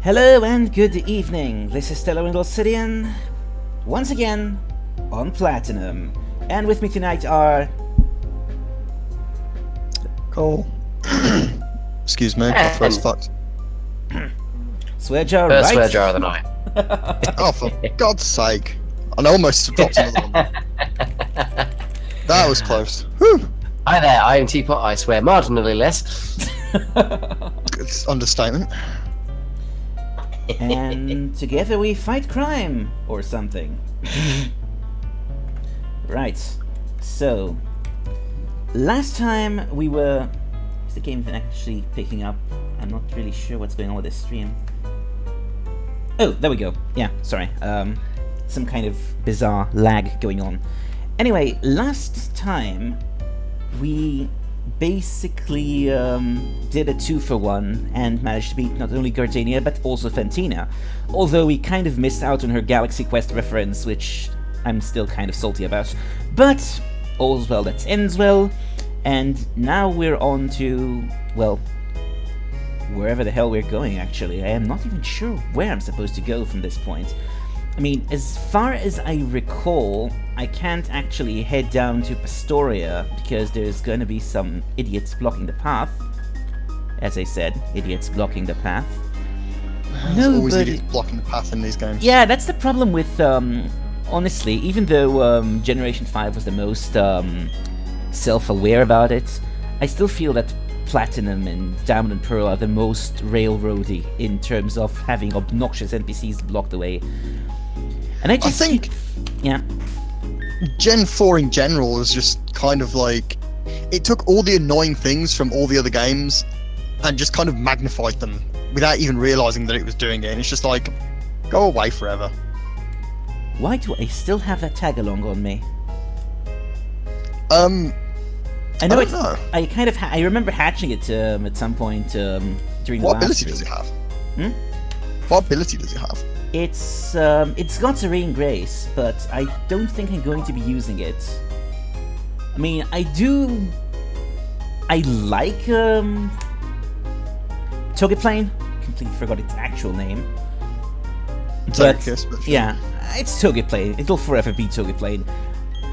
Hello and good evening, this is Stellar Wind Obsidian, once again on Platinum, and with me tonight are... Cole. Excuse me, my throat's fucked. Swearjar, First right? Swearjar of the night. Oh, for God's sake. I almost dropped another one. That was close. Whew. Hi there, I am Teapot, I swear marginally less. It's understatement. And together we fight crime, or something. Right, so... Last time we were... Is the game actually picking up? I'm not really sure what's going on with this stream. Oh, there we go. Yeah, sorry. Some kind of bizarre lag going on. Anyway, last time we basically did a 2-for-1 and managed to beat not only Gardenia but also Fantina. Although we kind of missed out on her Galaxy Quest reference, which I'm still kind of salty about. But all's well that ends well, and now we're on to, well, wherever the hell we're going, actually. I am not even sure where I'm supposed to go from this point. I mean, as far as I recall, I can't actually head down to Pastoria, because there's going to be some idiots blocking the path. As I said, idiots blocking the path. There's always idiots blocking the path in these games. Yeah, that's the problem with, honestly, even though Generation 5 was the most self-aware about it, I still feel that Platinum and Diamond and Pearl are the most railroady in terms of having obnoxious NPCs blocked away. And I think, yeah, Gen 4 in general is just kind of like, it took all the annoying things from all the other games and just kind of magnified them without even realizing that it was doing it. And it's just like, go away forever. Why do I still have that tag-along on me? I know don't know. I kind of I remember hatching it at some point during the What last ability does it have? Hmm? What ability does it have? It's got Serene Grace, but I don't think I'm going to be using it. I mean, I like Togeplane. Completely forgot its actual name. But Togekiss, but sure. yeah, it's Togeplane. It'll forever be Togeplane.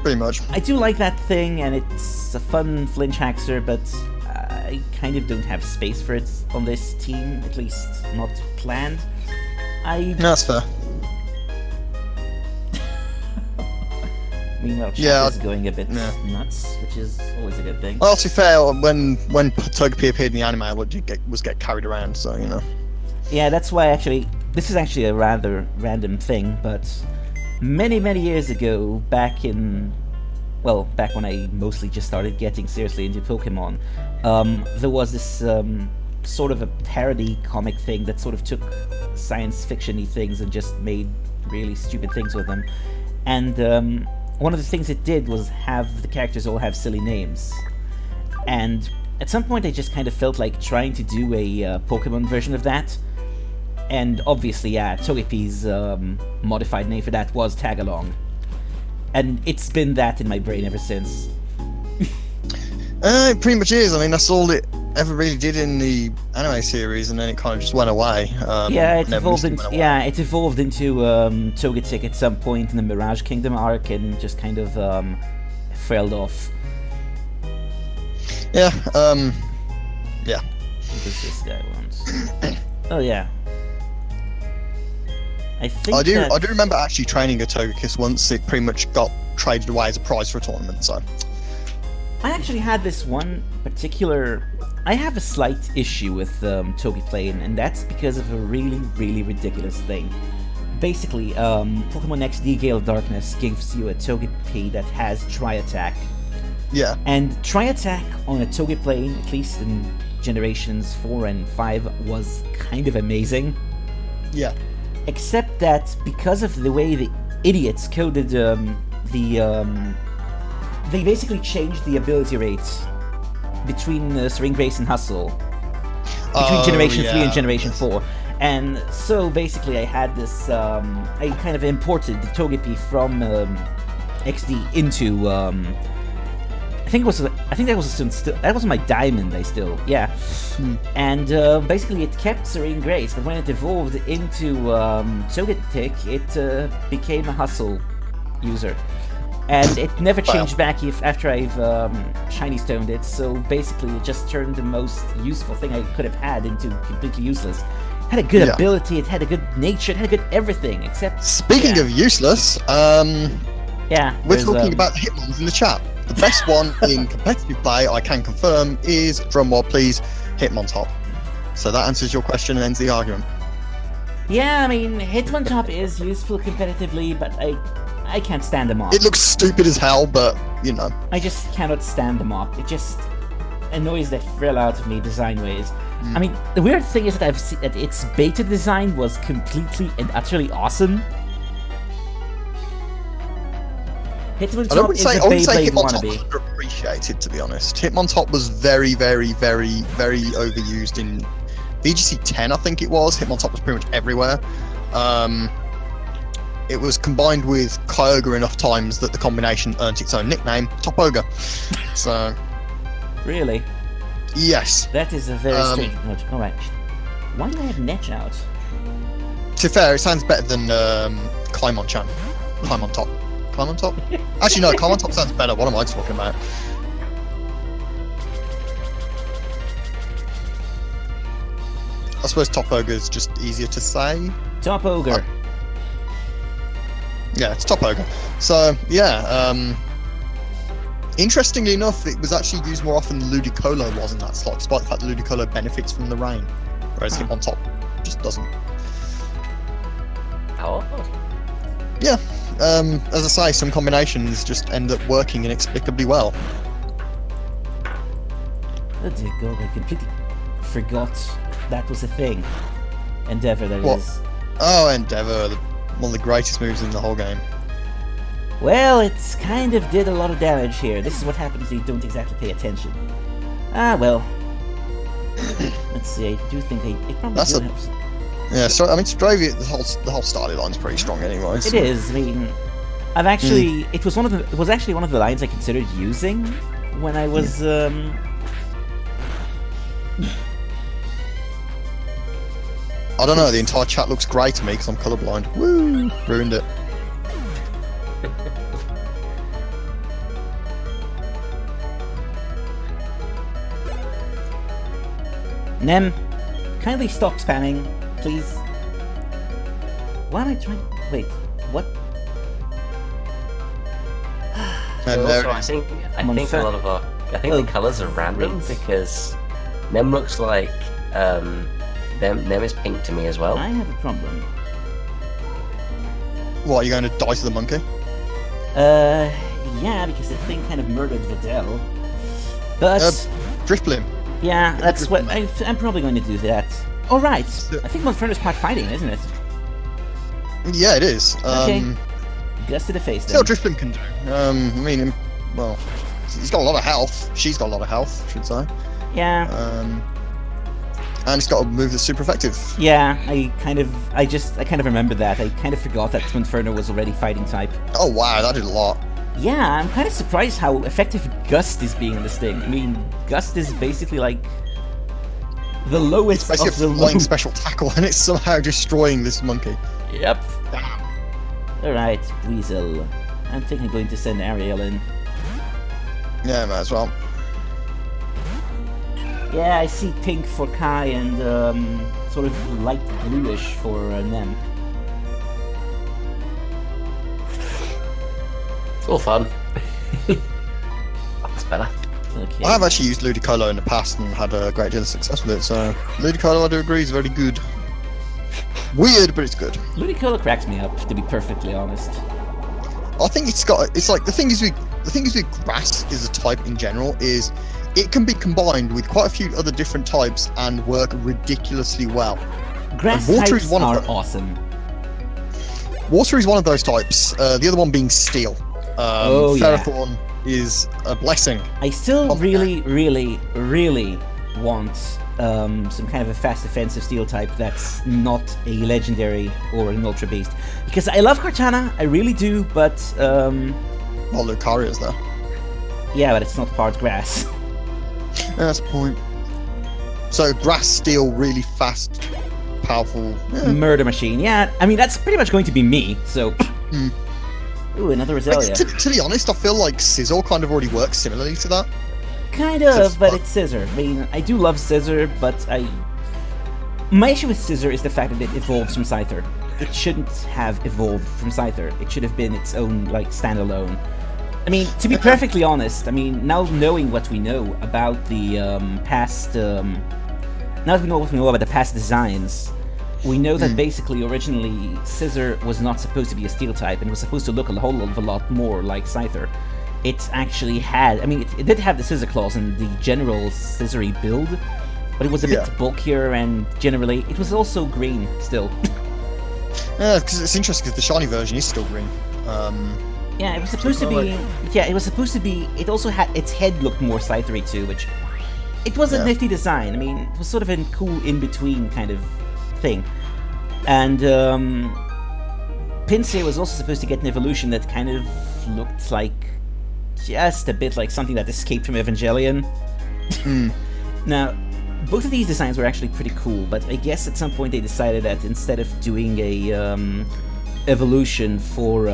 Pretty much. I do like that thing, and it's a fun flinch hackster, but I kind of don't have space for it on this team, at least not planned. No, that's fair. Meanwhile, chat Yeah, is going a bit yeah. nuts, which is always a good thing. Well, to be fair, when Togepi appeared in the anime, I was get carried around, so, you know. Yeah, that's why actually, this is actually a rather random thing, but many, many years ago, back when I mostly just started getting seriously into Pokemon, there was this sort of a parody comic thing that sort of took science fiction-y things and just made really stupid things with them. And one of the things it did was have the characters all have silly names. And at some point I just kind of felt like trying to do a Pokemon version of that. And obviously, yeah, Togepi's modified name for that was Tagalong. And it's been that in my brain ever since. It pretty much is. I mean, that's all it ever really did in the anime series, and then it kind of just went away. Yeah, it evolved into Togetic at some point in the Mirage Kingdom arc, and just kind of trailed off. Yeah. What Yeah. does this guy want? Oh yeah. I think I do remember actually training a Togekiss once. It pretty much got traded away as a prize for a tournament, so. I actually had this one particular... I have a slight issue with Togeplane, and that's because of a really, really ridiculous thing. Basically, Pokemon XD Gale of Darkness gives you a Togepi that has Tri-Attack. Yeah. And Tri-Attack on a Togeplane, at least in Generations 4 and 5, was kind of amazing. Yeah. Except that because of the way the idiots coded they basically changed the ability rates between Serene Grace and Hustle. Between Generation 3 and Generation 4. And so basically I had this, I kind of imported the Togepi from XD into, I think that was my Diamond, and basically it kept Serene Grace, but when it evolved into Togetic, it became a Hustle user. And it never changed back after I've Shiny Stoned it, so basically it just turned the most useful thing I could have had into completely useless. It had a good ability, it had a good nature, it had a good everything, except... Speaking of useless, we're talking about Hitmons in the chat. The best one in competitive play, I can confirm, is, drumroll please, Hitmontop. So that answers your question and ends the argument. Yeah, I mean, Hitmontop is useful competitively, but I can't stand them up. It looks stupid as hell, but, you know. I just cannot stand them up. It just annoys the thrill out of me design-ways. I mean, the weird thing is that I've seen that its beta design was completely and utterly awesome. Hitmontop is a Beyblade Hitmontop wannabe. was underappreciated, to be honest. Hitmontop was very, very, very, very overused in VGC 10, I think it was. Hitmontop was pretty much everywhere. It was combined with Kyogre enough times that the combination earned its own nickname, Top Ogre. So, Really? yes. That is a very strange emoji. Alright. Why do I have Netch out? To be fair, it sounds better than Climb on Chan. Climb on Top. Climb on Top? Actually, no, Climb on Top sounds better. What am I talking about? I suppose Top Ogre is just easier to say. Top Ogre. Yeah, it's Top Ogre. So, yeah, interestingly enough, it was actually used more often than Ludicolo was in that slot, despite the fact that Ludicolo benefits from the rain, whereas Hitmontop just doesn't. How odd. Yeah, as I say, some combinations just end up working inexplicably well. Oh dear god, I completely forgot that was a thing. Endeavor, that What? is. Oh, Endeavor, one of the greatest moves in the whole game. Well, it's kind of did a lot of damage here. This is what happens if you don't exactly pay attention. Ah, well. Let's see, I do think it probably That's will a- have... Yeah, so I mean, Stravia, the whole starting line's pretty strong anyway. It So. is, I mean... I've actually... It was actually one of the lines I considered using when I was, I don't know, the entire chat looks grey to me because I'm colourblind. Woo! Ruined it. Nem, kindly stop spamming, please. Why am I trying... Wait, what? And Also, there I it is. think Monfer. a lot of our Oh, the colours are random great. because Nem looks like Nem is pink to me as well. I have a problem. What, are you going to die to the monkey? Yeah, because the thing kind of murdered Videl. But, Drifble him. yeah, that's what... Drifblim. I'm probably going to do that. Alright, So- I think Monferno's part fighting, isn't it? Yeah, it is. Okay. Gust to the face, See then. what Drifblim can do. I mean, well, he's got a lot of health. She's got a lot of health, I should say. Yeah, And he's got a move that's super effective. yeah, I kind of remembered that. I kind of forgot that Monferno was already fighting type. Oh wow, that did a lot. Yeah, I'm kind of surprised how effective Gust is being in this thing. I mean, Gust is basically like the lowest Basically of the a flying low. special tackle, and it's somehow destroying this monkey. Yep. Alright, Weasel. I think I'm going to send Ariel in. Yeah, might as well. Yeah, I see pink for Kai and sort of light bluish for Nem. It's all fun. That's better. Okay. I have actually used Ludicolo in the past and had a great deal of success with it, so Ludicolo, I do agree, is very good. Weird, but it's good. Ludicolo cracks me up, to be perfectly honest. I think it's like the thing is with grass as a type in general is it can be combined with quite a few other different types and work ridiculously well. Grass And water types is one of are them. awesome. Water is one of those types. The other one being steel. Oh, yeah. Ferrothorn is a blessing. I still Oh, really want some kind of a fast defensive steel type that's not a legendary or an ultra beast. Because I love Cortana, I really do, but Well, Lucaria's there. yeah, but it's not part grass. That's the point. So grass, steel, really fast, powerful. Yeah. Murder machine, yeah. I mean, that's pretty much going to be me, so... Ooh, another Roselia. To be honest, I feel like Sizzle kind of already works similarly to that. Kind of, That's but fun. it's Scissor. I mean, I do love Scissor, but my issue with Scissor is the fact that it evolves from Scyther. It shouldn't have evolved from Scyther. It should have been its own, like, standalone. I mean, to be perfectly honest, I mean, now knowing what we know about the past... now that we know what we know about the past designs, we know that basically, originally, Scissor was not supposed to be a steel type, and was supposed to look a whole of a lot more like Scyther. It actually had... I mean, it did have the Scissor Claws and the general Scissory build, but it was a bit bulkier, and generally, it was also green, still. Yeah, because it's interesting because the shiny version is still green. Yeah, it was supposed to be. Yeah, it was supposed to be. It also had its head looked more scythery too, which it was a nifty design. I mean, it was sort of a cool in between kind of thing. And Pinsir was also supposed to get an evolution that kind of looked like just a bit like something that escaped from Evangelion. Now, both of these designs were actually pretty cool, but I guess at some point they decided that instead of doing a evolution for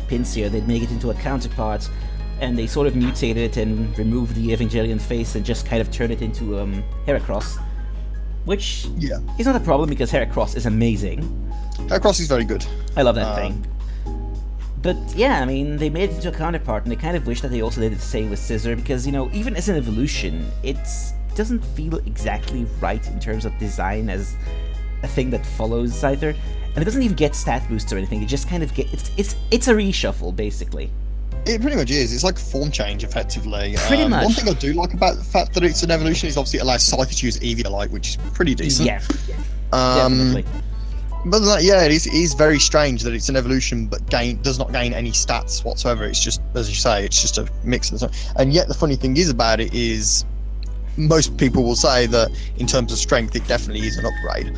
Pinsir, they'd make it into a counterpart, and they sort of mutated it and removed the Evangelion face and just kind of turned it into Heracross, which is not a problem because Heracross is amazing. Heracross is very good. I love that thing. But yeah, I mean, they made it into a counterpart, and I kind of wish that they also did the same with Scizor, because, you know, even as an evolution, it doesn't feel exactly right in terms of design as a thing that follows Scyther. And it doesn't even get stat boosts or anything. It just kind of it's a reshuffle, basically. It pretty much is. It's like a form change, effectively. Pretty much. One thing I do like about the fact that it's an evolution is obviously it allows Scyther to use Eviolite, which is pretty decent. Yeah, definitely. But yeah, it is very strange that it's an evolution, but does not gain any stats whatsoever. It's just, as you say, it's just a mix of the. And yet, the funny thing is about it is, most people will say that in terms of strength, it definitely is an upgrade.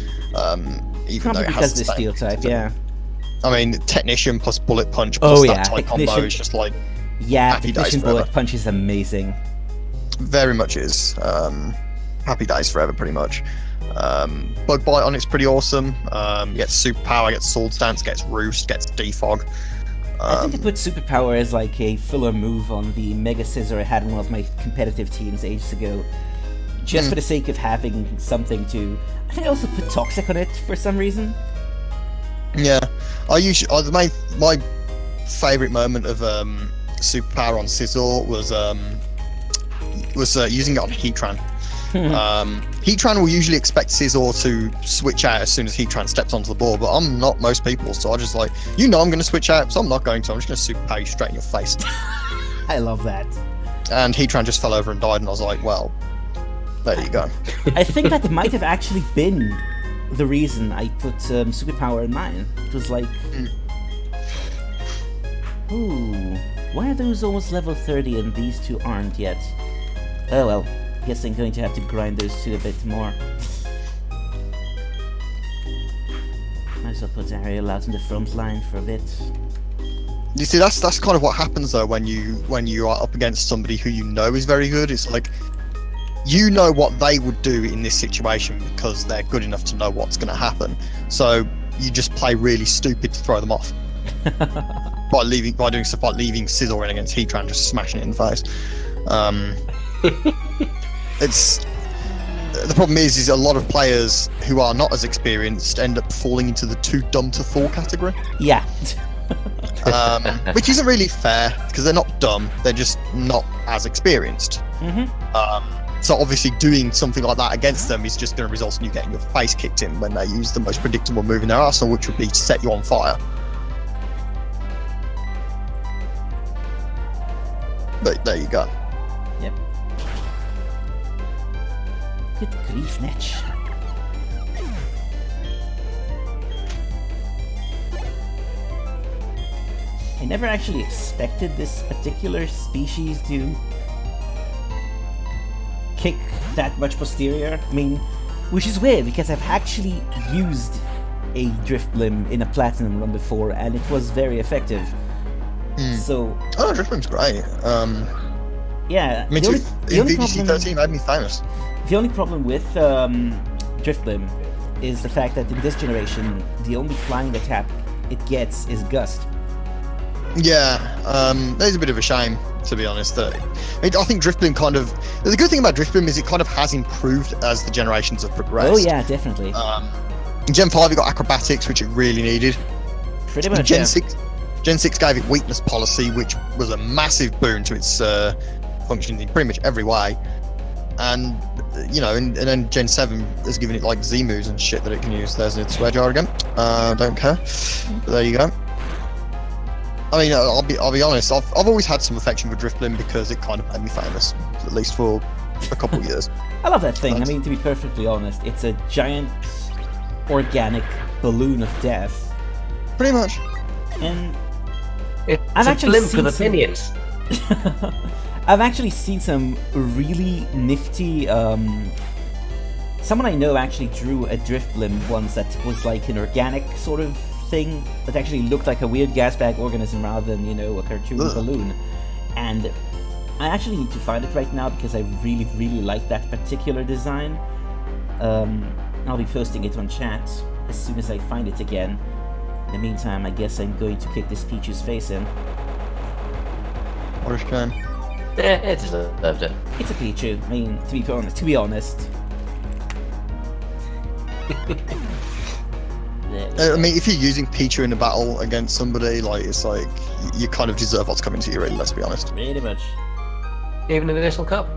Even Probably though it because has of the steel type, yeah. I mean, Technician plus Bullet Punch plus that type combo is just like happy days Technician forever. Bullet Punch is amazing. Very much is. Happy days forever, pretty much. Bug Bite on it's pretty awesome. Gets Superpower, gets Sword Stance, gets Roost, gets Defog. I think I put Superpower as like a filler move on the Mega Scizor I had in one of my competitive teams ages ago. Just for the sake of having something to... I think I also put Toxic on it for some reason. Yeah. I usually... my favourite moment of Superpower on Scizor was using it on Heatran. Heatran will usually expect Scizor to switch out as soon as Heatran steps onto the board, but I'm not most people, so I just like, you know I'm going to switch out, so I'm not going to. I'm just going to Superpower you straight in your face. I love that. And Heatran just fell over and died, and I was like, well, there you go. I think that might have actually been the reason I put Superpower in mine. It was like, ooh, why are those almost level 30 and these two aren't yet? Oh well. Guess I'm going to have to grind those two a bit more. Might as well put Ariel out in the front line for a bit. You see, that's kind of what happens though when you are up against somebody who you know is very good. It's like, you know what they would do in this situation because they're good enough to know what's going to happen. So you just play really stupid to throw them off by doing stuff like leaving Scizor in against Heatran, just smashing it in the face. The problem is a lot of players who are not as experienced end up falling into the too dumb to fall category. Yeah. Which isn't really fair because they're not dumb; they're just not as experienced. So obviously, doing something like that against them is just going to result in you getting your face kicked in when they use the most predictable move in their arsenal, which would be to set you on fire. But there you go. Yep. Good grief, Netch. I never actually expected this particular species to kick that much posterior. I mean, which is weird because I've actually used a Drifblim in a Platinum run before and it was very effective. So... Oh, Drifblim's great. Yeah, I mean, in VGC 13 made me famous. The only problem with Drifblim is the fact that in this generation, the only flying attack it gets is Gust. Yeah, that is a bit of a shame, to be honest. I think Drifblim kind of... The good thing about Drifblim is it kind of has improved as the generations have progressed. Oh yeah, definitely. In Gen 5 it got Acrobatics, which it really needed. Pretty much, Gen 6 gave it Weakness Policy, which was a massive boon to its function in pretty much every way. And, you know, and then Gen 7 has given it, like, Z-moves and shit that it can use. There's its swear jar again. Don't care. But there you go. I mean, I'll be honest. I've always had some affection for Drifblim because it kind of made me famous, at least for a couple of years. I love that thing. I mean, to be perfectly honest, it's a giant organic balloon of death. Pretty much. And It's I've a actually blimp seen with some- opinions. I've actually seen some really nifty. Someone I know actually drew a drift blimp once that was like an organic sort of thing that actually looked like a weird gas bag organism rather than, you know, a cartoon balloon. And I actually need to find it right now because I really, really like that particular design. I'll be posting it on chat as soon as I find it again. In the meantime, I guess I'm going to kick this Pichu's face in. What a shame. Yeah, it deserved it. It's a Pichu. I mean, to be honest. I mean, if you're using Pichu in a battle against somebody, like, it's like, you kind of deserve what's coming to you, really, let's be honest. Pretty much. Even an additional cup.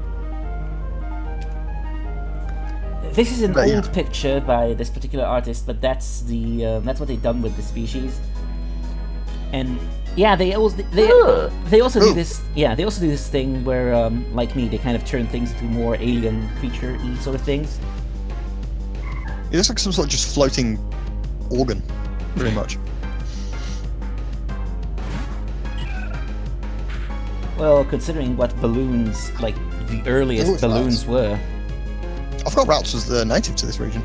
This is an But, yeah. old picture by this particular artist, but that's the that's what they've done with the species. And yeah, they also do this. Yeah, they also do this thing where, like me, they kind of turn things into more alien creature-y sort of things. It looks like some sort of just floating organ, pretty much. Well, considering what balloons, like the earliest Ooh, balloons were, I forgot Routes was native to this region.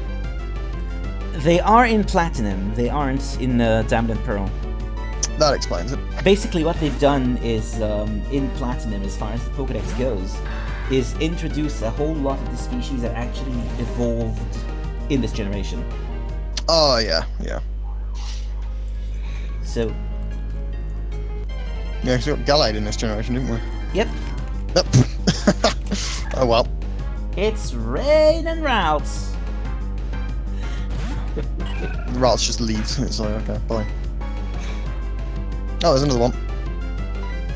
they are in Platinum. They aren't in Diamond and Pearl. That explains it. Basically, what they've done is, in Platinum, as far as the Pokédex goes, is introduce a whole lot of the species that actually evolved in this generation. Oh, yeah, yeah. So, Yeah, because we got Gallade in this generation, didn't we? yep, Yep. Oh, well. it's Rain and Routes. Routes just leaves. It's like, okay, bye. Oh, there's another one.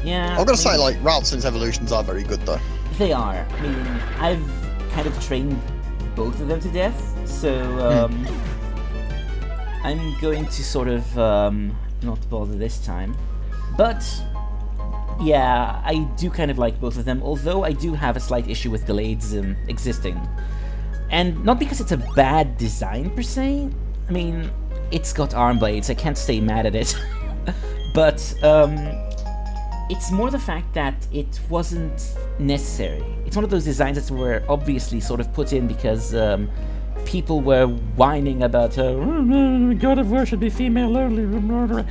Yeah, I've got to say, maybe- like, Routes and its evolutions are very good, though. They are. I mean, I've kind of trained both of them to death, so I'm going to sort of not bother this time. But yeah, I do kind of like both of them, although I do have a slight issue with Gallade's existing. And not because it's a bad design per se. I mean, it's got arm blades, I can't stay mad at it. But it's more the fact that it wasn't necessary. It's one of those designs that were obviously sort of put in because people were whining about God of War should be female only.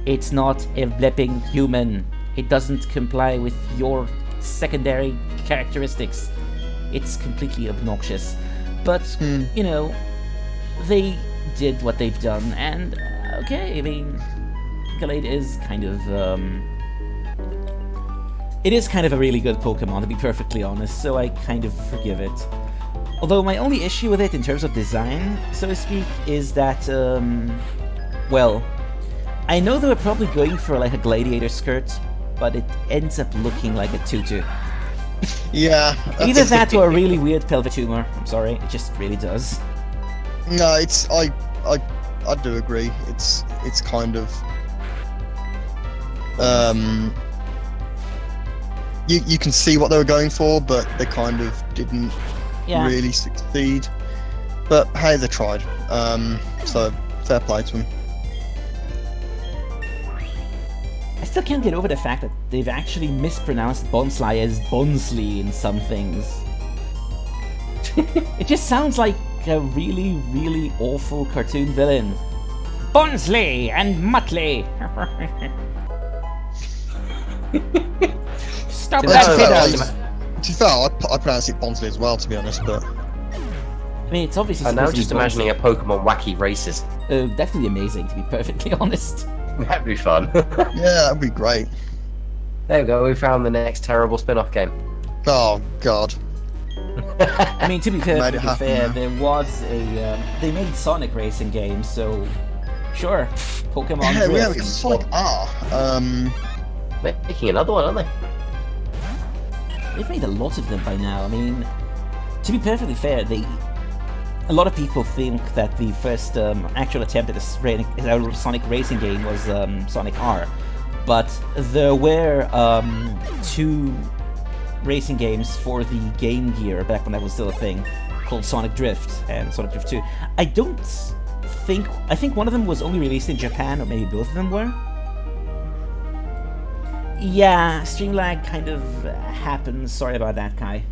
It's not a blepping human. It doesn't comply with your secondary characteristics. It's completely obnoxious. But, you know, they did what they've done, and okay, I mean, Gallade is kind of, it is kind of a really good Pokemon, to be perfectly honest, so I kind of forgive it. Although my only issue with it, in terms of design, so to speak, is that, well, I know they were probably going for like a gladiator skirt, but it ends up looking like a tutu. Yeah. Either that or a really weird pelvic tumor. I'm sorry, it just really does. No, it's I do agree. It's kind of you can see what they were going for, but they kind of didn't really succeed. But hey, they tried. So fair play to them. I still can't get over the fact that they've actually mispronounced Bonsly as Bonsley in some things. It just sounds like a really, really awful cartoon villain. Bonsley and Muttley! Stop To be that fair, fiddle! To be fair, I pronounce it Bonsley as well, to be honest, but I mean, it's obviously I'm now supposed to be just imagining a Pokemon wacky racist. Oh, that would be amazing, to be perfectly honest. That'd be fun. yeah, that'd be great. There we go, we found the next terrible spin-off game. Oh god. I mean, to be perfectly happen, fair, yeah. there was a... they made Sonic racing games, so... Sure, Pokemon Yeah, Drift. yeah, we got Sonic R. Making another one, aren't they? They've made a lot of them by now. I mean, to be perfectly fair, a lot of people think that the first actual attempt at a Sonic racing game was Sonic R, but there were 2 racing games for the Game Gear back when that was still a thing, called Sonic Drift and Sonic Drift 2. I think one of them was only released in Japan, or maybe both of them were. Yeah, stream lag kind of happens. Sorry about that, Kai.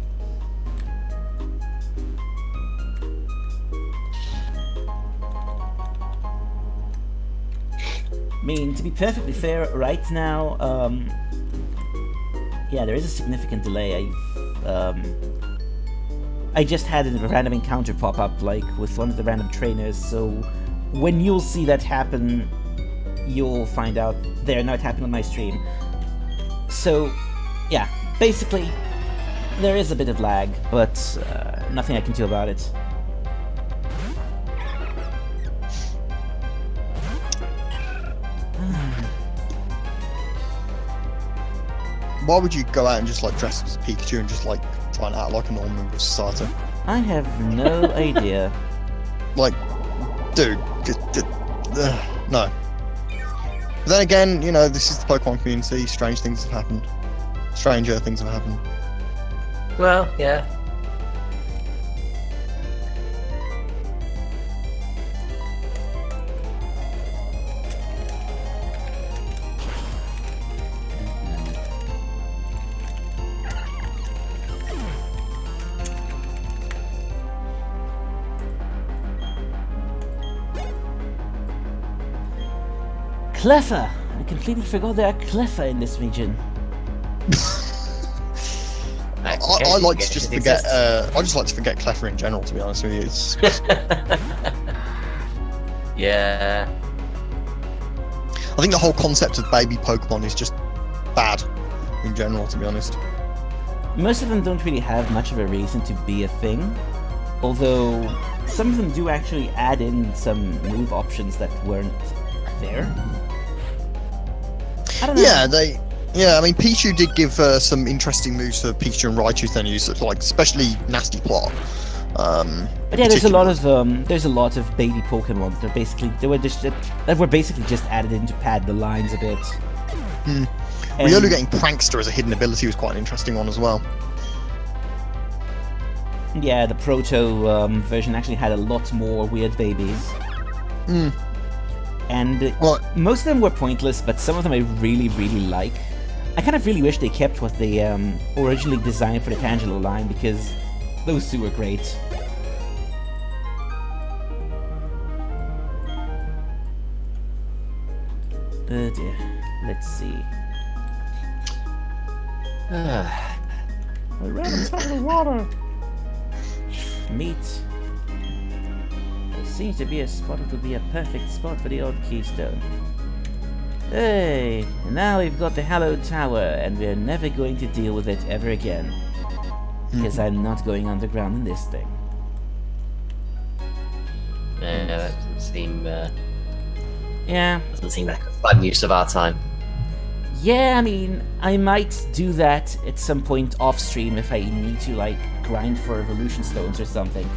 I mean, to be perfectly fair, right now, yeah, there is a significant delay. I just had a random encounter pop up, like, with one of the random trainers, so when you'll see that happen, you'll find out there, now it happened on my stream. So, yeah, basically, there is a bit of lag, but nothing I can do about it. Why would you go out and just like dress as Pikachu and just like try and act like a normal member of society? I have no idea. Like, dude, no. But then again, you know, this is the Pokemon community. Strange things have happened. Stranger things have happened. Well, yeah. Cleffa! I completely forgot there are Cleffa in this region. I like to just forget. I just like to forget Cleffa in general. To be honest with you, it's yeah. I think the whole concept of baby Pokemon is just bad in general. To be honest, most of them don't really have much of a reason to be a thing, although some of them do actually add in some move options that weren't there. I don't know. Yeah, I mean, Pichu did give some interesting moves for Pikachu and Raichu then used, like especially Nasty Plot. But yeah, there's a lot of baby Pokemon that were basically just added in to pad the lines a bit. Riolu getting Prankster as a hidden ability was quite an interesting one as well. Yeah, the Proto version actually had a lot more weird babies. And most of them were pointless, but some of them I really, really like. I kind of really wish they kept what they originally designed for the Tangela line, because those two were great. Oh dear. Let's see. I ran a ton of water. Meat. There seems to be a spot that would be a perfect spot for the old keystone. Hey, now we've got the Hallowed Tower, and we're never going to deal with it ever again. Because I'm not going underground in this thing. Yeah, that doesn't seem. Yeah. Doesn't seem like a fun use of our time. Yeah, I mean, I might do that at some point off stream if I need to, like, grind for evolution stones or something.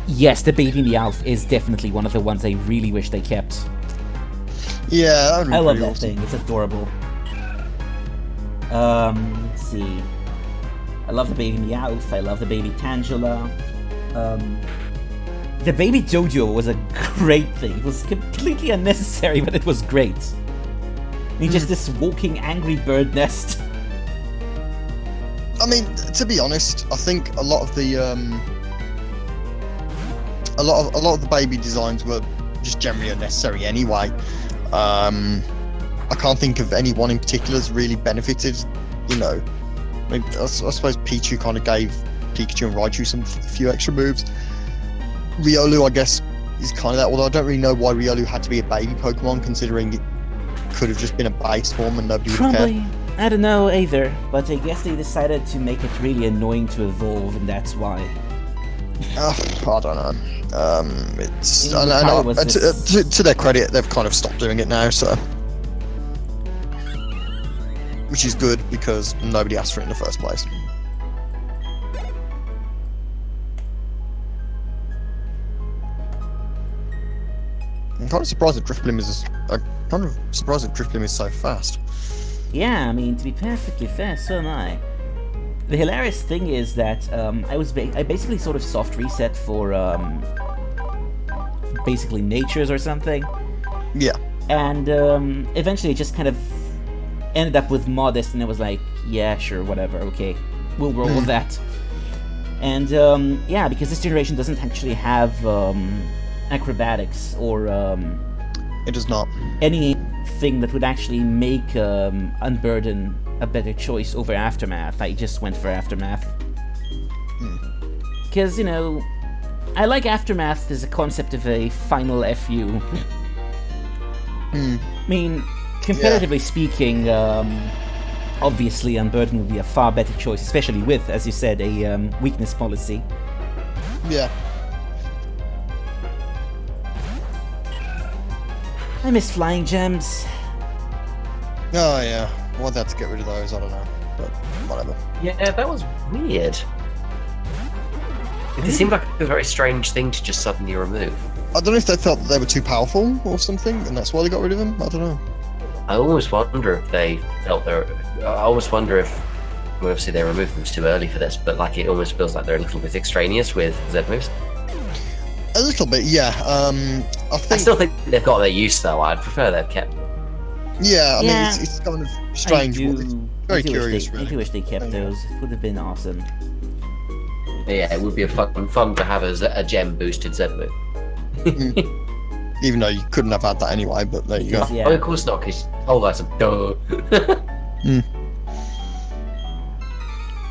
Yes, the Baby Meowth is definitely one of the ones I really wish they kept. Yeah, I love that thing. It's adorable. Let's see. I love the Baby Meowth. I love the Baby Tangela. The Baby Doduo was a great thing. It was completely unnecessary, but it was great. He's just this walking angry bird nest. I mean, to be honest, I think a lot of the a lot of the baby designs were just generally unnecessary anyway. I can't think of anyone in particular that's really benefited. You know, I mean, I suppose Pichu kind of gave Pikachu and Raichu a few extra moves. Riolu, I guess, is kind of that. Although I don't really know why Riolu had to be a baby Pokemon, considering it could have just been a base form and nobody would care. Probably. I don't know either, but I guess they decided to make it really annoying to evolve, and that's why. I don't know. It's to their credit, they've kind of stopped doing it now, so which is good because nobody asked for it in the first place. I'm kind of surprised that Drifblim is so fast. Yeah, I mean, to be perfectly fair, so am I. The hilarious thing is that I basically sort of soft reset for basically natures or something. Yeah. And eventually it just kind of ended up with Modest, and I was like, yeah, sure, whatever, okay, we'll roll with that. And yeah, because this generation doesn't actually have acrobatics or It does not. anything that would actually make Unburden a better choice over Aftermath. I just went for Aftermath. Because, you know, I like Aftermath as a concept of a final FU. I mean, comparatively speaking, obviously Unburden would be a far better choice, especially with, as you said, a weakness policy. Yeah. I miss flying gems. Oh yeah. Why'd they have to get rid of those? I don't know. But whatever. Yeah, that was weird. It seemed like a very strange thing to just suddenly remove. I don't know if they felt that they were too powerful or something, and that's why they got rid of them. I don't know. I almost wonder if they felt they're. I almost wonder if, well, obviously they removed them too early for this, but like it almost feels like they're a little bit extraneous with Z moves. A little bit, yeah. I think. I still think they've got their use though. I'd prefer they've kept. Yeah, I mean, Yeah. it's kind of strange. It's very curious, I really. do wish they kept those. It would have been awesome. Yeah, it would be a fun to have as a gem boosted Z move. Even though you couldn't have had that anyway, but there you go. Yeah. Oh, of course not, because whole item. Duh.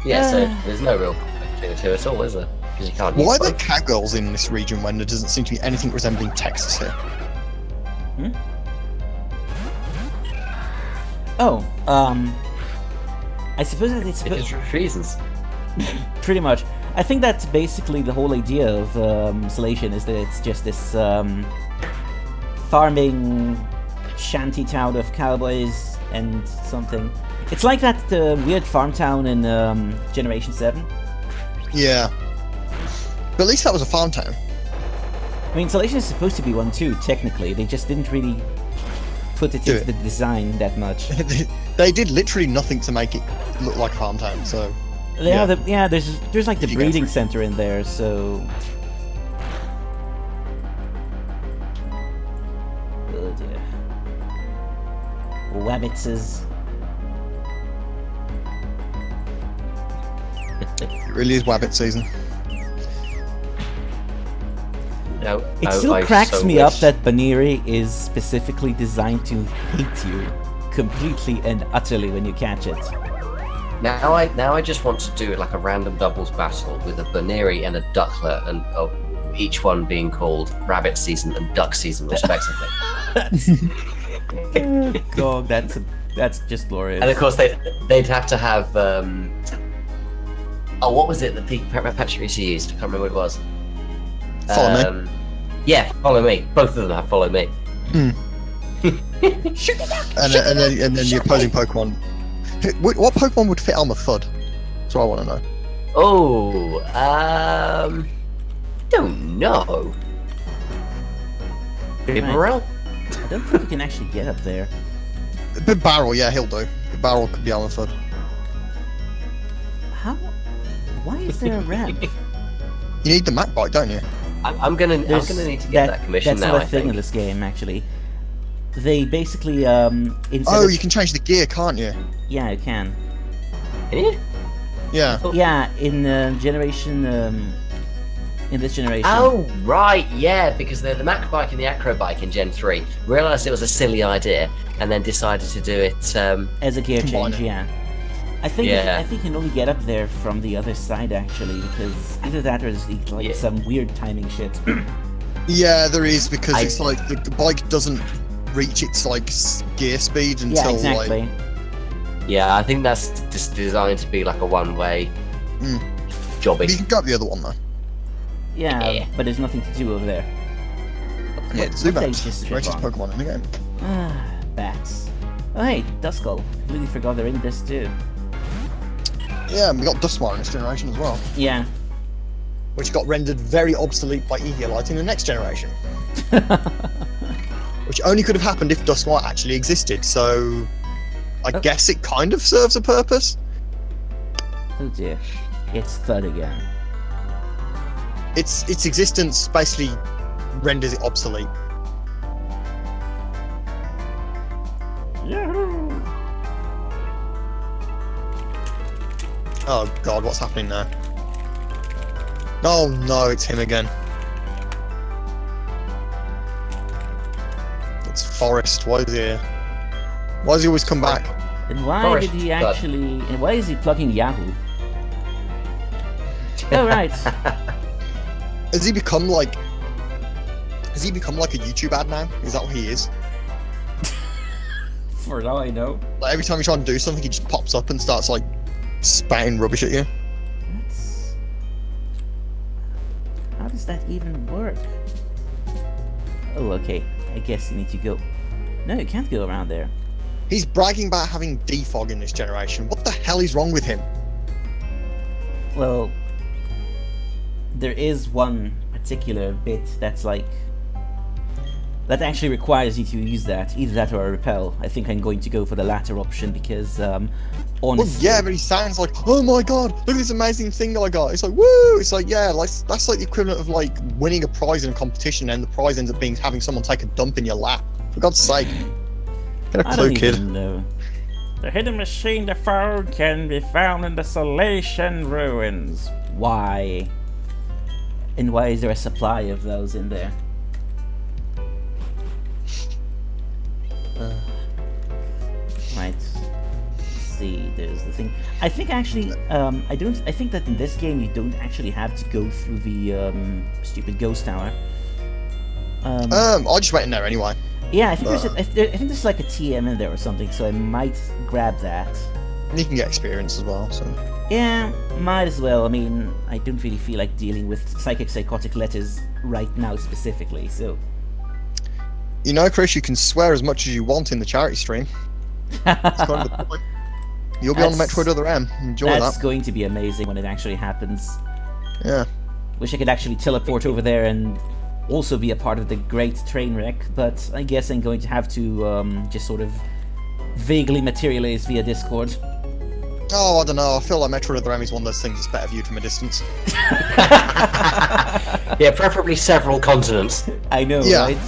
Yeah, so there's no real between the two at all, is there? Because you can't. Why use are there both. cowgirls in this region when there doesn't seem to be anything resembling Texas here? Oh, I suppose that it's Because of reasons. pretty much. I think that's basically the whole idea of Salation, is that it's just this farming shanty town of cowboys and something. It's like that weird farm town in Generation 7. Yeah. But at least that was a farm town. I mean, Salation is supposed to be one too, technically. They just didn't really put it Do into it. the design that much. They did literally nothing to make it look like a farm town, so... Yeah, there's like the You guys breeding were- center in there, so... Oh dear. Wabbitses. It really is Wabbit season. No, It I still cracks so me up wish- that Baniri is specifically designed to hate you completely and utterly when you catch it. Now I just want to do like a random doubles battle with a Baneri and a Ducklet, and each one being called Rabbit Season and Duck Season respectively. God, that's just glorious. And of course they'd have to have oh, what was it that Patrick used? I can't remember what it was. Follow me. Yeah, Follow Me. Both of them have Follow Me. And then the opposing Pokemon. What Pokemon would fit Elmer Fudd? That's what I want to know. Oh, don't know. Bibarel? I don't think you can actually get up there. But Barrel, yeah, he'll do. The Barrel could be Elmer Fudd. How? Why is there a ramp? You need the Mac Bite, don't you? I'm gonna need to get that commission that's now. not a I thing in think. this game, actually. They basically instead Oh, of- you can change the gear, can't you? Yeah, you can. Can you? Yeah. Yeah, in generation in this generation. Oh, right, yeah, because they're the Mac Bike and the Acro Bike in Gen 3 realised it was a silly idea and then decided to do it. As a gear Combine change, it. yeah. I think Yeah. you can only get up there from the other side actually, because either that or there's like Yeah. some weird timing shit. Yeah, there is, because I- it's like the bike doesn't reach its like gear speed Yeah, until exactly. like Yeah, I think that's just designed to be like a one-way Mm. jobbing. you can go up the other one though. Yeah, Yeah. but there's nothing to do over there. Yeah, What- Zubat. what they just The greatest wrong? Pokemon in the game. Bats. Oh hey, Duskull. Completely forgot they're in this too. Yeah, and we got Duskmire in this generation as well, Yeah. which got rendered very obsolete by Eviolite in the next generation. Which only could have happened if Duskmire actually existed, so I Oh. guess it kind of serves a purpose. Oh dear. It's Thud again. Its existence basically renders it obsolete. Oh god, what's happening now? Oh no, it's him again. It's Forrest. Why is he here? Why does he always come back? And why Forrest, did he actually... And why is he plugging Yahoo? Oh, right. Has he become like... Has he become like a YouTube ad now? Is that what he is? For all I know. Like every time you try and do something, he just pops up and starts like spouting rubbish at you. That's... How does that even work? Oh, okay. I guess you need to go... No, you can't go around there. He's bragging about having defog in this generation. What the hell is wrong with him? Well... There is one particular bit that's like... That actually requires you to use that. Either that or a repel. I think I'm going to go for the latter option because, honestly... Well, yeah, but he sounds like, oh my god, look at this amazing thing I got. It's like, woo! It's like, yeah, like that's like the equivalent of like winning a prize in a competition and the prize ends up being having someone take a dump in your lap. For God's sake. Get a I clue, don't kid. even know. The hidden machine they found can be found in the Salation ruins. Why? And why is there a supply of those in there? Right. Let's see, there's the thing. I think actually, I think that in this game you don't actually have to go through the stupid ghost tower. I just went in there anyway. Yeah, I think I think there's like a TM in there or something, so I might grab that. And you can get experience as well, so. Yeah, might as well. I mean, I don't really feel like dealing with psychotic letters right now specifically, so... You know, Chris, you can swear as much as you want in the charity stream. That's kind of the point. You'll be on the Metroid Other M. Enjoy That's that. going to be amazing when it actually happens. Yeah. Wish I could actually teleport over there and also be a part of the great train wreck, but I guess I'm going to have to just sort of vaguely materialize via Discord. Oh, I don't know. I feel like Metroid Other M is one of those things that's better viewed from a distance. Yeah, preferably several continents. I know, Yeah. right?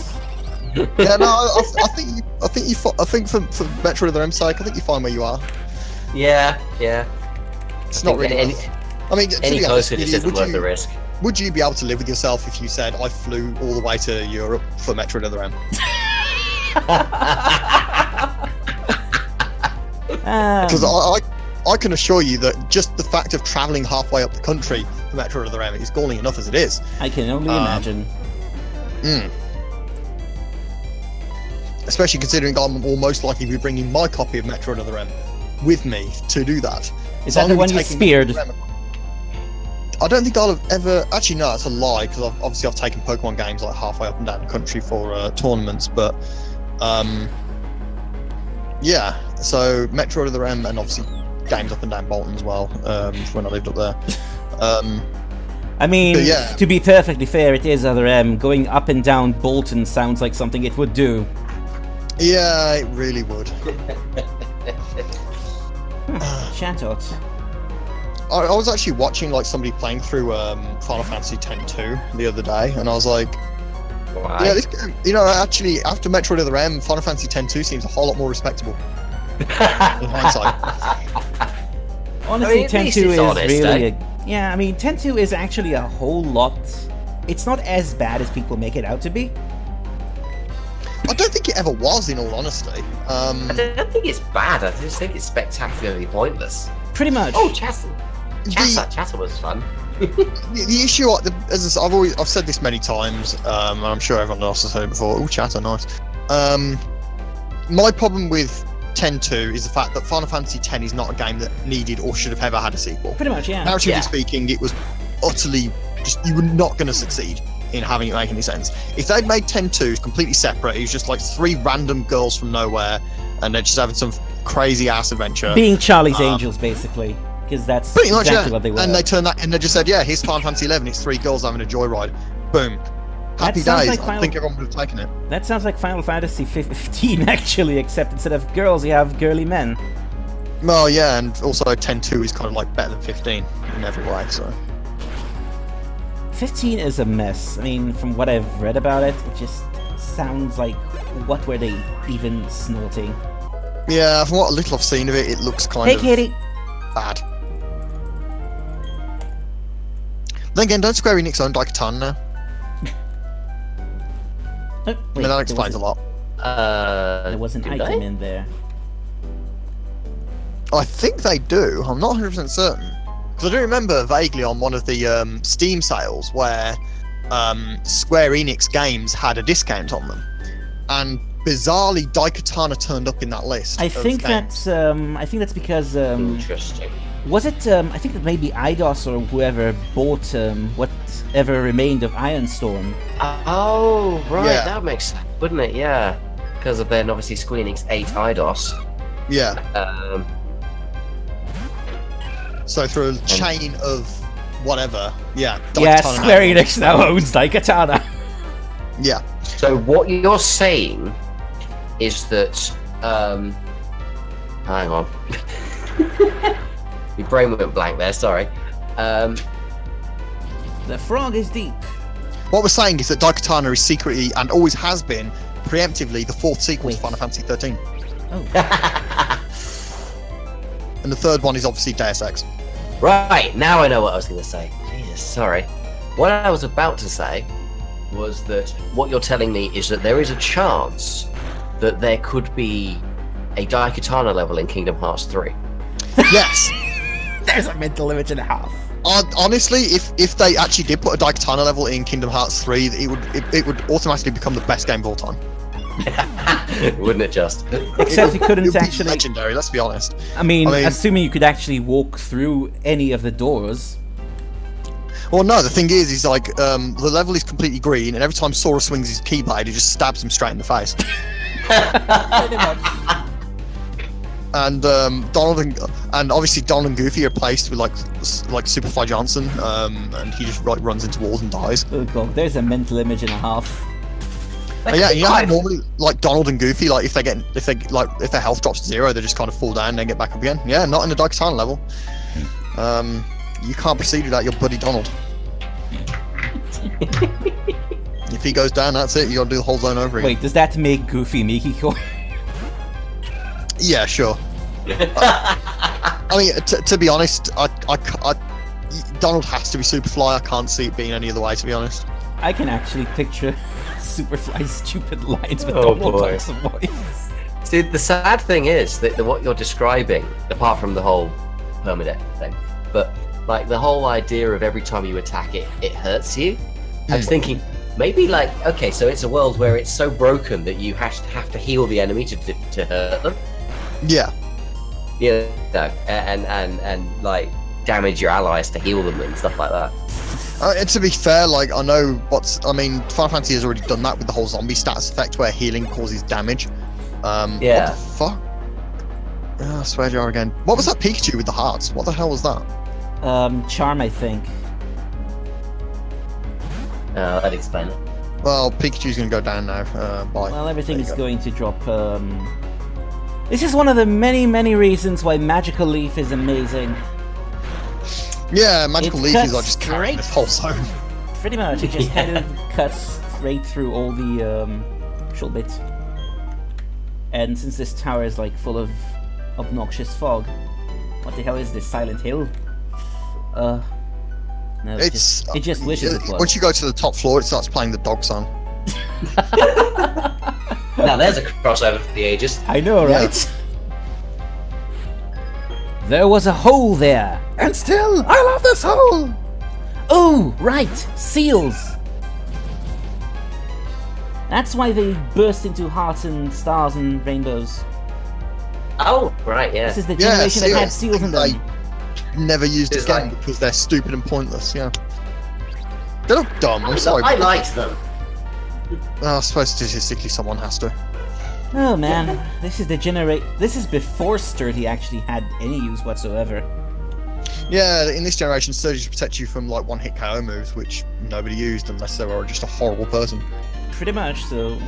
Yeah, no, I think for Metroid Other M's sake, I think you're fine where you are. Yeah, yeah. It's not really. Any, I mean, to any be honest, closer just isn't worth the risk. Would you be able to live with yourself if you said I flew all the way to Europe for Metroid Other M? Because I can assure you that just the fact of travelling halfway up the country for Metroid Other M is galling enough as it is. I can only imagine. Especially considering I'm almost likely to be bringing my copy of Metroid Other M with me to do that. Is So that I'm the gonna one be you taking speared? Metroid Other M. I don't think I'll have ever... Actually, no, it's a lie, because I've taken Pokemon games like halfway up and down the country for tournaments, but... yeah, so Metroid Other M, and obviously games up and down Bolton as well, when I lived up there. I mean, yeah. to be perfectly fair, it is Other M. Going up and down Bolton sounds like something it would do. Yeah, it really would. Chatot. I was actually watching like somebody playing through Final Fantasy X-2 the other day, and I was like, Why? yeah, this game, you know, actually after Metroid Other M, Final Fantasy X-2 seems a whole lot more respectable. In hindsight. Honestly, I mean, at least 10-2 it's is honest, really eh? yeah, I mean, 10-2 is actually a whole lot... It's not as bad as people make it out to be. I don't think it ever was, in all honesty. I don't think it's bad. I just think it's spectacularly pointless. Pretty much. Oh, Chatter was fun. The issue, as I've said this many times, and I'm sure everyone else has heard it before. Oh, Chatter, nice. My problem with 10-2 is the fact that Final Fantasy X is not a game that needed or should have ever had a sequel. Pretty much, yeah. Narratively speaking, it was utterly just, you were not going to succeed in having it make any sense. If they'd made 10-2 completely separate, it was just like 3 random girls from nowhere, and they're just having some crazy ass adventure. Being Charlie's Angels, basically. Because that's Pretty much, exactly yeah. what they were. And they turned that, and they just said, yeah, here's Final Fantasy 11, it's 3 girls having a joyride. Boom. Happy sounds days. like I think everyone would have taken it. That sounds like Final Fantasy 15, actually, except instead of girls, you have girly men. Well, yeah, and also 10-2 is kind of like better than 15 in every way, so. 15 is a mess. I mean, from what I've read about it, it just sounds like, what were they even snorting? Yeah, from what little I've seen of it, it looks kind Hey, of Katie! bad. Then again, don't Square Enix own Daikatana now? Oh, I wait, mean, that explains a lot. There was an do item they? in there. I think they do. I'm not 100% certain. Because I do remember vaguely on one of the Steam sales where Square Enix games had a discount on them. And bizarrely, Daikatana turned up in that list. I of think games. that's because Interesting. was it? I think that maybe Eidos or whoever bought whatever remained of Ironstorm. Oh, right, Yeah. that makes sense, wouldn't it? Yeah. Because of then obviously Square Enix ate IDOS. Yeah. So through Um, a chain of whatever, yeah. Yeah, Daikatana Square Enix now owns Daikatana. Yeah. So what you're saying is that hang on. Your brain went blank there, sorry. The frog is deep. What we're saying is that Daikatana is secretly, and always has been, preemptively, the fourth sequel to Wait. Final Fantasy 13. Oh, And the third one is obviously Deus Ex. Right, now I know what I was going to say. Jesus, sorry. What I was about to say was that what you're telling me is that there is a chance that there could be a Daikatana level in Kingdom Hearts 3. Yes. there's a mental image and a half. Honestly, if they actually did put a Daikatana level in Kingdom Hearts 3, it would automatically become the best game of all time. Wouldn't it just? Except you It couldn't would be actually. legendary. Let's be honest. I mean, I mean- assuming you could actually walk through any of the doors. Well, no. The thing is like the level is completely green, and every time Sora swings his keyblade, it just stabs him straight in the face. Pretty much. And and obviously Donald and Goofy are placed with like Superfly Johnson, and he just like runs into walls and dies. Oh god, there's a mental image and a half. And yeah, you know how normally like Donald and Goofy, like if their health drops to 0, they just kind of fall down and then get back up again. Yeah, not in the Daikatana level. You can't proceed without your buddy Donald. If he goes down, that's it. You gotta do the whole zone over again. Wait, does that make Goofy Mikiko? Yeah, sure. I mean, to be honest, Donald has to be Superfly. I can't see it being any other way, to be honest. I can actually picture Superfly's stupid lines with Oh, Donald boy. Duck's voice. See, the sad thing is that what you're describing, apart from the whole permadeath thing, but like the whole idea of every time you attack it, it hurts you. I was thinking, maybe like, okay, so it's a world where it's so broken that you have to heal the enemy to hurt them. Yeah. Yeah, and like damage your allies to heal them and stuff like that. And to be fair, like Final Fantasy has already done that with the whole zombie status effect where healing causes damage. Yeah. What the fuck? I swear jar again. What was that Pikachu with the hearts? What the hell was that? Charm, I think. I'd explain it. Well, Pikachu's gonna go down now. Bye. Well, everything There is you go. going to drop. This is one of the many, many reasons why Magical Leaf is amazing. Yeah, Magical It Leaf is cuts like just carrying straight- this whole zone. Pretty much, it just kind of cuts straight through all the short bits. And since this tower is like full of obnoxious fog, what the hell is this, Silent Hill? No, it just wishes it was. Once you go to the top floor, it starts playing the dog song. Now there's a crossover for the ages. I know, Yeah. right? There was a hole there, and still, I love this hole. Oh, right, seals. That's why they burst into hearts and stars and rainbows. Oh, right, yeah. This is the Yeah, generation that had seals. seals in them. Never used It's again like- because they're stupid and pointless. Yeah. They look dumb. I'm sorry. I but- liked them. I suppose statistically someone has to. Oh man, this is before Sturdy actually had any use whatsoever. Yeah, in this generation, Sturdy just protects you from like one-hit KO moves, which nobody used unless they were just a horrible person. Pretty much, so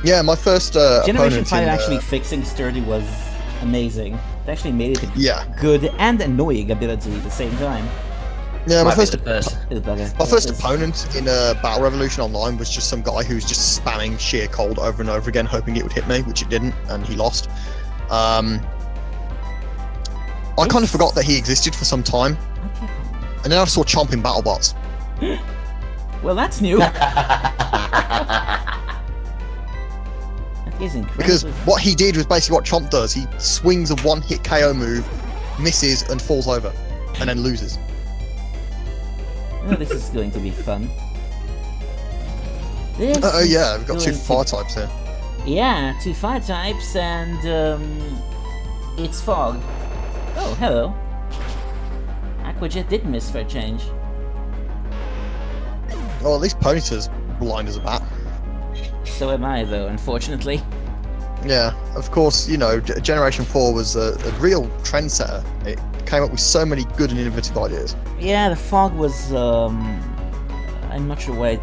Yeah, my first Generation opponent 5 in, actually fixing Sturdy was amazing. They actually made it a Yeah, good and annoying ability at the same time. yeah. My Might be first the first. Little bugger. My first It's- opponent in Battle Revolution Online was just some guy who's just spamming sheer cold over and over again, hoping it would hit me, which it didn't, and he lost. I kind of forgot that he existed for some time And then I saw Chomp in BattleBots. Well, that's new. That is incredible. Because what he did was basically what Chomp does. He swings a one-hit KO move, misses, and falls over, and then loses. Oh, this is going to be fun. This Oh yeah, is we've got two going fire to- types here. Yeah, 2 fire types, and it's fog. Oh, hello. Aquajet did miss for a change. Well, at least Ponyta's blind as a bat. So am I, though, unfortunately. Yeah, of course, you know, Generation 4 was a real trendsetter. It came up with so many good and innovative ideas. Yeah, the fog was. I'm not sure what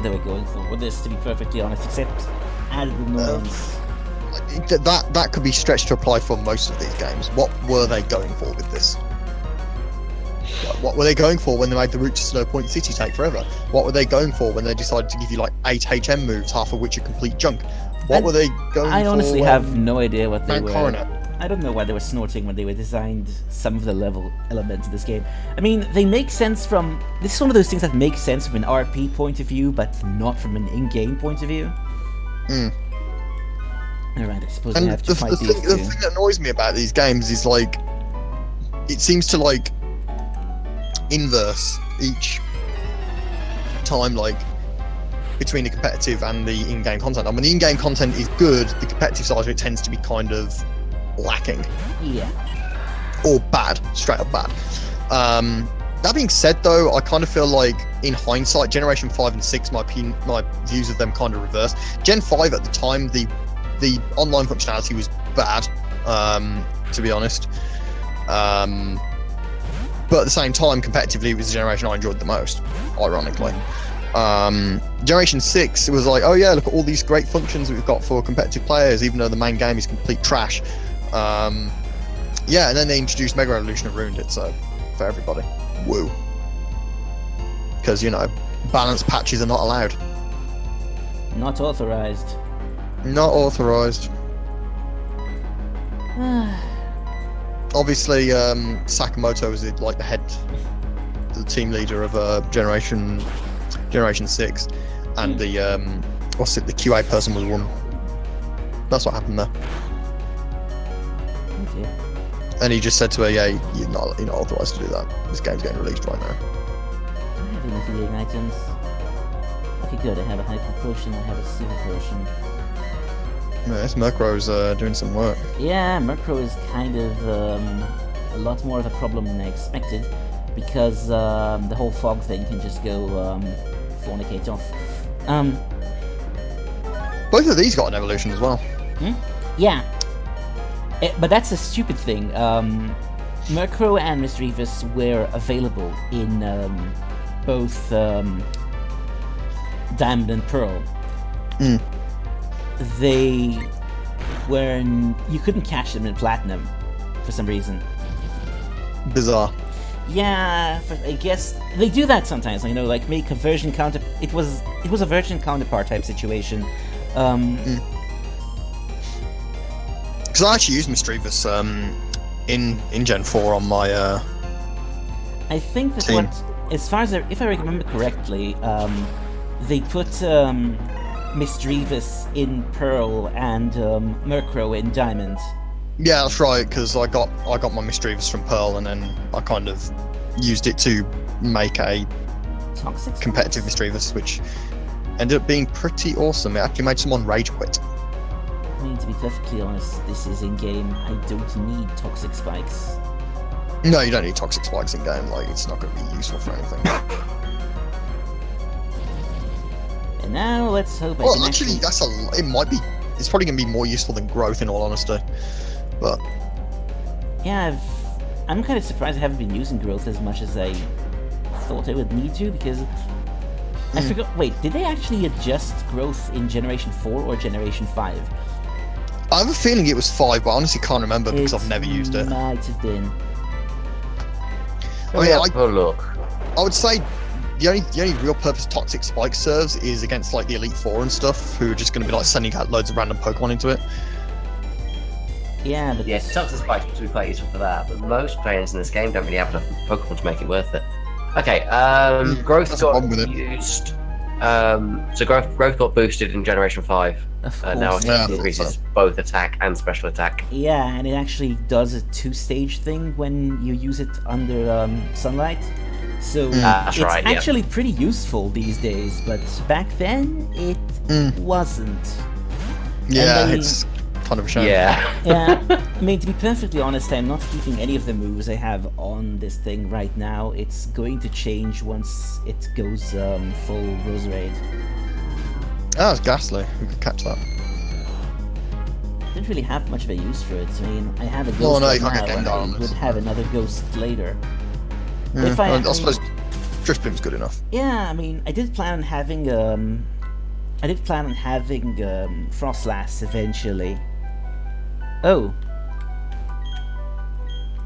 they were going for with this, to be perfectly honest, except added annoyance. That could be stretched to apply for most of these games. What were they going for with this? What were they going for when they made the route to Snow Point City take forever? What were they going for when they decided to give you like 8 HM moves, half of which are complete junk? What were they going for? I honestly have no idea what they Mount were. Coronet. I don't know why they were snorting when they were designed some of the level elements of this game. I mean, they make sense from... This is one of those things that makes sense from an RP point of view, but not from an in-game point of view. Alright, I suppose we And have to fight these the two. thing that annoys me about these games is like, it seems to like inverse each time, like between the competitive and the in-game content. I mean, the in-game content is good, the competitive side of it tends to be kind of lacking Yeah. or bad, straight up bad. That being said, though, I kind of feel like in hindsight, Generation 5 and 6, my views of them kind of reversed. Gen 5 at the time, the online functionality was bad, to be honest. But at the same time, competitively, it was the generation I enjoyed the most, ironically. Generation 6, it was like, oh yeah, look at all these great functions that we've got for competitive players, even though the main game is complete trash. Yeah, and then they introduced Mega Evolution and ruined it, so, for everybody. Woo. Because, you know, balance patches are not allowed. Not authorized. Not authorized. Obviously, Sakamoto was like the team leader of Generation 6, and the the QA person was one. That's what happened there. Okay. And he just said to her, "Yeah, you're not authorized to do that. This game's getting released right now." Do I have enough healing items? Okay, good. I have a hyper potion. I have a super potion. Yeah, this Murkrow's doing some work. Yeah, Murkrow is kind of a lot more of a problem than I expected, because the whole fog thing can just go fornicate off. Both of these got an evolution as well. Yeah. But that's a stupid thing. Murkrow and Misdreavus were available in both Diamond and Pearl. They were you couldn't catch them in Platinum for some reason. Bizarre. Yeah, I guess they do that sometimes. You know, like make a version counter. It was a version counterpart type situation. Because I actually used Misdreavus in Gen 4 on my I think that team. as far as if I remember correctly, they put Misdreavus in Pearl and Murkrow in Diamond. Yeah, that's right. Because I got my Misdreavus from Pearl, and then I kind of used it to make a Toxic competitive Misdreavus, which ended up being pretty awesome. It actually made someone rage quit. I mean, to be perfectly honest, this is in game. I don't need toxic spikes. No, you don't need toxic spikes in game. Like, it's not going to be useful for anything. And now let's hope I Well, can actually, it might be. It's probably going to be more useful than growth, in all honesty. But Yeah, I'm kind of surprised I haven't been using growth as much as I thought I would need to, because I forgot. Wait, did they actually adjust growth in Generation 4 or Generation 5? I have a feeling it was 5, but I honestly can't remember because I've never used it. Might have been. I mean, Oh look. I would say the only real purpose Toxic Spike serves is against like the Elite Four and stuff, who are just going to be like sending out loads of random Pokemon into it. Yeah, but Yes, Toxic Spikes would be quite useful for that, but most players in this game don't really have enough Pokemon to make it worth it. Okay, growth That's a problem got with it. used. So growth got boosted in Generation 5. Of Now course. it Yeah. increases both attack and special attack. Yeah, and it actually does a two-stage thing when you use it under sunlight. So That's it's right, yeah. actually pretty useful these days, but back then it wasn't. Yeah, then- it's kind of a shame. Yeah. Yeah, I mean, to be perfectly honest, I'm not keeping any of the moves I have on this thing right now. It's going to change once it goes full Roserade. Oh, it's ghastly. We could catch that. Didn't really have much of a use for it. I mean, I have a ghost Well, no, right you can't now, get and Gengar I on would this. have another ghost later. Yeah, If I- I suppose Drift Beam's good enough. Yeah, I mean, I did plan on having Frostlass eventually. Oh.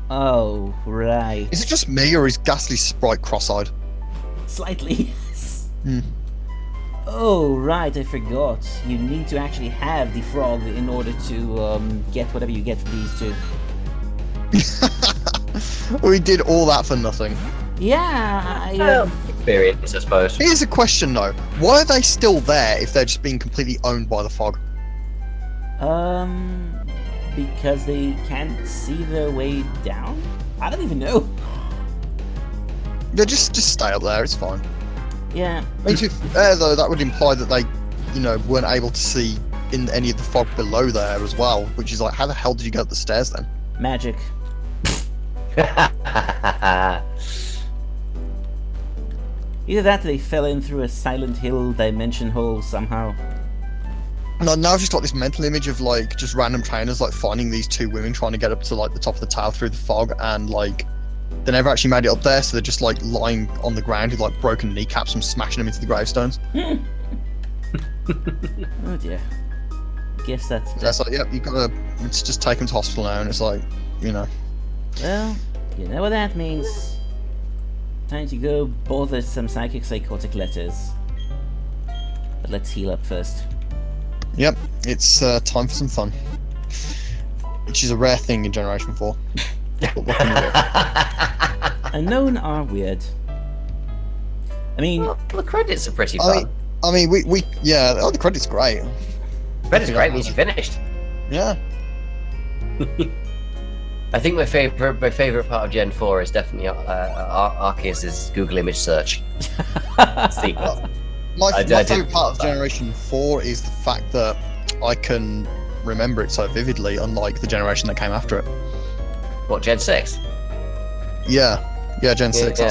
Oh, right. Is it just me, or is Ghastly Sprite cross-eyed? Slightly, yes. Hmm. Oh, right, I forgot. You need to actually have the frog in order to get whatever you get from these two. We did all that for nothing. Yeah, I, Experience, I suppose. Here's a question though: why are they still there if they're just being completely owned by the fog? because they can't see their way down? I don't even know. Yeah, just stay up there. It's fine. Yeah, I mean, to be fair though, that would imply that they, weren't able to see in any of the fog below there as well. Which is like, how the hell did you go up the stairs then? magic. Either that or they fell in through a Silent Hill dimension hole somehow. No, now I've just got this mental image of like just random trainers like finding these two women trying to get up to like the top of the tower through the fog, and like they never actually made it up there, so they're just like lying on the ground with like broken kneecaps and smashing them into the gravestones. Oh dear. Guess that's That's like, yep, you gotta just take them to hospital now, and it's like, well, you know what that means. Time to go bother some psychotic letters. But let's heal up first. yep, it's time for some fun, which is a rare thing in Generation 4. But what can you do? Unknown are weird. I mean, Well, the credits are pretty I fun. mean, we yeah, oh, the credit's great. Credits great means you finished. Yeah. I think my favorite part of Gen 4 is definitely Arceus's Google image search sequence. My I favourite did part of that. Generation 4 is the fact that I can remember it so vividly, unlike the generation that came after it. What, Gen 6? Yeah, Gen 6. Yeah.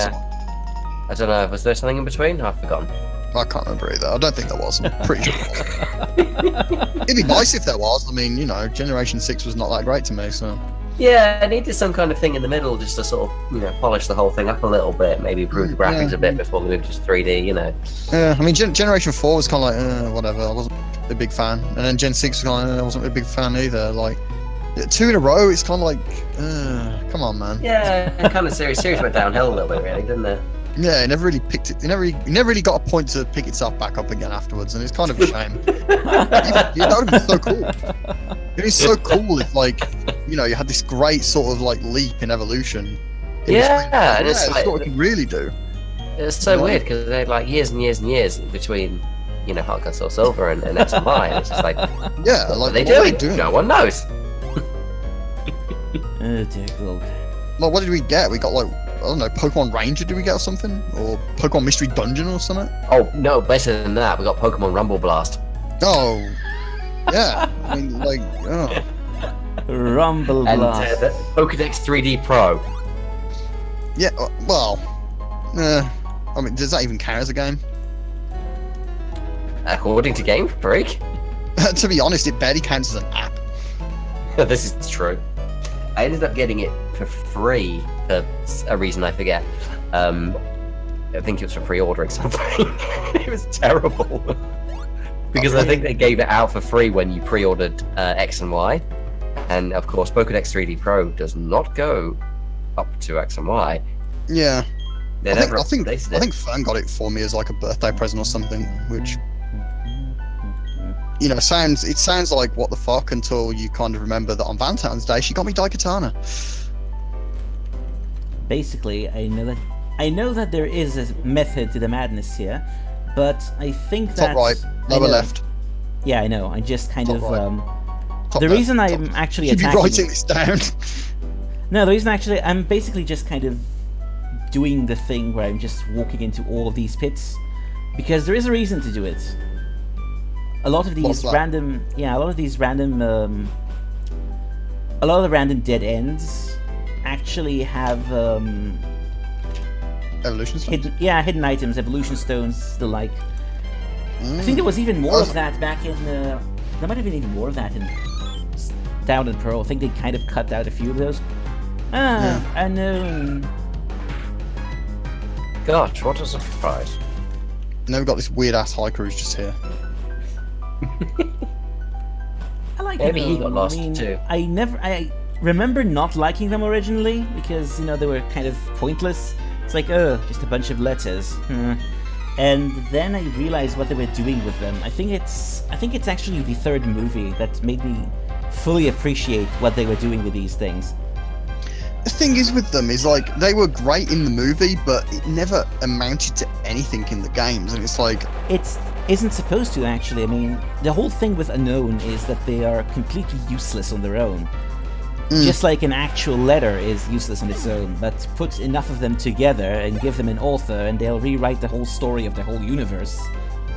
That's I don't know, was there something in between? I've forgotten. I can't remember either. I don't think there was. I'm pretty sure there was. It'd be nice if there was. I mean, Generation 6 was not that great to me, so. Yeah, I needed some kind of thing in the middle just to sort of, polish the whole thing up a little bit, maybe improve the graphics a bit before we move to 3D, Yeah, I mean, Generation 4 was kind of like, whatever. I wasn't a big fan. And then Gen 6 was kind of, I wasn't a big fan either. Like, 2 in a row, it's kind of like, come on, man. Yeah, kind of series went downhill a little bit, really, didn't it? Yeah, it never really picked it. It never really got a point to pick itself back up again afterwards, and it's kind of a shame. That would have been so cool. It is so cool if, like, you had this great sort of like leap in evolution. Yeah, and it's that's like- what it can really do. It's so Yeah. weird because they had like years and years and years between, Heart Gold Soul Silver and X and Y, and it's just like, Yeah, what like are they what doing? No one knows. oh dear God. Like, what did we get? We got like, I don't know, Pokemon Ranger. Did we get or something? Or Pokemon Mystery Dungeon or something? Oh no, better than that, we got Pokemon Rumble Blast. Oh, yeah. I mean, like, oh. Rumble And Blast. the Pokedex 3D Pro. Yeah. Well, I mean, does that even count as a game? According to Game Freak. To be honest, it barely counts as an app. This is true. I ended up getting it for free for a reason I forget. I think it was for pre-ordering something. It was terrible. Because I think they gave it out for free when you pre-ordered X and Y. And of course, Pokedex 3D Pro does not go up to X and Y. Yeah. They I never think updated it. Fern got it for me as like a birthday present or something, which sounds like what the fuck until you kind of remember that on Valentine's Day she got me Daikatana. Basically, I know that I know that there is a method to the madness here, but I think that Top right, I lower know. left. Yeah, I know. I just kind Top of right. Top the left, reason top- I'm actually Should be attacking. writing this down. No, the reason actually I'm basically just kind of doing the thing where I'm just walking into all of these pits because there is a reason to do it. A lot of What's these that? random, a lot of the random dead ends actually have Evolution stones. hidden items, evolution stones, the like. I think there was even more of that back in. There might have been even more of that in Down in Pearl. I think they kind of cut out a few of those. Unknown. Gosh, what a surprise. Now we've got this weird ass hiker who's just here. I like Maybe it. he got lost, I mean, too. I remember not liking them originally because they were kind of pointless. It's like, just a bunch of letters. And then I realized what they were doing with them. I think it's actually the third movie that made me fully appreciate what they were doing with these things. The thing is with them is like they were great in the movie, but it never amounted to anything in the games, and it's like It isn't supposed to actually. I mean, the whole thing with Unknown is that they are completely useless on their own. Just like an actual letter is useless on its own, but put enough of them together and give them an author and they'll rewrite the whole story of the whole universe.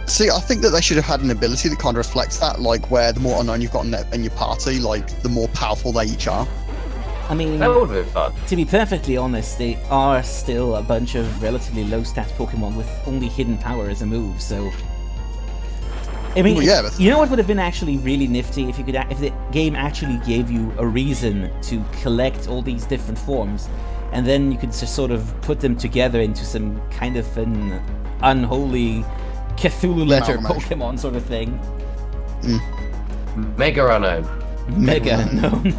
See, I think that they should have had an ability that kind of reflects that, like where the more unknown you've got in your party, like the more powerful they each are. I mean, That would have been fun. to be perfectly honest, they are still a bunch of relatively low stat Pokemon with only hidden power as a move, so... I mean, Well, yeah, but- you know what would have been actually really nifty if if the game actually gave you a reason to collect all these different forms, and then you could just sort of put them together into some kind of an unholy Cthulhu letter Amalgamation. Pokemon sort of thing. Mega unknown. Mega unknown.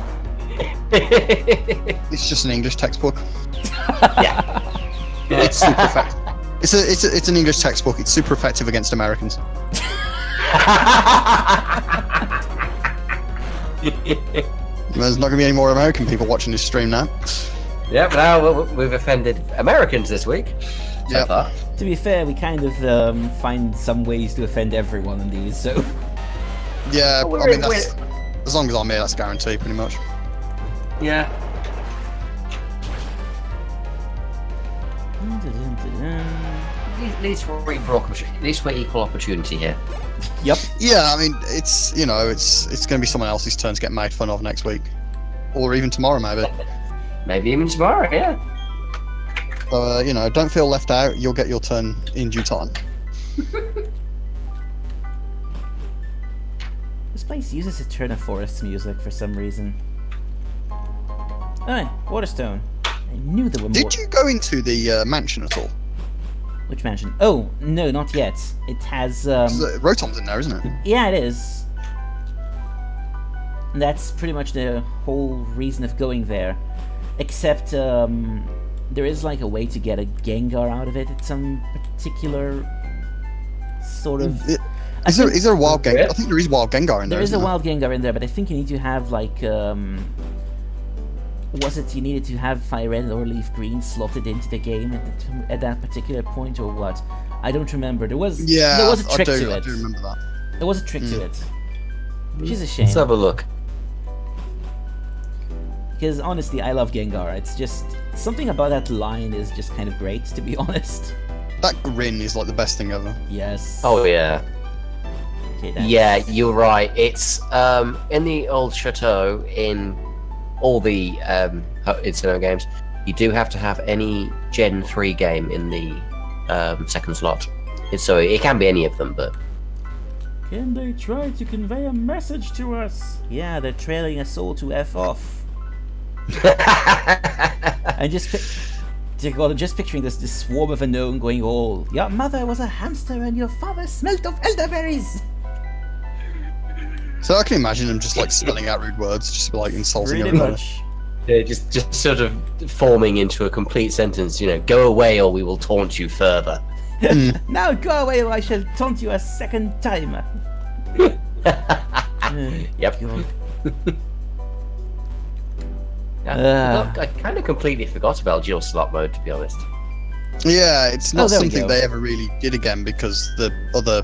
It's just an English textbook. Yeah. It's super effective. It's an English textbook. It's super effective against Americans. There's not going to be any more American people watching this stream now. Yep, now we've offended Americans this week. So Yep. far. To be fair, we kind of find some ways to offend everyone in these, so... Yeah, Well, I mean, we're- that's, as long as I'm here, that's guaranteed, pretty much. Yeah. At least we're equal opportunity here. Yep. Yeah, I mean, it's going to be someone else's turn to get made fun of next week, or even tomorrow, maybe. Maybe even tomorrow, yeah. So, don't feel left out. You'll get your turn in due time. This place uses Eterna Forest's music for some reason. Oh, Waterstone. I knew there were more. Did you go into the mansion at all? Which mansion? Oh, no, not yet. It has, Rotom's in there, isn't it? yeah, it is. And that's pretty much the whole reason of going there. Except, there is like a way to get a Gengar out of it at some particular sort of... Is there a wild Gengar? Yeah. I think there is wild Gengar in there. There is a isn't wild Gengar in there, but I think you need to have like was it you needed to have Fire Red or Leaf Green slotted into the game at that particular point or what? I don't remember. There was a trick to I it. do remember that. There was a trick to it, which is a shame. Let's have a look. Because honestly, I love Gengar. It's just something about that line is just kind of great, to be honest. That grin is like the best thing ever. Yes. Oh yeah. Okay, that's- Yeah, you're right. It's in the old chateau in all the Inferno games. You do have to have any Gen 3 game in the second slot. So it can be any of them, but Can they try to convey a message to us? Yeah, they're trailing us all to F off. And just picturing this swarm of Unknown going all, your mother was a hamster and your father smelt of elderberries. So I can imagine them just like spelling out rude words, just like insulting Pretty everybody. much. they're just sort of forming into a complete sentence. Go away or we will taunt you further. Now go away or I shall taunt you a second time. Yep. God. Yeah. Look, I kind of completely forgot about dual slot mode, to be honest. Yeah, it's not there we something go. they ever really did again because the other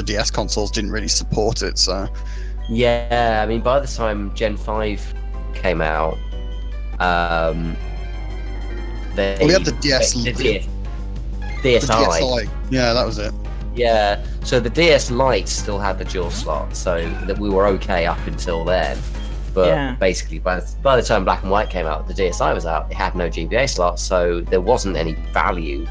DS consoles didn't really support it. So Yeah, I mean, by the time Gen 5 came out, they we had the DS, the the DSi. DSi. Yeah, that was it. Yeah, so the DS Lite still had the dual slot, so that we were okay up until then. But Yeah. basically, by the time Black and White came out, the DSi was out. It had no GBA slot, so there wasn't any value.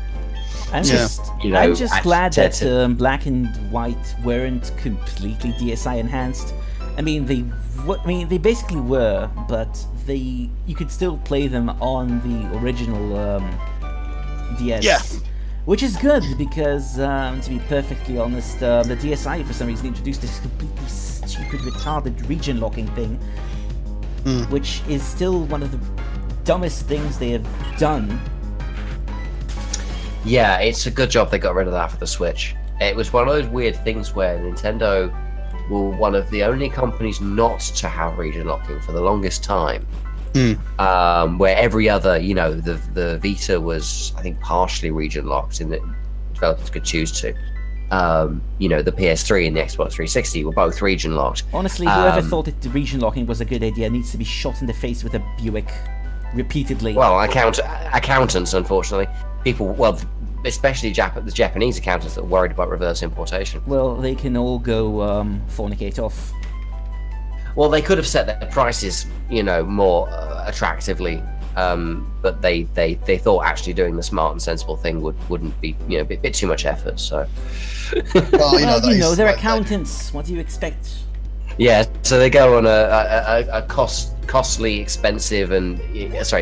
I'm Yeah. just, You know, I'm just glad that to- Black and White weren't completely DSi enhanced. I mean, they basically were, but you could still play them on the original DS. Yeah. Which is good because, to be perfectly honest, the DSi for some reason introduced this completely stupid, retarded region locking thing, which is still one of the dumbest things they have done. Yeah, it's a good job they got rid of that for the Switch. It was one of those weird things where Nintendo were one of the only companies not to have region locking for the longest time. Where every other, the Vita was, I think, partially region locked in that developers could choose to. The PS3 and the Xbox 360 were both region locked. Honestly, whoever thought that the region locking was a good idea needs to be shot in the face with a Buick repeatedly. Well, accountants, unfortunately. People, especially the Japanese accountants that are worried about reverse importation. Well, they can all go fornicate off. Well, they could have set their prices, more attractively, but they thought actually doing the smart and sensible thing wouldn't be, a bit too much effort. So, Well, they're accountants. What do you expect? yeah, so they go on a costly, expensive, and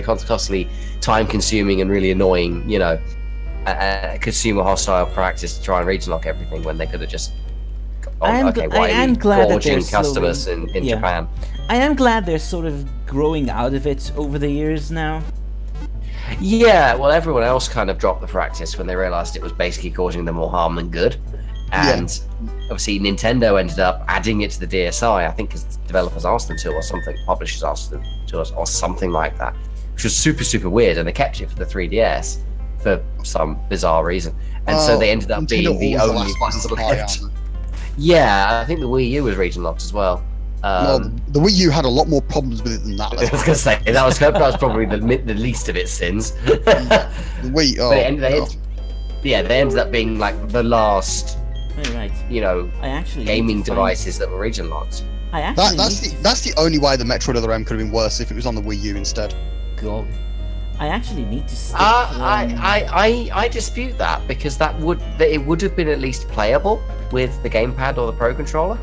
costly, time-consuming, and really annoying, consumer hostile practice to try and region lock everything when they could have just. I am glad that gorging they're customers slowly- in yeah. Japan. I am glad they're sort of growing out of it over the years now. Yeah, well, everyone else kind of dropped the practice when they realized it was basically causing them more harm than good. And obviously, Nintendo ended up adding it to the DSi, I think because developers asked them to, or something, publishers asked them to, or something like that, which was super, super weird. And they kept it for the 3DS for some bizarre reason. And so they ended up being the only ones that left. Yeah, I think the Wii U was region locked as well. Well, the Wii U had a lot more problems with it than that. I was going to say that was probably the least of its sins. The Wii, they ended up being like the last, Oh, right. I actually gaming need to find- devices that were region locked. I actually That's the only way the Metroid Other M could have been worse if it was on the Wii U instead. God. I actually need to stick. I dispute that because it would have been at least playable with the gamepad or the Pro Controller.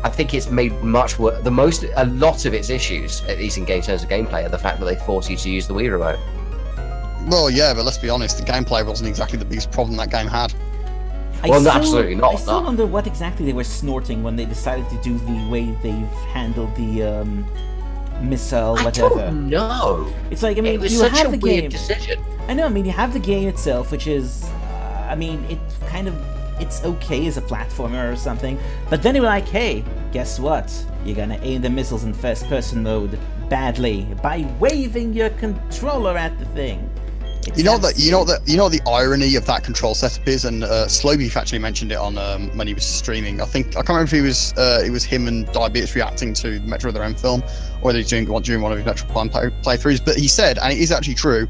I think it's made much worse. A lot of its issues, at least in terms of gameplay, are the fact that they force you to use the Wii remote. Well, yeah, but let's be honest, the gameplay wasn't exactly the biggest problem that game had. Absolutely not. I still wonder what exactly they were snorting when they decided to do the way they've handled the missile, whatever. I don't know. It's like, I mean, It was you such have a the weird game. decision. I know, I mean, you have the game itself, which is, it's okay as a platformer or something, but then they were like, hey, guess what? You're gonna aim the missiles in first-person mode badly by waving your controller at the thing. You know the irony of that control setup is, and Slowbeef actually mentioned it on when he was streaming. I can't remember if it was him and Diabetes reacting to the Metro Other M film, or whether he's doing one of his Metro Prime playthroughs. But he said, and it is actually true,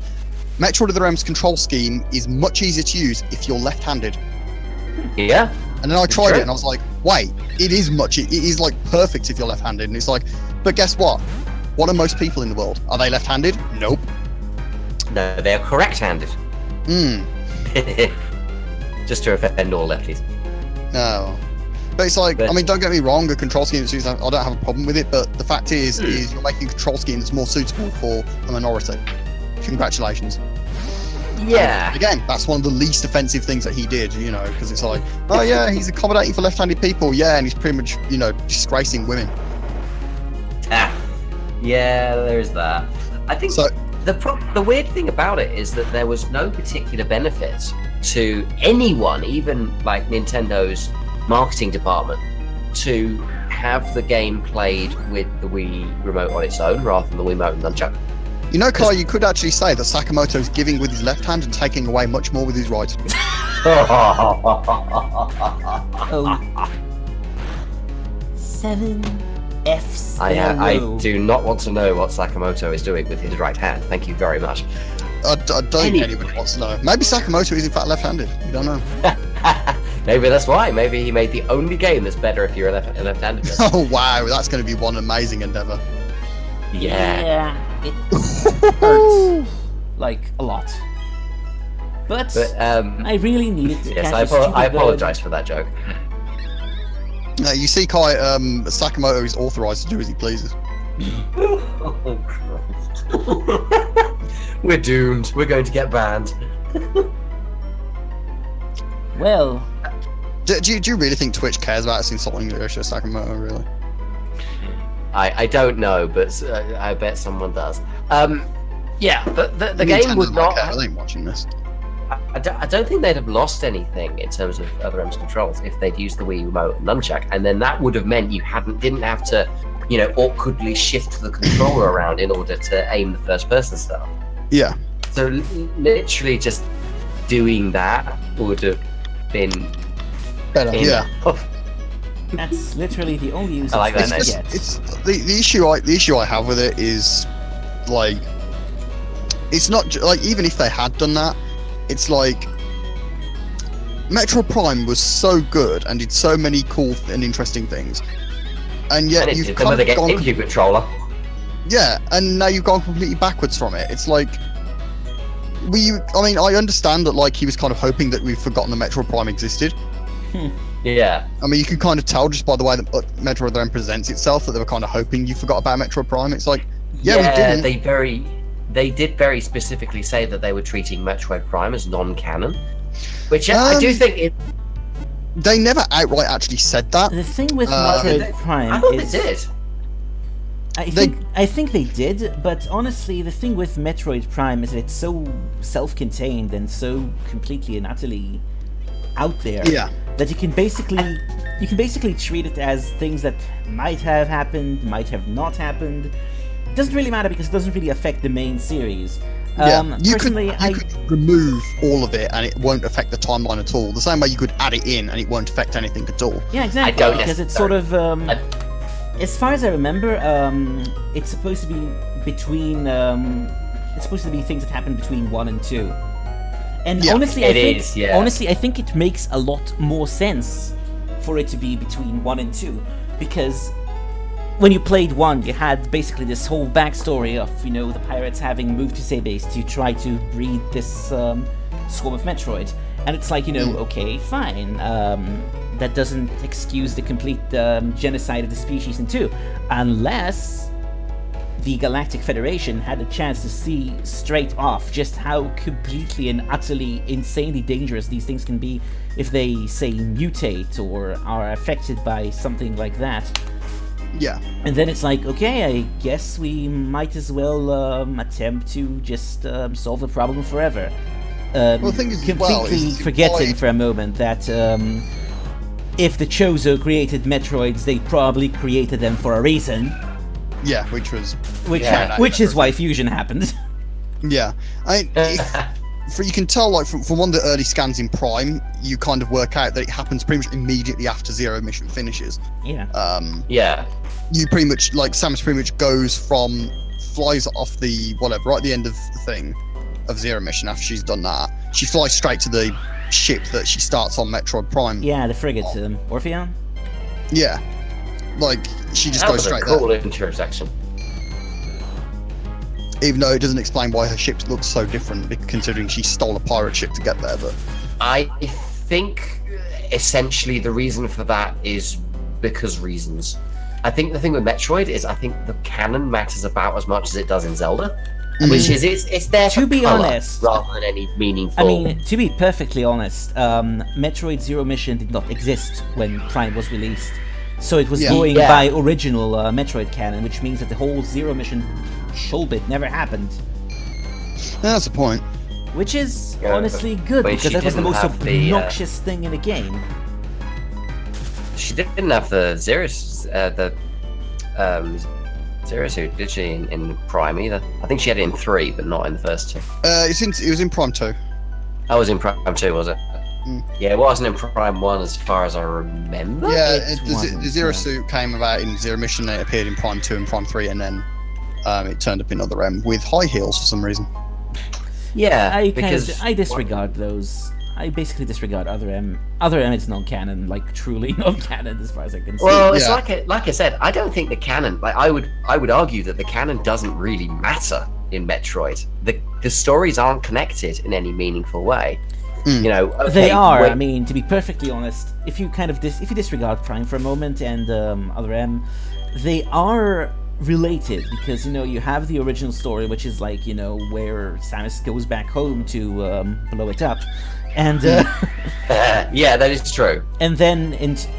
Metro Other M's control scheme is much easier to use if you're left-handed. Yeah. And then I tried it, and I was like, wait, it is like perfect if you're left-handed. And it's like, but guess what? What are most people in the world? Are they left-handed? Nope. No, they're correct-handed. Hmm. Just to offend all lefties. No. But it's like, I mean, don't get me wrong, a control scheme that's used, I don't have a problem with it, but the fact is you're making a control scheme that's more suitable for a minority. Congratulations. Yeah. And again, that's one of the least offensive things that he did, because it's like, oh yeah, he's accommodating for left-handed people, yeah, and he's pretty much, disgracing women. Yeah, there's that. I think So, the weird thing about it is that there was no particular benefit to anyone, even like Nintendo's marketing department, to have the game played with the Wii remote on its own rather than the Wiimote and Nunchuck. You know, Kai, you could actually say that Sakamoto's giving with his left hand and taking away much more with his right. Oh. 7 Fs. I do not want to know what Sakamoto is doing with his right hand. Thank you very much. I don't think anybody wants to know. Maybe Sakamoto is in fact left-handed. You don't know. Maybe that's why. Maybe he made the only game that's better if you're a left-handed. Oh wow, that's going to be one amazing endeavor. Yeah. It hurts. Like, a lot. But I really needed to yes, catch a stupid I bird. apologize for that joke. You see, Kai, Sakamoto is authorized to do as he pleases. We're doomed. We're going to get banned. Well, Do you really think Twitch cares about us insulting Yoshio Sakamoto, really? I don't know, but I bet someone does. Yeah, but the game Nintendo would might not. care, they ain't watching this. I don't think they'd have lost anything in terms of Other M's controls if they'd used the Wii Remote and Nunchuck, and then that would have meant you didn't have to, awkwardly shift the controller around in order to aim the first-person stuff. Yeah. So literally just doing that would have been Better. Yeah. enough. that's literally the only use I like that it's name. get. It's the issue I have with it is like it's not like even if they had done that, it's like Metroid Prime was so good and did so many cool and interesting things, and yet And it you've did them with kind a of gone GameCube controller. yeah, and now you've gone completely backwards from it. It's like I understand that like he was kind of hoping that we've forgotten that Metroid Prime existed. Yeah. I mean, you can kind of tell just by the way that Metroid then presents itself that they were kind of hoping you forgot about Metroid Prime. It's like, yeah, we didn't. They did very specifically say that they were treating Metroid Prime as non-canon, which I do think it. They never outright actually said that. The thing with Uh, Metroid Prime I thought is they did. I think they did, but honestly, the thing with Metroid Prime is that it's so self-contained and so completely and utterly out there Yeah. that you can basically treat it as things that might have happened, might have not happened. It doesn't really matter because it doesn't really affect the main series. Yeah, you could Personally, remove all of it and it won't affect the timeline at all. The same way you could add it in and it won't affect anything at all. Yeah, exactly. I don't because it's sort of, as far as I remember, it's supposed to be between. It's supposed to be things that happen between 1 and 2. And Yeah, honestly, it I think it makes a lot more sense for it to be between 1 and 2, because when you played 1, you had basically this whole backstory of the pirates having moved to Sebase to try to breed this swarm of Metroid, and it's like okay, fine. That doesn't excuse the complete genocide of the species in 2, unless the Galactic Federation had a chance to see straight off just how completely and utterly insanely dangerous these things can be if they, say, mutate or are affected by something like that. Yeah. And then it's like, okay, I guess we might as well attempt to just solve the problem forever. Well, the thing is, completely forgetting for a moment that if the Chozo created Metroids, they probably created them for a reason. Yeah, which is why fusion happened. Yeah, you can tell like from one of the early scans in Prime, you kind of work out that it happens pretty much immediately after Zero Mission finishes. Yeah. Yeah. You pretty much like Samus pretty much flies off the whatever right at the end of the thing of Zero Mission. After she's done that, she flies straight to the ship that she starts on Metroid Prime. Yeah, the frigate, Orpheon. Yeah, like she just That goes was straight a cool there. intersection. Even though it doesn't explain why her ship looks so different, considering she stole a pirate ship to get there. But I think essentially the reason for that is because reasons. I think the thing with Metroid is I think the canon matters about as much as it does in Zelda, which is it's there To for be colour honest, rather than any meaningful. I mean, to be perfectly honest, Metroid Zero Mission did not exist when Prime was released, so it was going by original Metroid canon, which means that the whole Zero Mission shulbit never happened. that's the point. Which is honestly good, but because she that was the didn't most have the, obnoxious thing in the game. She didn't have the Zero Suit, did she in Prime either? I think she had it in 3, but not in the first 2. It was in Prime 2. I was in Prime 2, was it? Mm. Yeah, it wasn't in Prime 1 as far as I remember. Yeah, It the wasn't, Zero yeah. Suit came about in Zero Mission, and it appeared in Prime 2 and Prime 3, and then it turned up in Other M with high heels for some reason. Yeah, I disregard those. I basically disregard Other M. Other M is non-canon, like truly non-canon as far as I can see. Well, it's Yeah. like I said, I don't think the canon. Like I would argue that the canon doesn't really matter in Metroid. The stories aren't connected in any meaningful way. Mm. You know, okay, They are. wait- I mean, to be perfectly honest, if you kind of if you disregard Prime for a moment and Other M, they are related because you have the original story, which is like where Samus goes back home to blow it up, and yeah, that is true. and then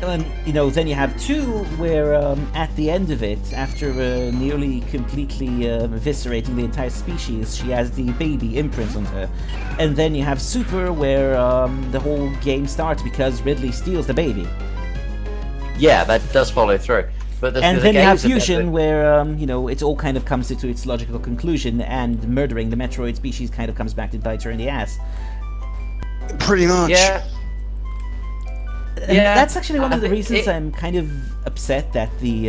then you have 2 where at the end of it, after nearly completely eviscerating the entire species, she has the baby imprint on her, and then you have Super where the whole game starts because Ridley steals the baby, Yeah, that does follow through. But and then you have Fusion where it all kind of comes to its logical conclusion, and murdering the Metroid species kind of comes back to bite her in the ass. Pretty much. Yeah. And Yeah, that's actually one of the I- reasons it- I'm kind of upset that the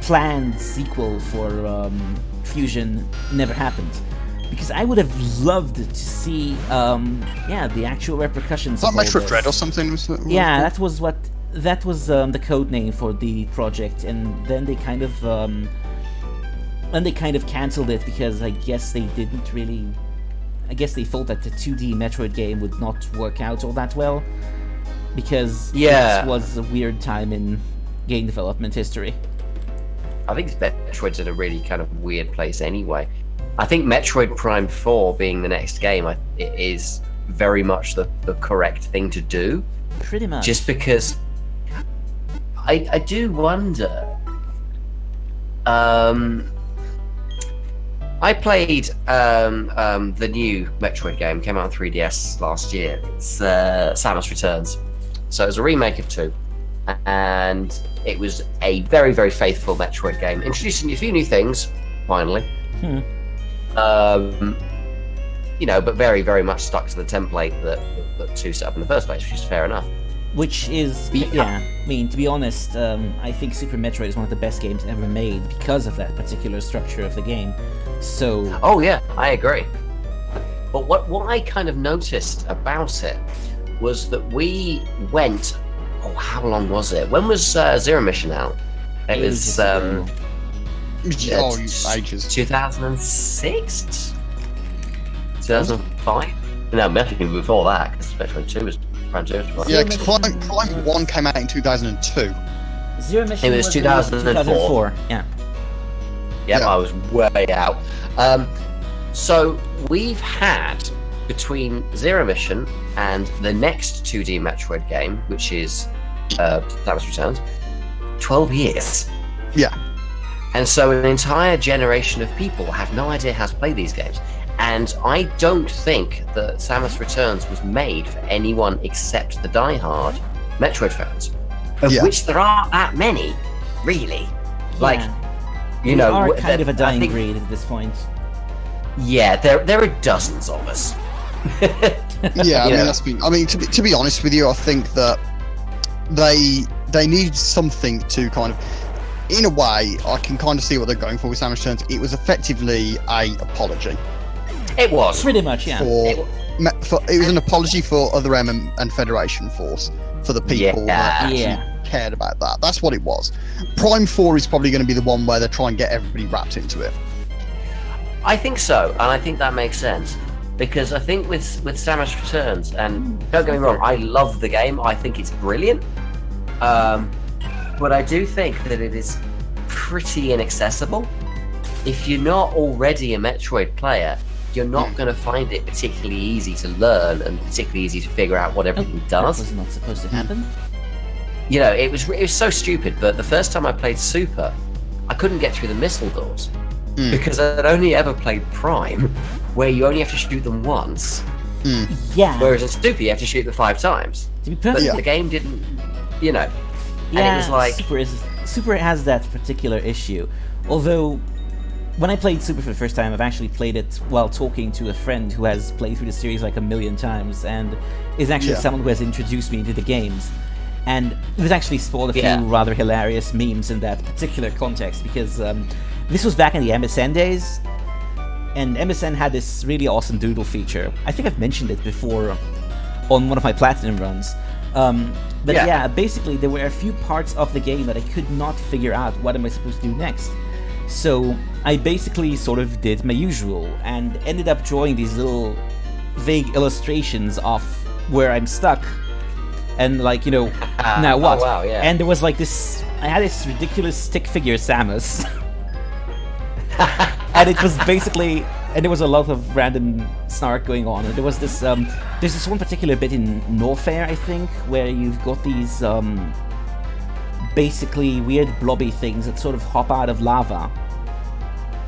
planned sequel for Fusion never happened, because I would have loved to see the actual repercussions. Is that of all Metroid this. Dread or something? Yeah, that was the code name for the project, and then they kind of cancelled it because I guess they didn't really. I guess they thought that the 2D Metroid game would not work out all that well, because Yeah. it was a weird time in game development history. I think Metroid's in a really kind of weird place anyway. I think Metroid Prime 4 being the next game, it is very much the correct thing to do. Pretty much. Just because I do wonder. I played the new Metroid game, came out on 3DS last year. It's Samus Returns. So it was a remake of 2. And it was a very, very faithful Metroid game, introducing a few new things, finally. But very, very much stuck to the template that 2 set up in the first place, which is fair enough. Which is, Yeah. I mean, to be honest, I think Super Metroid is one of the best games ever made because of that particular structure of the game. So, Oh yeah, I agree. But what I kind of noticed about it was that we went. Oh, how long was it? When was Zero Mission out? It ages was ago. Ages. 2006, 2005. No, maybe before that, because Metroid 2 was Prime 2. Right? Yeah, 'cause Prime 1 came out in 2002. Zero Mission It was 2004. Yeah. Yep, Yeah. I was way out. So we've had between Zero Mission and the next 2D Metroid game, which is Samus Returns, 12 years. Yeah. And so an entire generation of people have no idea how to play these games. And I don't think that Samus Returns was made for anyone except the die-hard Metroid fans, of Yeah. which there aren't that many, really. Like, Yeah. you We know, are kind of a I dying think- breed at this point. Yeah, there are dozens of us. Yeah, I You mean, know. to be honest with you, I think that they need something to kind of, in a way, I can kind of see what they're going for with Samus Returns. It was effectively a apology It was. Pretty much, yeah. it was an apology for Other M and Federation Force, for the people that actually Yeah. cared about that. That's what it was. Prime 4 is probably going to be the one where they try and get everybody wrapped into it. I think so, and I think that makes sense. Because I think with Samus Returns, and don't get me wrong, I love the game, I think it's brilliant. But I do think that it is pretty inaccessible. If you're not already a Metroid player, you're not going to find it particularly easy to learn and particularly easy to figure out what everything That does. was not supposed to happen. You know, it was so stupid, but the first time I played Super, I couldn't get through the missile doors. Because I'd only ever played Prime, where you only have to shoot them once. Yeah. Whereas in Super, you have to shoot them 5 times. To be But perfectly the game didn't, you know. Yeah, And it was like, Super is Super has that particular issue. Although, when I played Super for the first time, I've actually played it while talking to a friend who has played through the series like 1,000,000 times, and is actually someone who has introduced me into the games. And it was actually spawned a few rather hilarious memes in that particular context, because this was back in the MSN days, and MSN had this really awesome doodle feature. I think I've mentioned it before on one of my Platinum runs. But yeah, basically there were a few parts of the game that I could not figure out what am I supposed to do next. So I basically sort of did my usual, and ended up drawing these little vague illustrations of where I'm stuck. And like, you know, now what? Oh, wow, yeah. And there was like this, I had this ridiculous stick figure Samus. And it was basically, and there was a lot of random snark going on. And there was this, there's this one particular bit in Norfair, I think, where you've got these, basically weird blobby things that sort of hop out of lava.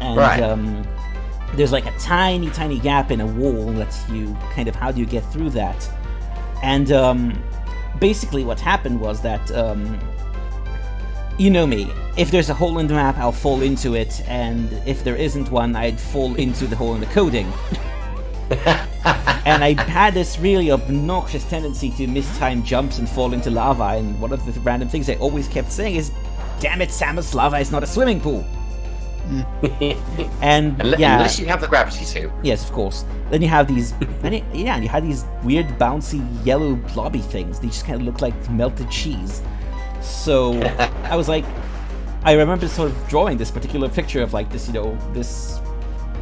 And there's like a tiny, tiny gap in a wall that you kind of, how do you get through that? And, basically what happened was that, you know me, if there's a hole in the map, I'll fall into it, and if there isn't one, I'd fall into the hole in the coding. And I had this really obnoxious tendency to miss time jumps and fall into lava, and one of the random things I always kept saying is, damn it, Samus, lava is not a swimming pool. And unless you have the gravity suit. Yes, of course. Then you have these, and you had these weird bouncy yellow blobby things. They just kind of look like melted cheese. So I was like, I remember sort of drawing this particular picture of like this, you know, this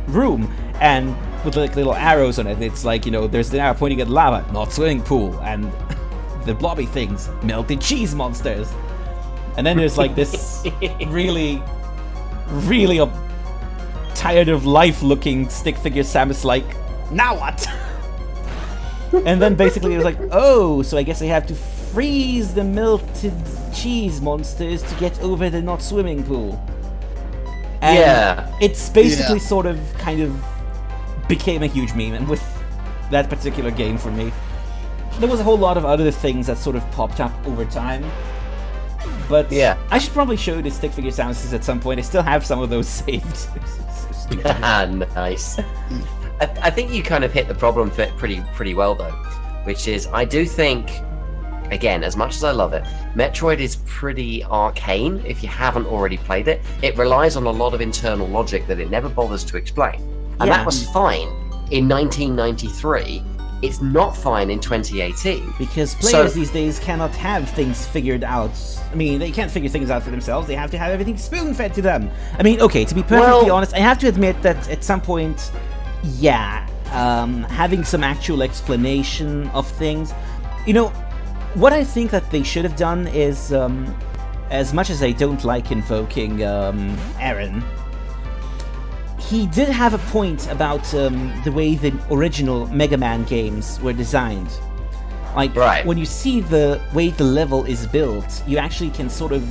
room, and with like little arrows on it. It's like, you know, there's the arrow pointing at lava, not swimming pool, and the blobby things, melted cheese monsters. And then there's like this really tired of life looking stick figure Samus like, now what? And then basically it was like, oh, so I guess I have to freeze the melted cheese monsters to get over the not swimming pool. And it's basically sort of kind of became a huge meme, and with that particular game for me. There was a whole lot of other things that sort of popped up over time. But I should probably show you the stick figure Samuses at some point. I still have some of those saved. Nice. I think you kind of hit the problem pretty well though, which is I do think, again, as much as I love it, Metroid is pretty arcane if you haven't already played it. It relies on a lot of internal logic that it never bothers to explain. And that was fine in 1993. It's not fine in 2018. Because players these days cannot have things figured out. I mean, they can't figure things out for themselves. They have to have everything spoon-fed to them. I mean, okay, to be perfectly honest, I have to admit that at some point, having some actual explanation of things. You know, what I think that they should have done is, as much as I don't like invoking Aaron, he did have a point about the way the original Mega Man games were designed. Like, when you see the way the level is built, you actually can sort of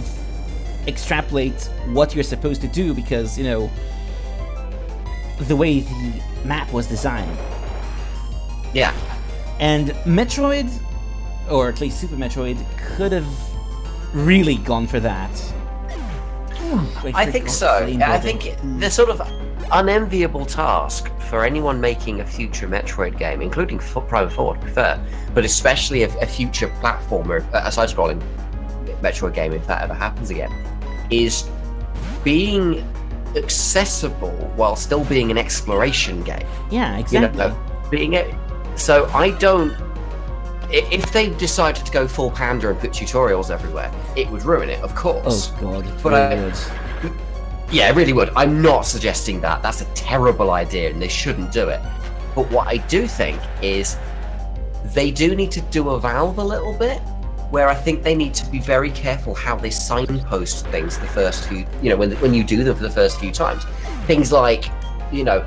extrapolate what you're supposed to do because, you know, the way the map was designed. Yeah. And Metroid, or at least Super Metroid, could have really gone for that. I think so. I think the sort of unenviable task for anyone making a future Metroid game, including Prime 4 to be fair, but especially a future platformer, a side-scrolling Metroid game, if that ever happens again, is being accessible while still being an exploration game. Yeah, exactly. You know, so I don't. If they decided to go full Panda and put tutorials everywhere, it would ruin it, of course. Oh god, it really would. Yeah, it really would. I'm not suggesting that. That's a terrible idea and they shouldn't do it. But what I do think is they do need to do a Valve a little bit, where I think they need to be very careful how they signpost things the first few, you know, when you do them for the first few times. Things like, you know,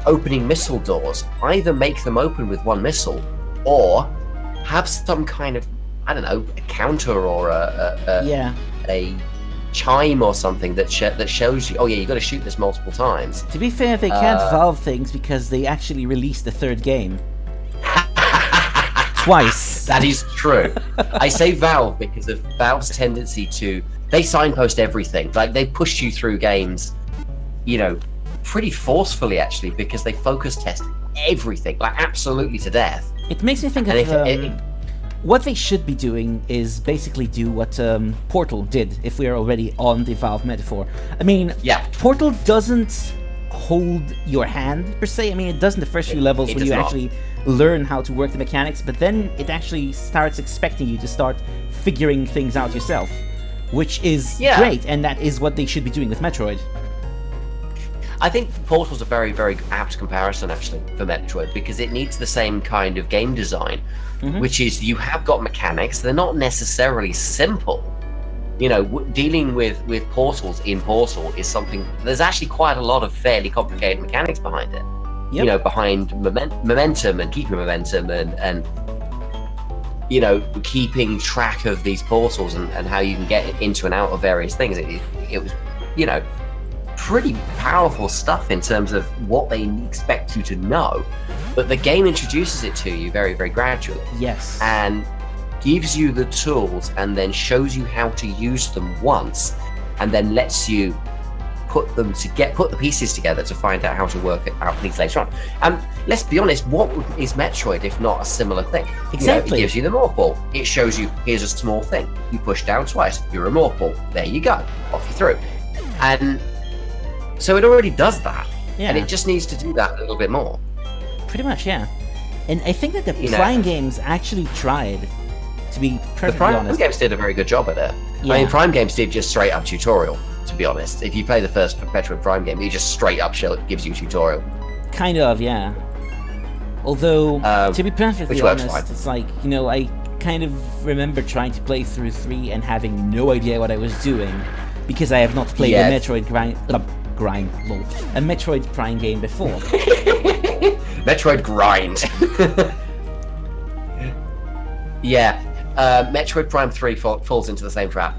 opening missile doors. Either make them open with one missile, or have some kind of, I don't know, a counter or a chime or something that shows you, oh yeah, you got to shoot this multiple times. To be fair, they can't Valve things because they actually released the third game. Twice. That is true. I say Valve because of Valve's tendency to... They signpost everything. Like, they push you through games, you know, pretty forcefully, actually, because they focus test everything, like, absolutely to death. It makes me think of... what they should be doing is basically do what Portal did, if we are already on the Valve metaphor. I mean, yeah. Portal doesn't hold your hand, per se. I mean, it does in the first few levels when you actually learn how to work the mechanics, but then it actually starts expecting you to start figuring things out yourself, which is great, and that is what they should be doing with Metroid. I think Portal's a very, very apt comparison, actually, for Metroid, because it needs the same kind of game design, which is you have got mechanics, they're not necessarily simple. You know, dealing with portals in Portal is something... There's actually quite a lot of fairly complicated mechanics behind it. You know, behind momentum and keeping momentum and you know, keeping track of these portals and how you can get into and out of various things. It was, you know, pretty powerful stuff in terms of what they expect you to know, but the game introduces it to you very, very gradually. Yes. And gives you the tools and then shows you how to use them once, and then lets you put the pieces together to find out how to work out things later on. And let's be honest, what is Metroid if not a similar thing? Exactly. You know, it gives you the morph ball. It shows you, here's a small thing. You push down twice, you're a morph ball. There you go. Off you through. And so it already does that. Yeah. And it just needs to do that a little bit more. Pretty much, yeah. And I think that the Prime games actually tried, to be perfectly honest. The Prime games did a very good job at it. I mean, Prime games did just straight up tutorial, to be honest. If you play the first Metroid Prime game, it just straight up gives you a tutorial. Kind of, yeah. Although, to be perfectly honest, it's like, you know, I kind of remember trying to play through 3 and having no idea what I was doing, because I have not played a Metroid a Metroid Prime game before. Metroid grind. Yeah, Metroid Prime 3 falls into the same trap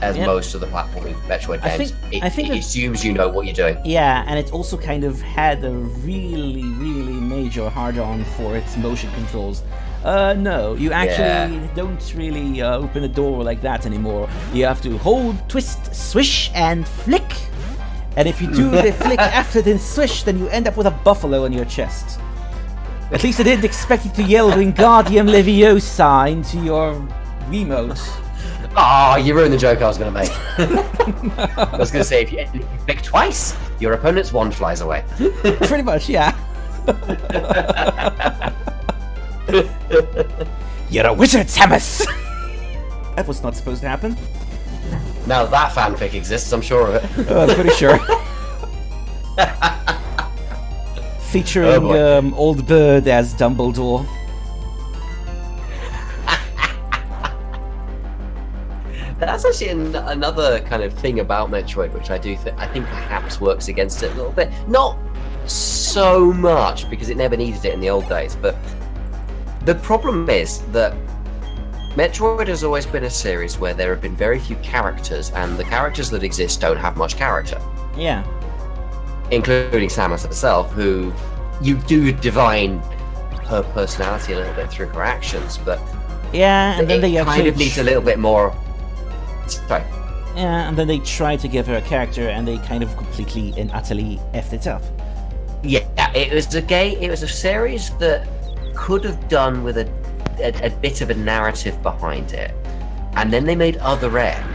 as most of the platforming Metroid games. I think it assumes you know what you're doing. Yeah, and it also kind of had a really, really major hard-on for its motion controls. No, you actually don't really open a door like that anymore. You have to hold, twist, swish, and flick. And if you do the flick after the swish, then you end up with a buffalo on your chest. At least I didn't expect you to yell Wingardium Leviosa into your Wiimote. Ah, you ruined the joke I was going to make. I was going to say, if you flick twice, your opponent's wand flies away. Pretty much, yeah. You're a wizard, Samus! That was not supposed to happen. Now that fanfic exists, I'm sure of it. I'm pretty sure. Featuring Old Bird as Dumbledore. That's actually another kind of thing about Metroid, which I think perhaps works against it a little bit. Not so much, because it never needed it in the old days, but the problem is that Metroid has always been a series where there have been very few characters, and the characters that exist don't have much character. Yeah. Including Samus herself, who you do divine her personality a little bit through her actions, but yeah, and then they kind of needs a little bit more. Sorry. Yeah, and then they try to give her a character, and they kind of completely and utterly effed it up. Yeah, it was a series that could have done with a bit of a narrative behind it, and then they made Other M,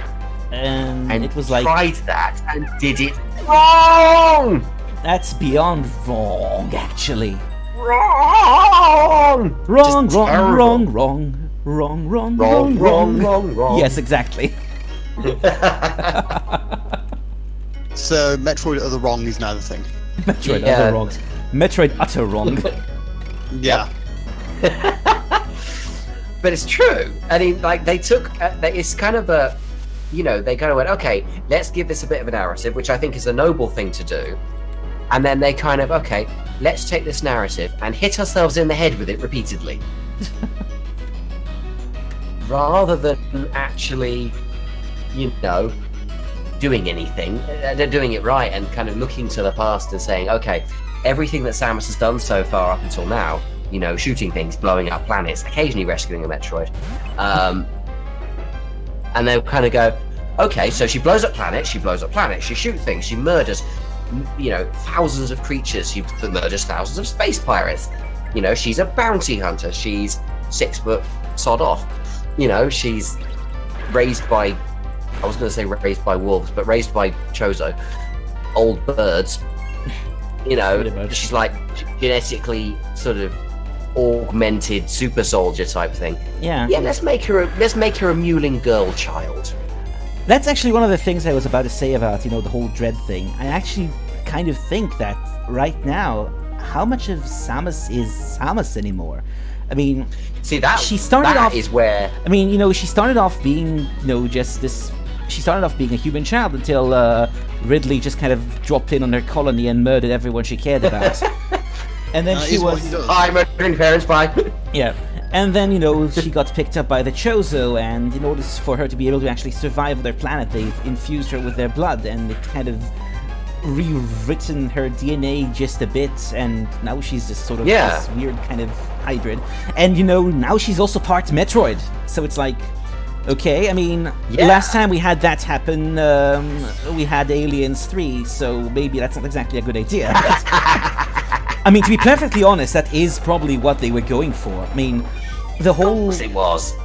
and it was tried that and did it wrong. That's beyond wrong, actually. Wrong. Wrong. Yes, exactly. So Metroid Other Wrong is now the thing. Metroid Other Wrong. Metroid Utter Wrong. Yeah. But it's true. I mean, like, they took... it's kind of a... You know, they kind of went, okay, let's give this a bit of a narrative, which I think is a noble thing to do. And then they kind of, okay, let's take this narrative and hit ourselves in the head with it repeatedly. Rather than actually, you know, doing anything, doing it right, and kind of looking to the past and saying, okay, everything that Samus has done so far up until now, you know, shooting things, blowing up planets, occasionally rescuing a Metroid. And they'll kind of go, okay, so she blows up planets, she shoots things, she murders, you know, thousands of creatures, she murders thousands of space pirates. You know, she's a bounty hunter, she's 6 foot sod off. You know, she's raised by, I was going to say raised by wolves, but raised by Chozo, old birds. You know, she's like genetically sort of augmented super soldier type thing. Yeah. Yeah, let's make her a mewling girl child. That's actually one of the things I was about to say about, you know, the whole Dread thing. I actually kind of think that right now, how much of Samus is Samus anymore? I mean, see, that she started that off, is where, I mean, you know, she started off being, you know, just this. She started off being a human child until Ridley just kind of dropped in on her colony and murdered everyone she cared about. And then she was, I'm murdering parents, bye. yeah. And then, you know, she got picked up by the Chozo, and in order for her to be able to actually survive their planet, they've infused her with their blood, and it kind of rewritten her DNA just a bit, and now she's just sort of this weird kind of hybrid. And, you know, now she's also part Metroid, so it's like, okay, I mean, last time we had that happen, we had Aliens 3, so maybe that's not exactly a good idea. But, I mean, to be perfectly honest, that is probably what they were going for. I mean, the whole... It was.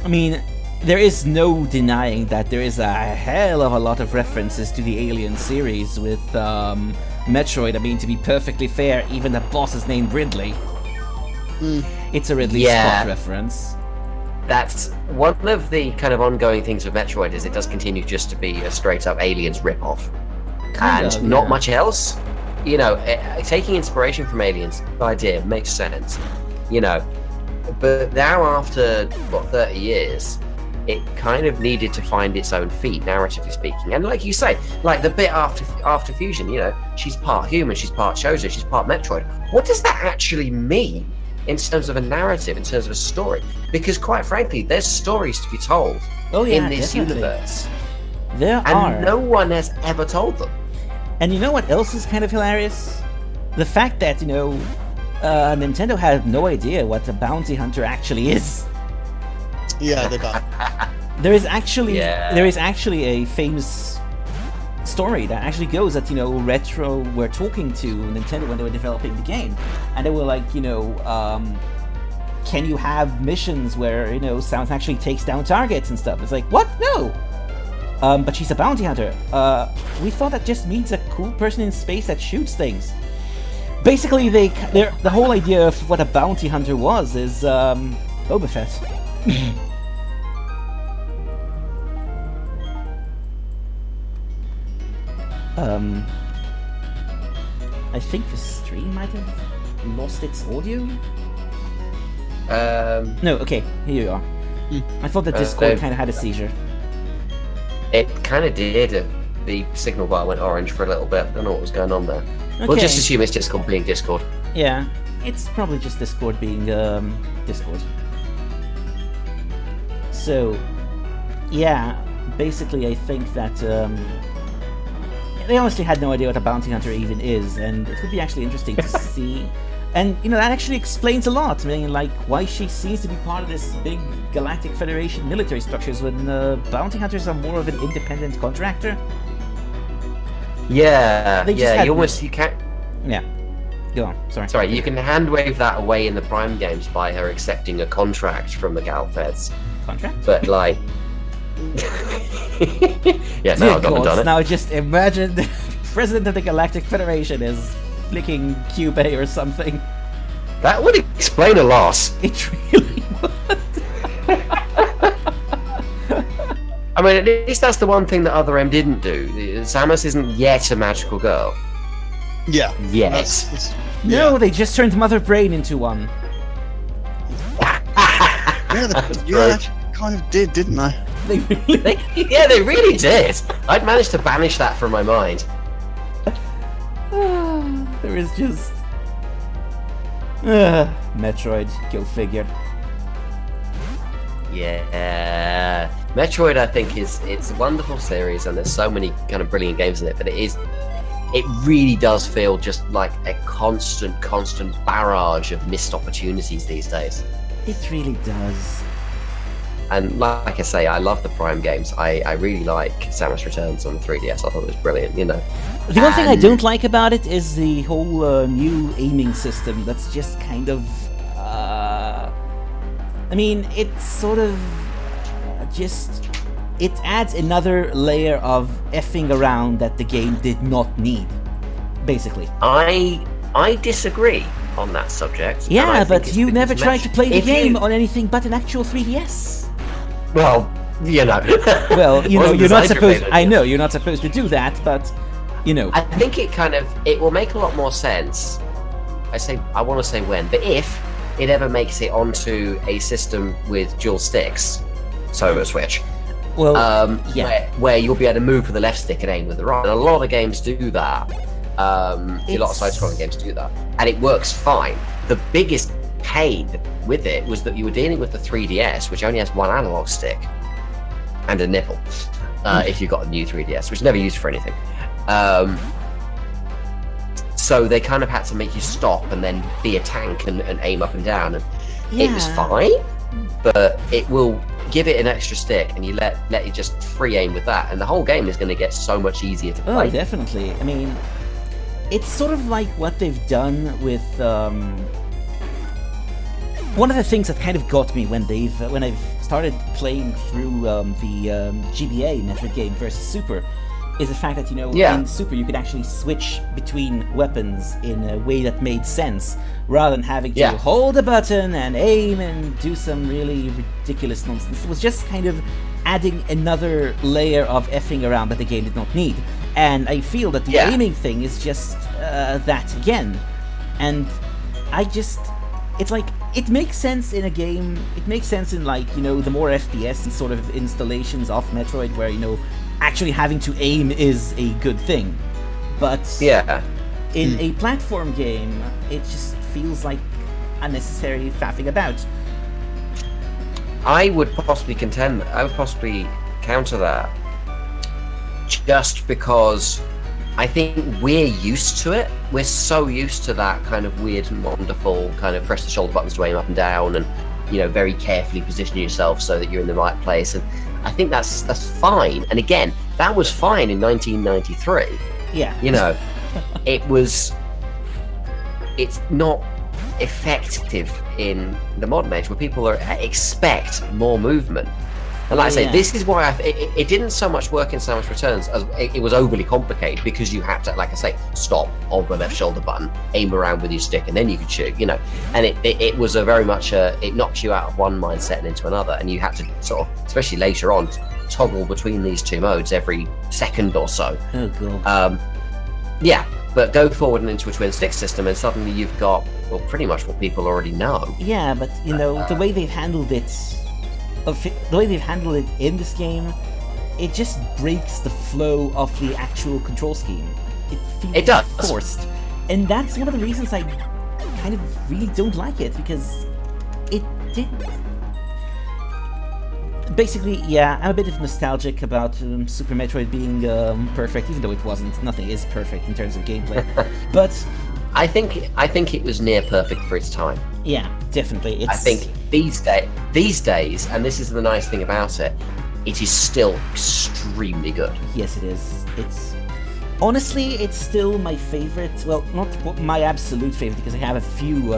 I mean, there is no denying that there is a hell of a lot of references to the Alien series with Metroid. I mean, to be perfectly fair, even the boss is named Ridley. It's a Ridley Scott reference. That's one of the kind of ongoing things with Metroid, is it does continue just to be a straight-up Aliens rip-off. And not much else. You know, taking inspiration from Aliens, the idea makes sense. You know, but now after, what, 30 years, it kind of needed to find its own feet, narratively speaking. And like you say, like the bit after Fusion, you know, she's part human, she's part Chozo, she's part Metroid. What does that actually mean in terms of a narrative, in terms of a story? Because quite frankly, there's stories to be told in this universe. There are. And no one has ever told them. And you know what else is kind of hilarious? The fact that, you know, Nintendo had no idea what a bounty hunter actually is. Yeah, they don't. There is actually a famous story that actually goes that, you know, Retro were talking to Nintendo when they were developing the game, and they were like, you know, can you have missions where, you know, Samus actually takes down targets and stuff? It's like, what? No. But she's a bounty hunter. We thought that just means a cool person in space that shoots things. Basically, the whole idea of what a bounty hunter was is Boba Fett. I think the stream might have lost its audio. No, okay, here you are. I thought that Discord kind of had a seizure. It kind of did. The signal bar went orange for a little bit. I don't know what was going on there. Okay. We'll just assume it's Discord being Discord. Yeah, it's probably just Discord being Discord. So, yeah, basically I think that they honestly had no idea what a bounty hunter even is, and it would be actually interesting to see. And, you know, that actually explains a lot. I mean, like, why she seems to be part of this big Galactic Federation military structures when bounty hunters are more of an independent contractor. Yeah, you can't... Yeah, go on, sorry. Sorry, you can hand-wave that away in the Prime games by her accepting a contract from the Gal Feds. Contract? But, like... yeah, no, I've not done it. Now just imagine the President of the Galactic Federation is flicking Cubey or something. That would explain a lot. It really would. I mean, at least that's the one thing that Other M didn't do. Samus isn't yet a magical girl. Yeah. Yet. No, they just turned Mother Brain into one. Yeah, kind of did, didn't they? They really... they really did. I'd managed to banish that from my mind. There is just... Metroid, go figure. Yeah. Metroid, I think, it's a wonderful series, and there's so many kind of brilliant games in it, but it is it really does feel just like a constant barrage of missed opportunities these days. It really does. And like I say, I love the Prime games. I really like Samus Returns on the 3DS. I thought it was brilliant, you know. The one thing I don't like about it is the whole new aiming system. That's just kind of... I mean, it's sort of just... It adds another layer of effing around that the game did not need, basically. I disagree on that subject. Yeah, but you never tried to play the game on anything but an actual 3DS. Well, you know. Well, you know, you're not supposed... I know, you're not supposed to do that, but, you know. I think it will make a lot more sense. I want to say when, but if it ever makes it onto a system with dual sticks, so a Switch, well, yeah. where you'll be able to move with the left stick and aim with the right. And a lot of games do that. A lot of side-scrolling games do that, and it works fine. The biggest pain with it was that you were dealing with the 3DS, which only has one analog stick and a nipple. If you got a new 3DS, which is never used for anything. So they kind of had to make you stop and then be a tank and aim up and down. And it was fine, but it will give it an extra stick, and you let it just free aim with that, and the whole game is going to get so much easier to play. Oh, definitely. I mean, it's sort of like what they've done with one of the things that kind of got me when I've started playing through the GBA Metroid game versus Super is the fact that, you know, in Super you could actually switch between weapons in a way that made sense, rather than having to hold a button and aim and do some really ridiculous nonsense. It was just kind of adding another layer of effing around that the game did not need. And I feel that the aiming thing is just that again. And it's like, it makes sense in a game, it makes sense in, like, you know, the more FPS sort of installations of Metroid where, you know, actually having to aim is a good thing. But in a platform game, it just feels like unnecessary faffing about. I would possibly counter that just because I think we're used to it. We're so used to that kind of weird and wonderful kind of press the shoulder buttons to aim up and down, and, you know, very carefully position yourself so that you're in the right place. And I think that's fine. And again, that was fine in 1993. Yeah. You know, it's not effective in the modern age where people expect more movement. And like I say, this is why it didn't so much work in Samus Returns as it was overly complicated, because you had to, like I say, stop, hold the left shoulder button, aim around with your stick, and then you could shoot, you know. And it was a very much it knocked you out of one mindset and into another, and you had to sort of, especially later on, toggle between these two modes every second or so. Oh, God. Yeah, but go forward and into a twin stick system, and suddenly you've got, well, pretty much what people already know. Yeah, but, you know, the way they've handled it... The way they've handled it in this game, it just breaks the flow of the actual control scheme. It feels forced. And that's one of the reasons I kind of really don't like it, because it did... Basically, yeah, I'm a bit nostalgic about Super Metroid being perfect, even though it wasn't. Nothing is perfect in terms of gameplay. But... I think it was near perfect for its time. Yeah, definitely. I think these days, and this is the nice thing about it, it is still extremely good. Yes, it is. Honestly, it's still my favorite. Well, not my absolute favorite, because I have a few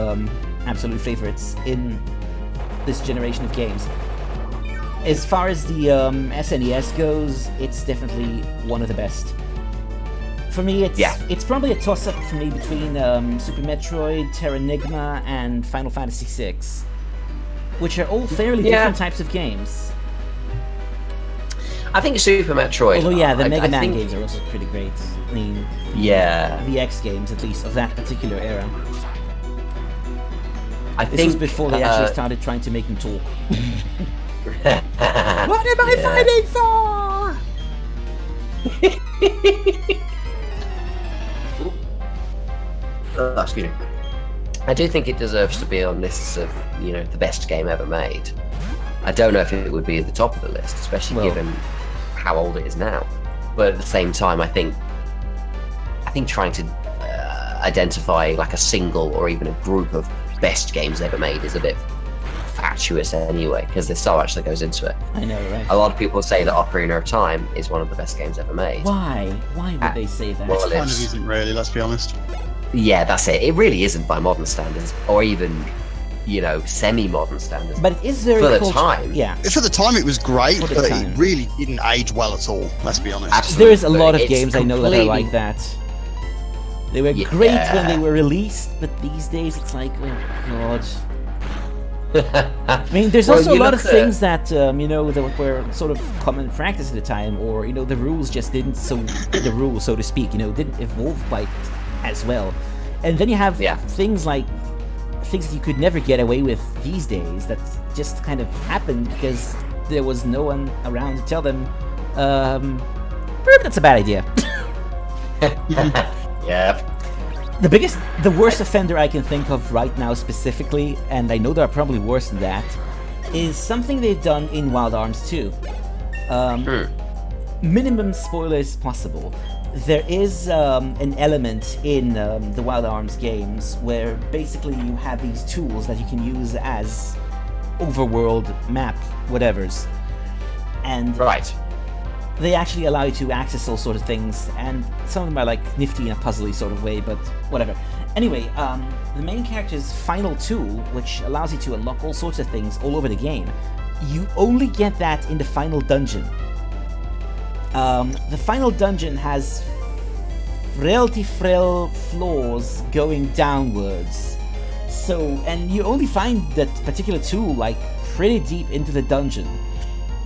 absolute favorites in this generation of games. As far as the SNES goes, it's definitely one of the best. For me, it's probably a toss-up for me between Super Metroid, Terranigma, and Final Fantasy VI, which are all fairly different types of games. I think Super Metroid... Although, yeah, the Mega Man games are also pretty great. I mean, the X games, at least, of that particular era. This was before they actually started trying to make them talk. What am I fighting for? Excuse me. I do think it deserves to be on lists of, you know, the best game ever made. I don't know if it would be at the top of the list, especially given how old it is now. But at the same time, I think think trying to identify like a single or even a group of best games ever made is a bit fatuous anyway, because there's so much that goes into it. I know, right? A lot of people say that Ocarina of Time is one of the best games ever made. Why? Why would they say that? well, Kind of isn't really, let's be honest. Yeah, that's it. It really isn't by modern standards, or even, you know, semi-modern standards. But it is very For the cultu- time. Yeah. For the time, it was great, For the but time. it really didn't age well at all, let's be honest. Absolutely. There is a lot of It's games I know that are completely- like that. They were Yeah. great when they were released, but these days it's like, oh god. I mean, there's Well, also a you lot of look at- things that you know, that were sort of common practice at the time, or you know, the rules just didn't the rules, so to speak, you know, didn't evolve quite as well. And then you have Yeah. things like things that you could never get away with these days that just kind of happened because there was no one around to tell them, that's a bad idea. Yep. The worst offender I can think of right now specifically, and I know there are probably worse than that, is something they've done in Wild Arms 2. Minimum spoilers possible. There is an element in the Wild Arms games where basically you have these tools that you can use as overworld map whatevers. And Right. they actually allow you to access all sort of things, and some of them are like nifty in a puzzly sort of way, but whatever. Anyway, the main character's final tool, which allows you to unlock all sorts of things all over the game, you only get that in the final dungeon. The final dungeon has frailty frail floors going downwards. So, and you only find that particular tool like pretty deep into the dungeon.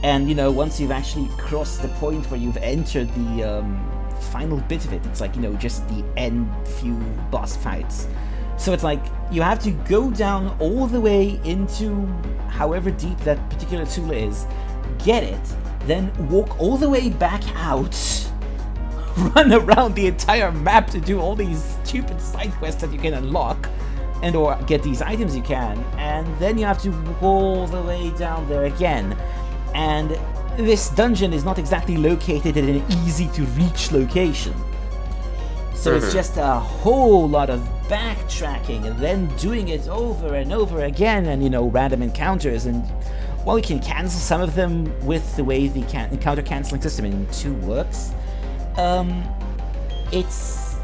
And you know, once you've actually crossed the point where you've entered the final bit of it, it's like, you know, just the end few boss fights. So it's like you have to go down all the way into however deep that particular tool is, get it, then walk all the way back out, run around the entire map to do all these stupid side quests that you can unlock, and or get these items you can, and then you have to walk all the way down there again. And this dungeon is not exactly located in an easy-to-reach location. So it's just a whole lot of backtracking and then doing it over and over again, and, you know, random encounters. And while you can cancel some of them with the way the encounter canceling system in 2 works, it's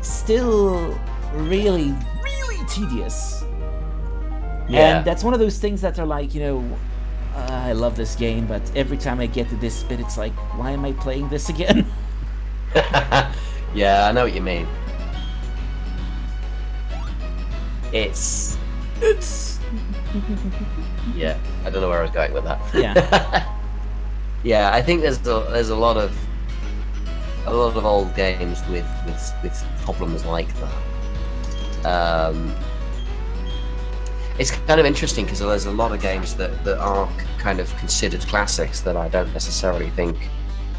still really, really tedious. Yeah. And that's one of those things that are like, you know, I love this game, but every time I get to this bit, it's like, why am I playing this again? Yeah, I know what you mean. It's yeah. I don't know where I was going with that. Yeah. Yeah, I think there's a lot of old games with problems like that. It's kind of interesting because there's a lot of games that are kind of considered classics that I don't necessarily think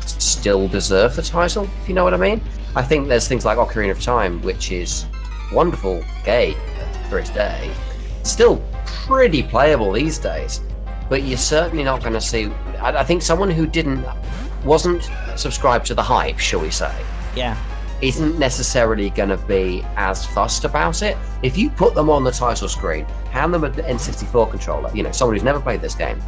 still deserve the title, if you know what I mean. I think there's things like Ocarina of Time, which is a wonderful game for its day, still pretty playable these days, but you're certainly not going to see. I think someone who wasn't subscribed to the hype, shall we say, Yeah. isn't necessarily going to be as fussed about it. If you put them on the title screen, hand them an N64 controller, you know, someone who's never played this game,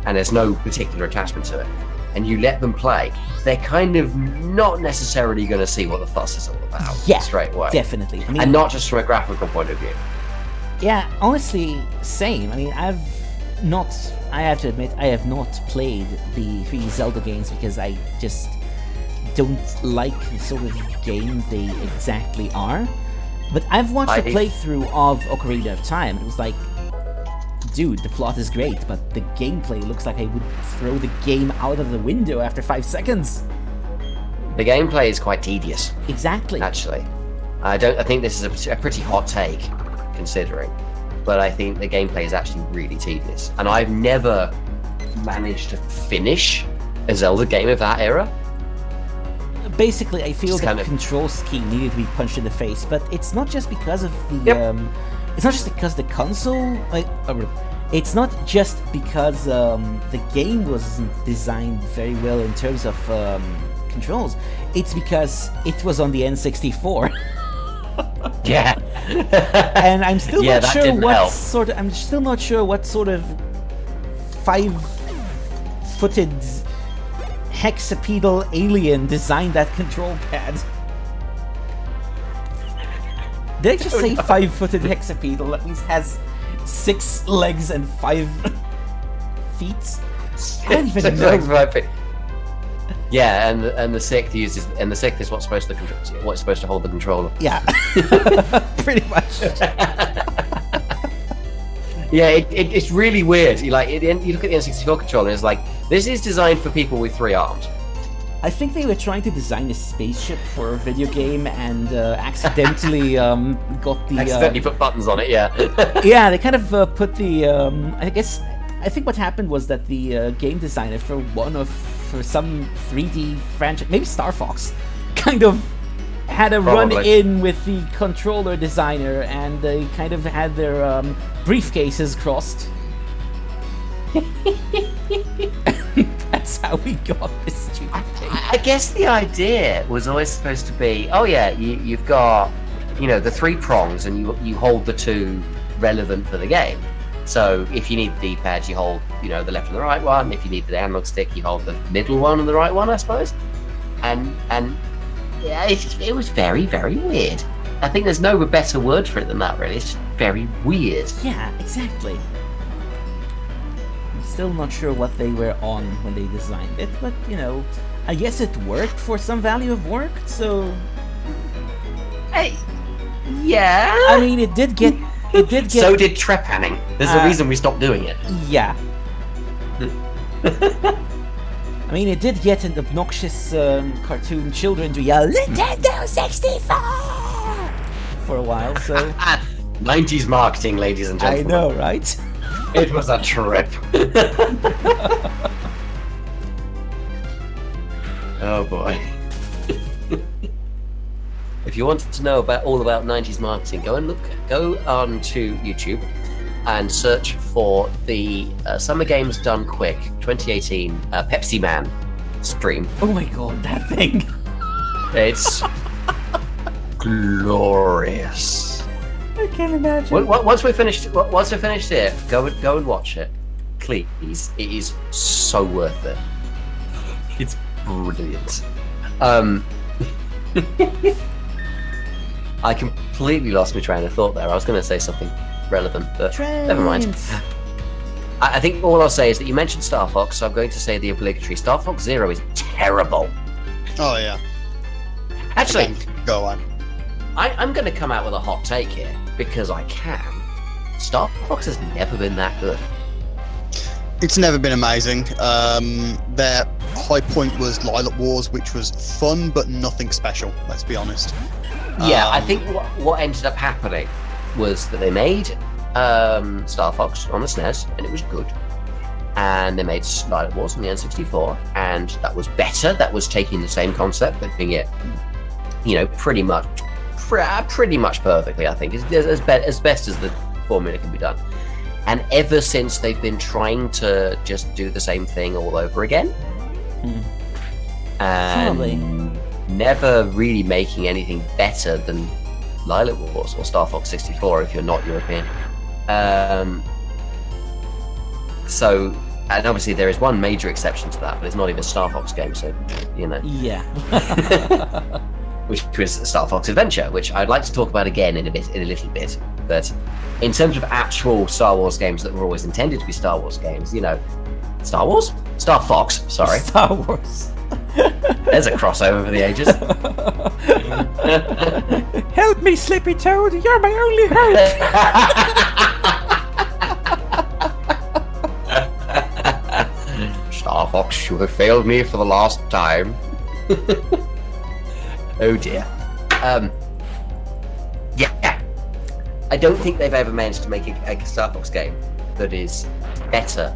and there's no particular attachment to it, and you let them play, they're kind of not necessarily going to see what the fuss is all about Yeah, straight away. definitely. I mean, And not just from a graphical point of view. yeah, honestly, same. I mean, I have to admit, I have not played the 3 Zelda games because I just don't like the sort of game they exactly are. But I've watched a playthrough of Ocarina of Time, and it was like, dude, the plot is great, but the gameplay looks like I would throw the game out of the window after 5 seconds. The gameplay is quite tedious, Exactly. actually. I think this is a pretty hot take, considering, but I think the gameplay is actually really tedious, and I've never managed to finish a Zelda game of that era. Basically, I feel Just the kind of- control scheme needed to be punched in the face, but it's not just because of the it's not just because the console, it's not just because the game wasn't designed very well in terms of controls. it's because it was on the N64. Yeah. And I'm still Yeah, not that sure didn't what help. sort of. I'm still not sure what sort of 5-footed hexapedal alien designed that control pad. Did I just say 5-footed hexapedal? That means has 6 legs and 5 feet. I don't even know. Yeah, and the sixth is what's supposed to hold the controller. Yeah, pretty much. Yeah, it's really weird. You look at the N64 controller, and it's like, this is designed for people with 3 arms. I think they were trying to design a spaceship for a video game and accidentally got the. Accidentally put buttons on it, yeah. Yeah, they kind of put the. I think what happened was that the game designer for some 3D franchise, maybe Star Fox, kind of had a Probably. run-in with the controller designer, and they kind of had their briefcases crossed. That's how we got this stupid thing. I guess the idea was always supposed to be, oh yeah, you've got, the 3 prongs, and you hold the 2 relevant for the game. So if you need the D-pad, you hold, the left and the right one. If you need the analog stick, you hold the middle one and the right one, I suppose. And yeah, it was very, very weird. I think there's no better word for it than that, really. It's just very weird. Yeah, exactly. I'm still not sure what they were on when they designed it, but, I guess it worked for some value of work, so... Yeah. I mean, it did get... So did trepanning. There's a reason we stopped doing it. Yeah. I mean, it did get an obnoxious cartoon children to yell, Nintendo 64! For a while, so... 90s marketing, ladies and I gentlemen. know, right? It was a trip. Oh boy. If you wanted to know all about 90s marketing, go on to YouTube and search for the Summer Games Done Quick 2018 Pepsi Man stream. Oh my god, that thing! It's glorious. I can't imagine. Once we're finished here, go and watch it, please. It is so worth it. It's brilliant. I completely lost my train of thought there. I was going to say something relevant, but never mind. I think all I'll say is that you mentioned Star Fox, so I'm going to say the obligatory Star Fox Zero is terrible. Oh yeah. Actually, Again, go on. I'm going to come out with a hot take here, because I can. Star Fox has never been that good. It's never been amazing. Their high point was Lilac Wars, which was fun, but nothing special, let's be honest. Yeah, I think what ended up happening was that they made Star Fox on the SNES, and it was good. And they made Lilac Wars on the N64, and that was better. That was taking the same concept, but doing it, pretty much perfectly, I think. As best as the formula can be done. And ever since, they've been trying to just do the same thing all over again. And Probably. never really making anything better than Lilac Wars or Star Fox 64 if you're not European. So, and obviously there is one major exception to that, but it's not even a Star Fox game, so, Yeah. which was Star Fox Adventure, which I'd like to talk about again in a little bit. But in terms of actual Star Wars games that were always intended to be Star Wars games, Star Wars? Star Fox, sorry. Star Wars. There's a crossover for the ages. Help me, Slippy Toad. You're my only hope. Star Fox, you have failed me for the last time. Oh dear. Yeah. I don't think they've ever managed to make a Star Fox game that is better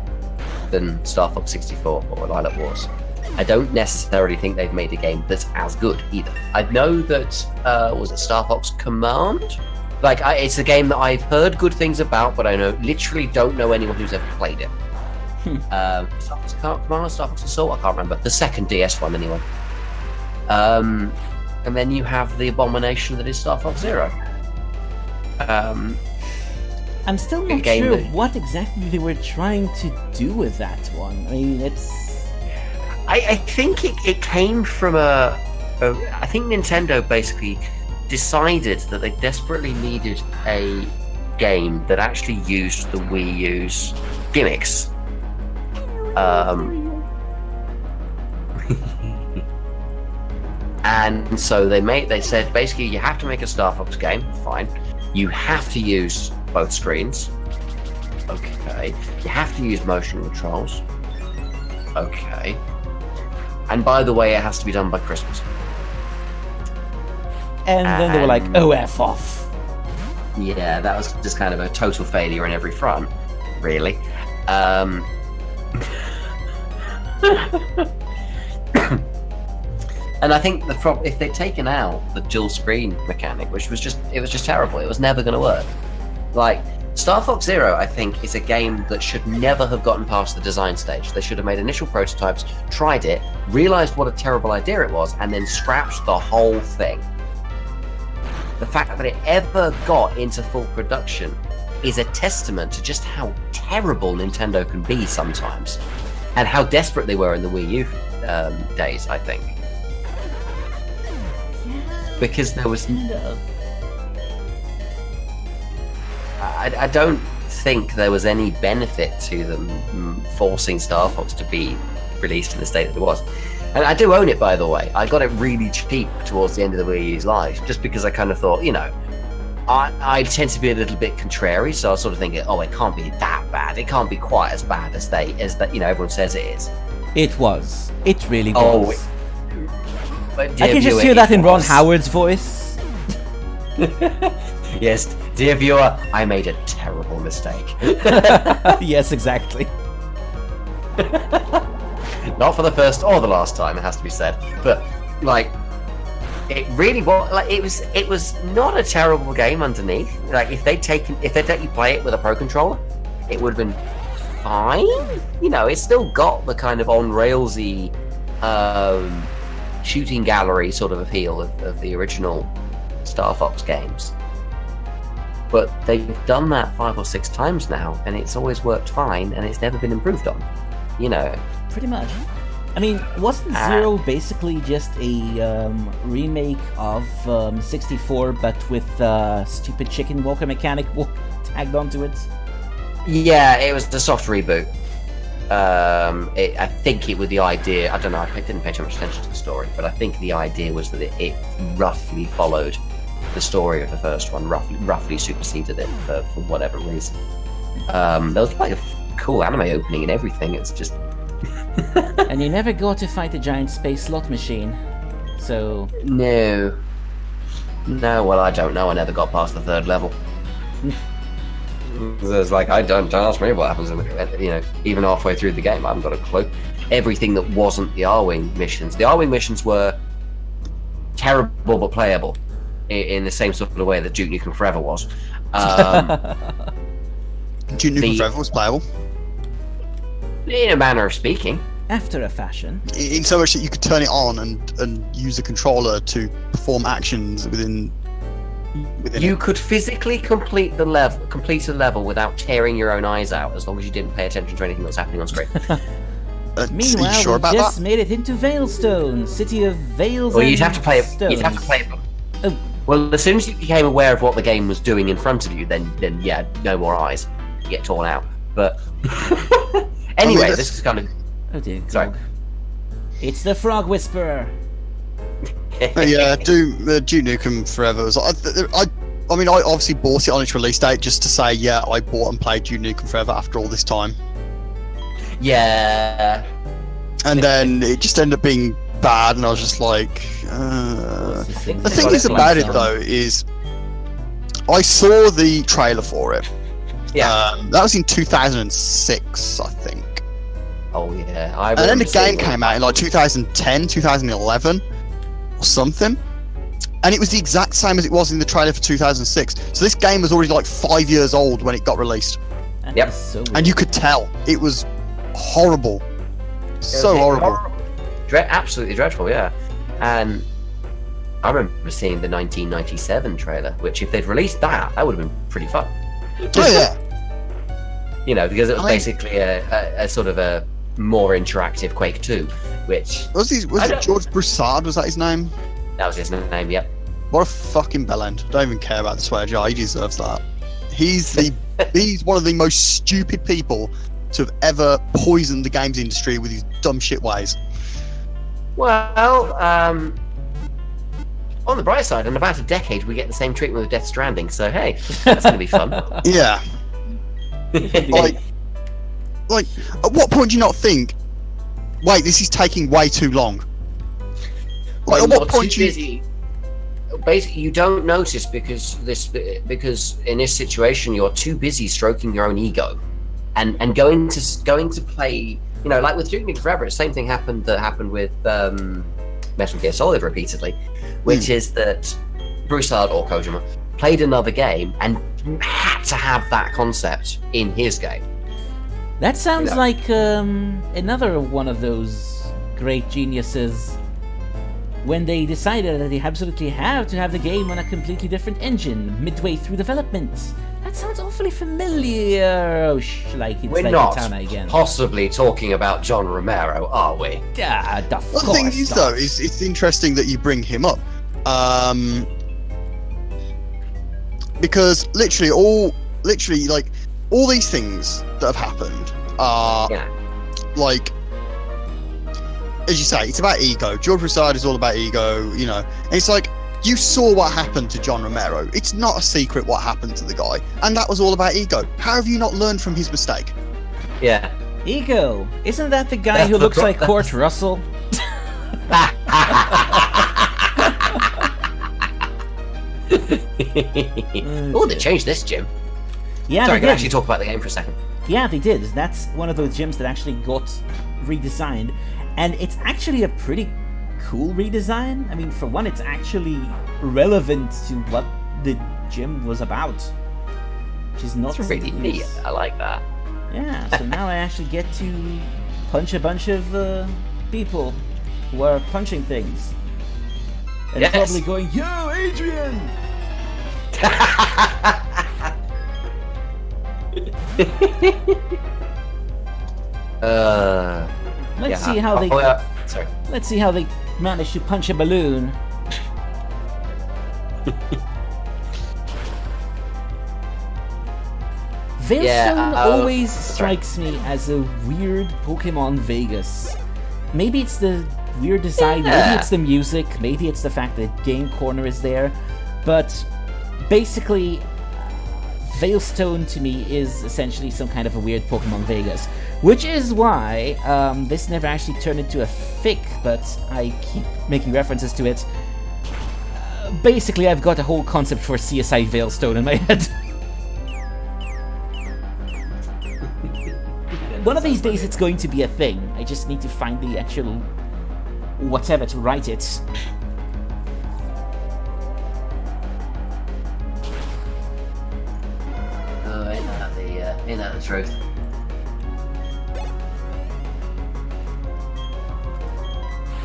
than Star Fox 64 or Lilac Wars. I don't necessarily think they've made a game that's as good either. I know that, was it Star Fox Command? It's a game that I've heard good things about, but I literally don't know anyone who's ever played it. Star Fox Command, Star Fox Assault, I can't remember. The second DS one, anyway. And then you have the abomination that is Star Fox Zero. I'm still not game sure that- what exactly they were trying to do with that one. I mean, it's... I think it came from I think Nintendo basically decided that they desperately needed a game that actually used the Wii U's gimmicks. And so they said basically you have to make a Star Fox game, fine. You have to use both screens. Okay. You have to use motion controls. Okay. And by the way, it has to be done by Christmas. And then they were like, And- oh, F off. Yeah, that was just kind of a total failure on every front, really. And I think if they'd taken out the dual screen mechanic, which was just terrible, it was never going to work. Like, Star Fox Zero, I think, is a game that should never have gotten past the design stage. They should have made initial prototypes, tried it, realized what a terrible idea it was, and then scrapped the whole thing. The fact that it ever got into full production is a testament to just how terrible Nintendo can be sometimes, and how desperate they were in the Wii U days, I think. Because there was... I don't think there was any benefit to them forcing Star Fox to be released in the state that it was. And I do own it, by the way. I got it really cheap towards the end of the Wii U's life, just because I kind of thought, you know, I tend to be a little bit contrary, so I was sort of thinking, oh, it can't be that bad. It can't be quite as bad as that, you know, everyone says it is. It was. It really Oh, was. But I dear can just viewer, hear that it in Ron was. Howard's voice. Yes, dear viewer, I made a terrible mistake. Yes, exactly. Not for the first or the last time, it has to be said. But like, it really was. Like, it was not a terrible game underneath. Like, if they'd let you play it with a Pro Controller, it would have been fine. You know, it's still got the kind of on railsy shooting gallery sort of appeal of the original Star Fox games. But they've done that 5 or 6 times now, and it's always worked fine, and it's never been improved on. You know. Pretty much. I mean, wasn't Zero basically just a remake of 64, but with stupid chicken walker mechanic tagged onto it? Yeah, it was the soft reboot. I think it was the idea. I don't know. I didn't pay too much attention to the story, but I think the idea was that it roughly followed the story of the first one. Roughly superseded it for whatever reason. There was like a cool anime opening and everything. It's just. And you never got to fight a giant space slot machine, so... No, well, I don't know. I never got past the 3rd level. There's like, don't ask me what happens, you know, even halfway through the game, I haven't got a clue. Everything that wasn't the Arwing missions. The Arwing missions were terrible but playable, in the same sort of way that Duke Nukem Forever was. Duke Nukem Forever was playable. In a manner of speaking. After a fashion. In so much that you could turn it on and use a controller to perform actions within You it. could physically complete a level without tearing your own eyes out, as long as you didn't pay attention to anything that was happening on screen. Are Meanwhile, you sure we about just that? made it into Veilstone, city of veils Well, and you'd have to play it. stones. You'd have to play it. Oh. Well, as soon as you became aware of what the game was doing in front of you, then yeah, no more eyes. You get torn out. But anyway, this is kind of. Oh dear. Sorry. God. It's the Frog Whisperer. Yeah, Duke Nukem Forever was. I mean, I obviously bought it on its release date just to say, yeah, I bought and played Duke Nukem Forever after all this time. Yeah. And then it just ended up being bad, and I was just like, The thing is about it though is, I saw the trailer for it. Yeah. That was in 2006, I think. Oh yeah. And then the game came out in like 2010, 2011, or something. And it was the exact same as it was in the trailer for 2006. So this game was already like 5 years old when it got released. That Yep. is so weird. And you could tell. It was horrible. So horrible. Absolutely dreadful, yeah. And I remember seeing the 1997 trailer, which if they'd released that, that would have been pretty fun. Oh yeah. You know, because it was basically a sort of a more interactive Quake 2, which Was it George Broussard? Was that his name? that was his name. Yep. What a fucking bellend. I don't even care about the swear jar. He deserves that. He's one of the most stupid people to have ever poisoned the games industry with his dumb shit ways. Well, on the bright side, in about a decade, we get the same treatment with Death Stranding. So hey, that's going to be fun. Yeah. Like, at what point do you not think, wait, this is taking way too long? Like, at what point do you... Basically, you don't notice because in this situation you're too busy stroking your own ego, and going to play. You know, like with Duke Nukem Forever, the same thing happened with Metal Gear Solid repeatedly, which is that Broussard or Kojima played another game and had to have that concept in his game. That sounds like another one of those great geniuses when they decided that they absolutely have to have the game on a completely different engine midway through development. That sounds awfully familiar. Like it's We're like not Katana again. possibly talking about John Romero, are we? Yeah, of Well, the thing is, though, is it's interesting that you bring him up. Because literally all these things that have happened are like, as you say, it's about ego. George Broussard is all about ego, you know. And it's like, you saw what happened to John Romero. It's not a secret what happened to the guy, and that was all about ego. How have you not learned from his mistake? Yeah. Ego. Isn't that the guy who looks like Kurt Russell? Oh, they changed this, Jim. Yeah, Sorry, they can I did. actually talk about the game for a second? Yeah, they did. That's one of those gyms that actually got redesigned, and it's actually a pretty cool redesign. I mean, for one, it's actually relevant to what the gym was about, which is not It's really neat. I like that. Yeah, so now I actually get to punch a bunch of people who are punching things. And Yes. probably going, yo, Adrian! Let's see how they Sorry. let's see how they manage to punch a balloon. Veilstone always strikes me as a weird Pokemon Vegas. Maybe it's the weird design, maybe it's the music, maybe it's the fact that Game Corner is there, but basically Veilstone to me is essentially some kind of a weird Pokemon Vegas, which is why this never actually turned into a fic, but I keep making references to it. Basically, I've got a whole concept for CSI Veilstone in my head. One of these days it's going to be a thing. I just need to find the actual whatever to write it. Oh, ain't that the truth?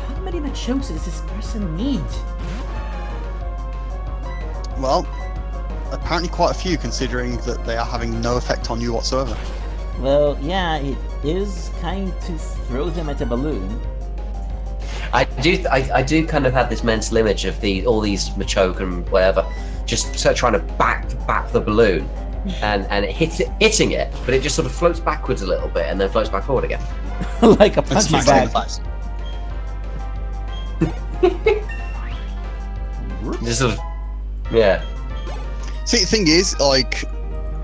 How many Machotes does this person need? Well, apparently quite a few, considering that they are having no effect on you whatsoever. Well, yeah, it is kind to throw them at a balloon. I do kind of have this mental image of all these Machoke and whatever, just sort of trying to back the balloon, and hitting it, but it just sort of floats backwards a little bit and then floats back forward again. Like a And punching smacks them in bag. the face. Just sort of, yeah. See, the thing is, like,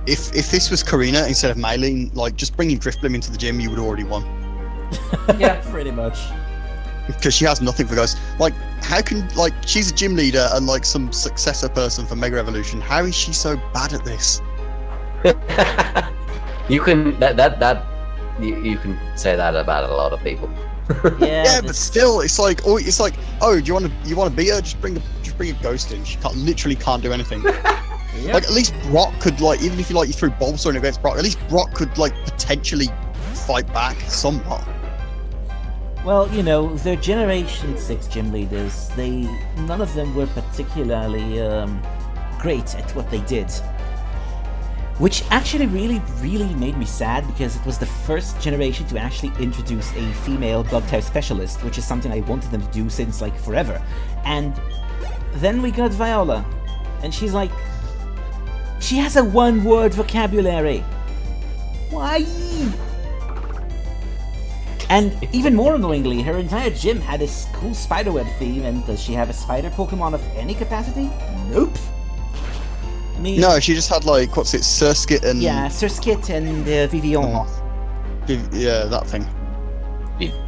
if this was Karina instead of Maylene, like, just bringing Driftbloom into the gym, you would already won. Yeah. Pretty much. Because she has nothing for Ghost. Like, how can, like, she's a gym leader and, like, some successor person for Mega Evolution. How is she so bad at this? You can you can say that about a lot of people. Yeah, but still, it's like, oh, do you want to beat her? Just bring a Ghost in. She literally can't do anything. Yep. Like, at least Brock could, like, even if you threw Bulbasaur against Brock, at least Brock could, like, potentially fight back somewhat. Well, you know, their Generation 6 gym leaders, none of them were particularly great at what they did. Which actually really made me sad, because it was the first generation to actually introduce a female bug-type specialist, which is something I wanted them to do since, like, forever. And then we got Viola, and she's like... She has a one-word vocabulary! Why? And even more annoyingly, her entire gym had this cool spiderweb theme, and does she have a spider Pokemon of any capacity? Nope. I mean, No, she just had like, what's it, Surskit and... yeah, Surskit and Vivillon. Yeah, that thing.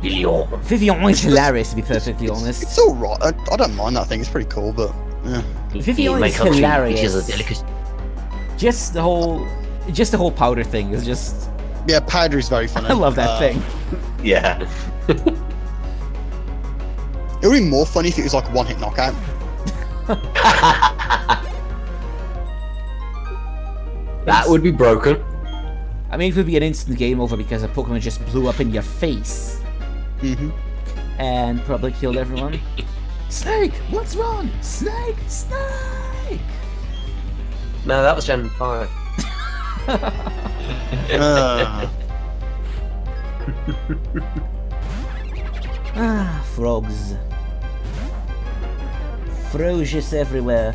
Vivillon is hilarious, to be perfectly honest. It's alright, I don't mind that thing, it's pretty cool, but... Yeah. Vivillon is hilarious. Just the whole powder thing is just... Yeah, Powder is very funny. I love that thing. Yeah. It would be more funny if it was like a one-hit knockout. That would be broken. I mean, it would be an instant game over because a Pokemon just blew up in your face. Mm-hmm. And probably killed everyone. Snake! What's wrong? Snake! Snake! No, that was Gen 5. Frogs. Frosius everywhere.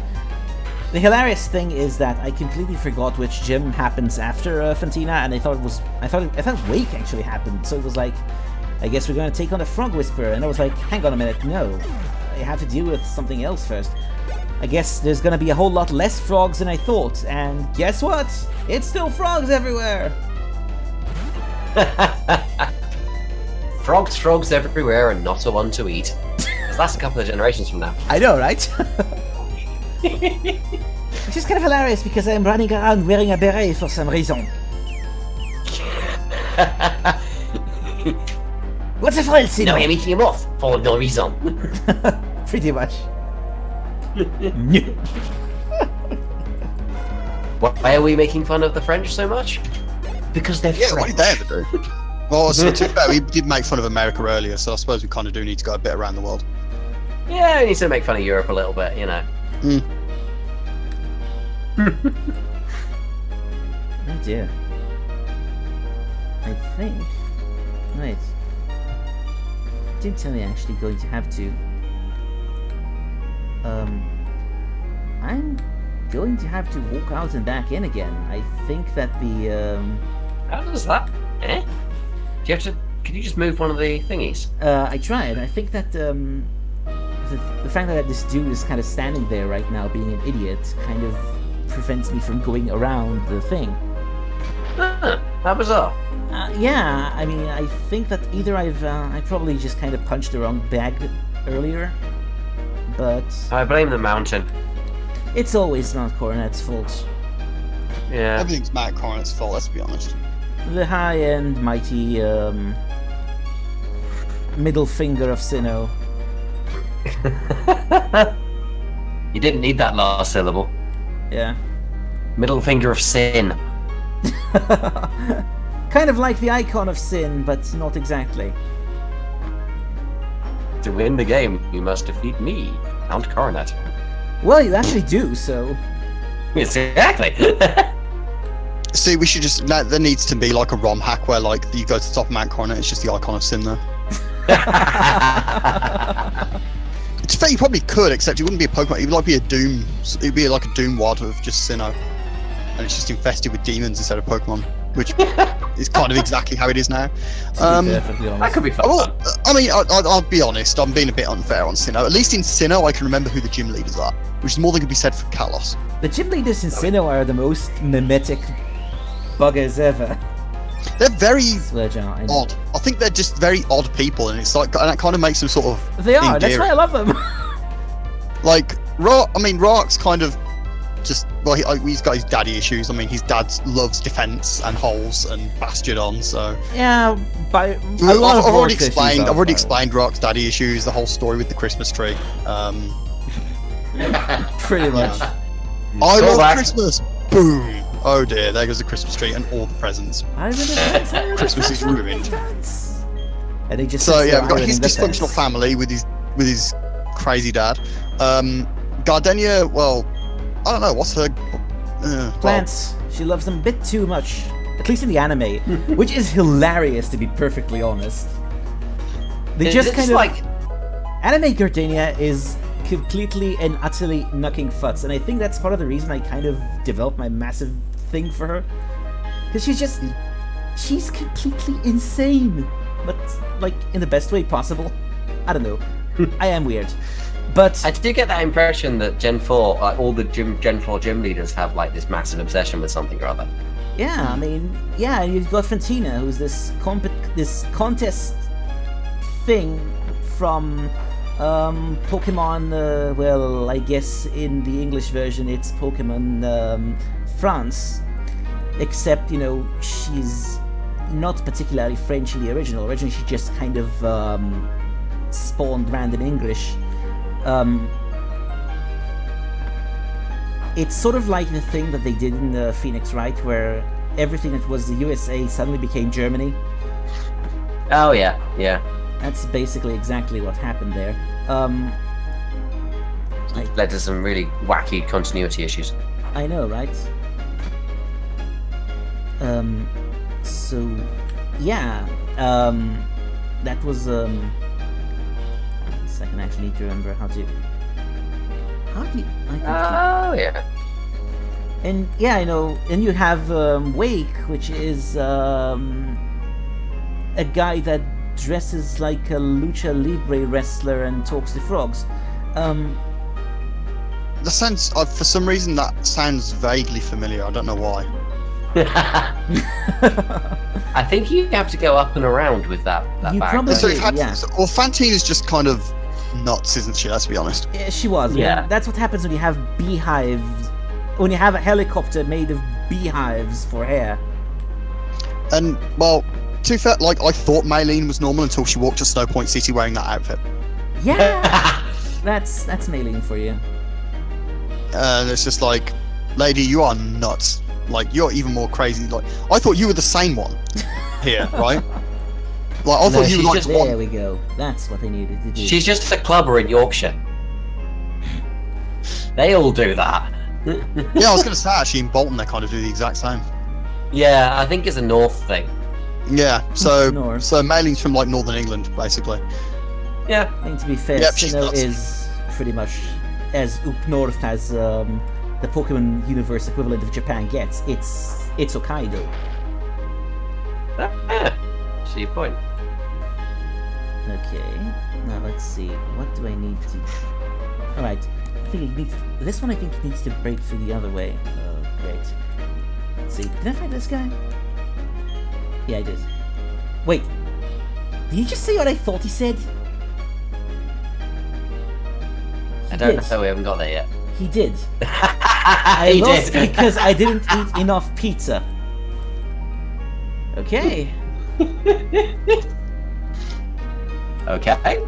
The hilarious thing is that I completely forgot which gym happens after Fantina, and I thought Wake actually happened. So it was like, I guess we're going to take on the Frog Whisperer, and I was like, hang on a minute, no, I have to deal with something else first. I guess there's going to be a whole lot less frogs than I thought, and guess what? It's still frogs everywhere. Frogs everywhere, and not a one to eat. That's a couple of generations from now. I know, right? Which is kind of hilarious because I'm running around wearing a beret for some reason. What's the fault, Sino? No, I'm eating him off for no reason. Pretty much. Why are we making fun of the French so much? Because they're Yeah, French. what did they ever do? Well, so to be fair, we did make fun of America earlier, so I suppose we kind of do need to go a bit around the world. Yeah, we need to make fun of Europe a little bit, you know. Oh dear. I think... Wait. Did tell me actually going to have to... I'm going to have to walk out and back in again. I think that the, How does that? Eh? Do you have to... Can you just move one of the thingies? I tried. I think that, the fact that this dude is kind of standing there right now being an idiot kind of prevents me from going around the thing. Ah, how bizarre. Yeah, I mean, I think that either I probably just kind of punched the wrong bag earlier, but... I blame the mountain. It's always Mount Coronet's fault. Yeah. Everything's Matt Coronet's fault, let's be honest. The high-end, mighty, middle finger of Sinnoh. You didn't need that last syllable. Yeah. Middle finger of sin. Kind of like the icon of sin, but not exactly. To win the game, you must defeat me, Mount Coronet. Well, you actually do, so... Exactly. See, we should just... There needs to be like a ROM hack where like you go to the top of Mount Coronet, it's just the icon of sin there. It's fair, you probably could, except it wouldn't be a Pokemon, it would like be a Doom... It'd be like a Doom wad of just Sinnoh. And it's just infested with demons instead of Pokemon. Which is kind of exactly how it is now. That could be fun. Well, I mean, I'll be honest, I'm being a bit unfair on Sinnoh. At least in Sinnoh, I can remember who the gym leaders are, which is more than could be said for Kalos. The gym leaders in Sinnoh are the most mimetic buggers ever. They're very Swear, odd. I think they're just very odd people, and it's like, and that kind of makes them sort of They are, that's endearing. why I love them. Like, Rock's kind of just, well, he's got his daddy issues. I mean, his dad loves defense and holes and Bastiodon, so... Yeah, by a I've lot of already Rock's explained. issues I've already are explained Rock's daddy issues, the whole story with the Christmas tree. pretty much. I love back. Christmas. Boom. Oh dear, there goes the Christmas tree and all the presents. I remember Christmas is ruined. And they just So sits yeah, there we've got ironing his their dysfunctional pants. family with his crazy dad. Gardenia, well, I don't know, what's her Plants. She loves them a bit too much. At least in the anime, which is hilarious to be perfectly honest. They just It's kind of like anime Gardenia is completely and utterly knucking futs, and I think that's part of the reason I kind of developed my massive thing for her. Because she's completely insane, but like in the best way possible. I don't know. I am weird. But I do get that impression that Gen 4, like all the Gen 4 gym leaders have like this massive obsession with something or other. yeah, I mean, yeah, you've got Fantina, who's this contest thing from Pokemon, well, I guess in the English version it's Pokemon France, except, you know, she's not particularly French in the original. Originally she just kind of spawned random English. It's sort of like the thing that they did in Phoenix Wright, where everything that was the USA suddenly became Germany. Oh yeah, yeah. That's basically exactly what happened there. Led to some really wacky continuity issues. I know, right? So, yeah, that was, I can actually need to remember how do you, Oh yeah. and yeah, I know, and you have, Wake, which is, a guy that dresses like a lucha libre wrestler and talks to frogs. The sense, for some reason, that sounds vaguely familiar. I don't know why. I think you have to go up and around with that You bag. probably though. So you've had, yeah. well, Fantina's just kind of nuts, isn't she? Let's be honest. Yeah, she was. Yeah. Yeah. That's what happens when you have beehives. When you have a helicopter made of beehives for hair. And well, to be fair, like I thought Maylene was normal until she walked to Snowpoint City wearing that outfit. Yeah. that's Maylene for you. And it's just like, lady, you are nuts. Like you're even more crazy. Like I thought you were the sane one here, right? Like I No, thought you she's were like just- the There one. we go. That's what they needed to do. She's just a clubber in Yorkshire. They all do that. Yeah, I was gonna say actually in Bolton they kind of do the exact same. Yeah, I think it's a North thing. Yeah, so North. so Maylene's from like Northern England, basically. Yeah. I think to be fair, Yep, she's Sinnoh nuts. is pretty much as up north as the Pokemon universe equivalent of Japan gets. It's Hokkaido. Yeah. See your point. Okay. Now let's see. What do I need to? All right. I think it needs. This one I think needs to break through the other way. Oh, great. Let's see. Did I find this guy? Yeah, I did. Wait. Did he just say what I thought he said? I don't did. know. We haven't got there yet. He did. I He lost did. because I didn't eat enough pizza. Okay. Okay.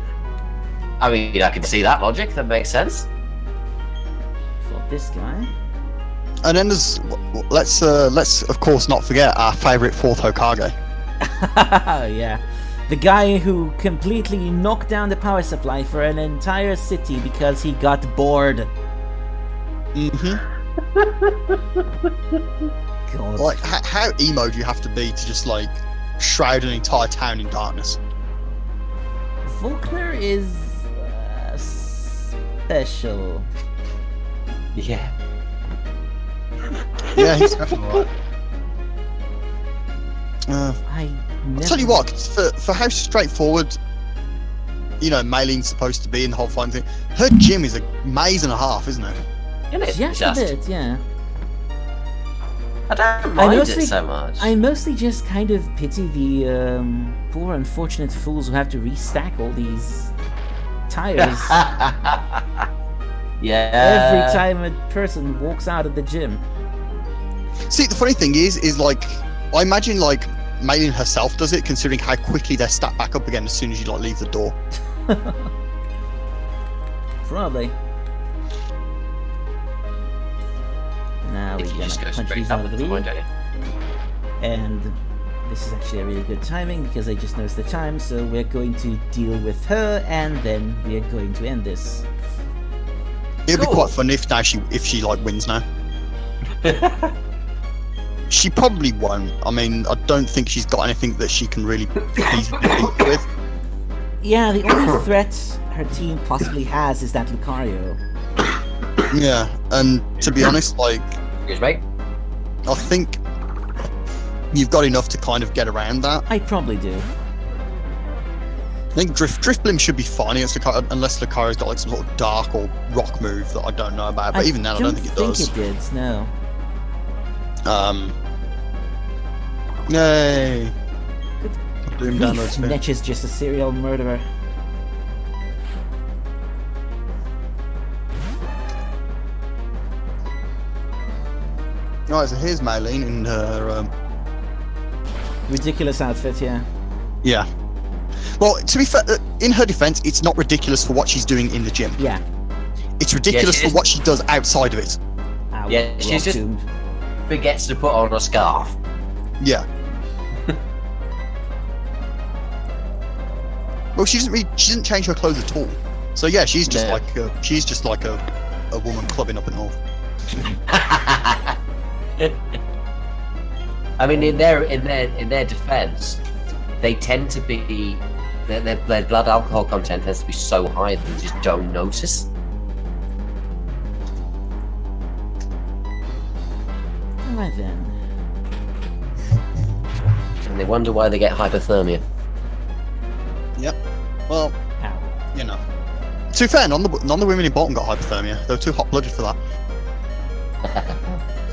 I mean, I can see that logic. That makes sense. Fought this guy. And then there's let's of course not forget our favourite fourth Hokage. Yeah. The guy who completely knocked down the power supply for an entire city because he got bored. God. Like how emo do you have to be to just like shroud an entire town in darkness? Volkner is special. Yeah. Yeah, he's definitely right. I never... I'll tell you what, for how straightforward, you know, Maylene's supposed to be in the whole fun thing, her gym is a maze and a half, isn't it? Isn't it? Just a Just. bit, yeah. I don't mind mostly- it so much. I mostly just kind of pity the poor unfortunate fools who have to restack all these tires Yeah. every time a person walks out of the gym. See, the funny thing is like, I imagine like Maylene herself does it, considering how quickly they're stacked back up again as soon as you like leave the door. Probably. Now we're If you gonna just go punch straight these up out at of the the point, way. don't you? And this is actually a really good timing because I just noticed the time, so we're going to deal with her and then we are going to end this. It'd Cool. be quite funny if she like wins now. She probably won't. I mean, I don't think she's got anything that she can really easily beat with. Yeah, the only threat her team possibly has is that Lucario. Yeah, and to be honest, like, Excuse me. I think you've got enough to kind of get around that. I probably do. I think Drifblim should be fine against Lucario, unless Lucario's got like some sort of dark or rock move that I don't know about. But even then, I don't think it does. it did, no. Yay! Good Doom grief, downloads here. Netch is just a serial murderer. Right, so here's Maylene in her. Ridiculous outfit, yeah. Yeah. Well, to be fair, in her defense, it's not ridiculous for what she's doing in the gym. Yeah. It's ridiculous she for is. what she does outside of it. Ow, Yeah, she's just- rock-tombed. Forgets to put on a scarf. Yeah. Well, she doesn't change her clothes at all. So yeah, she's just No. like a woman clubbing up at north. I mean, in their defense, they tend to be their blood alcohol content tends to be so high that they just don't notice. Alright then. And they wonder why they get hypothermia. Yep. Well, Ow. you know. To be fair, none of the women in Bolton got hypothermia. They were too hot-blooded for that.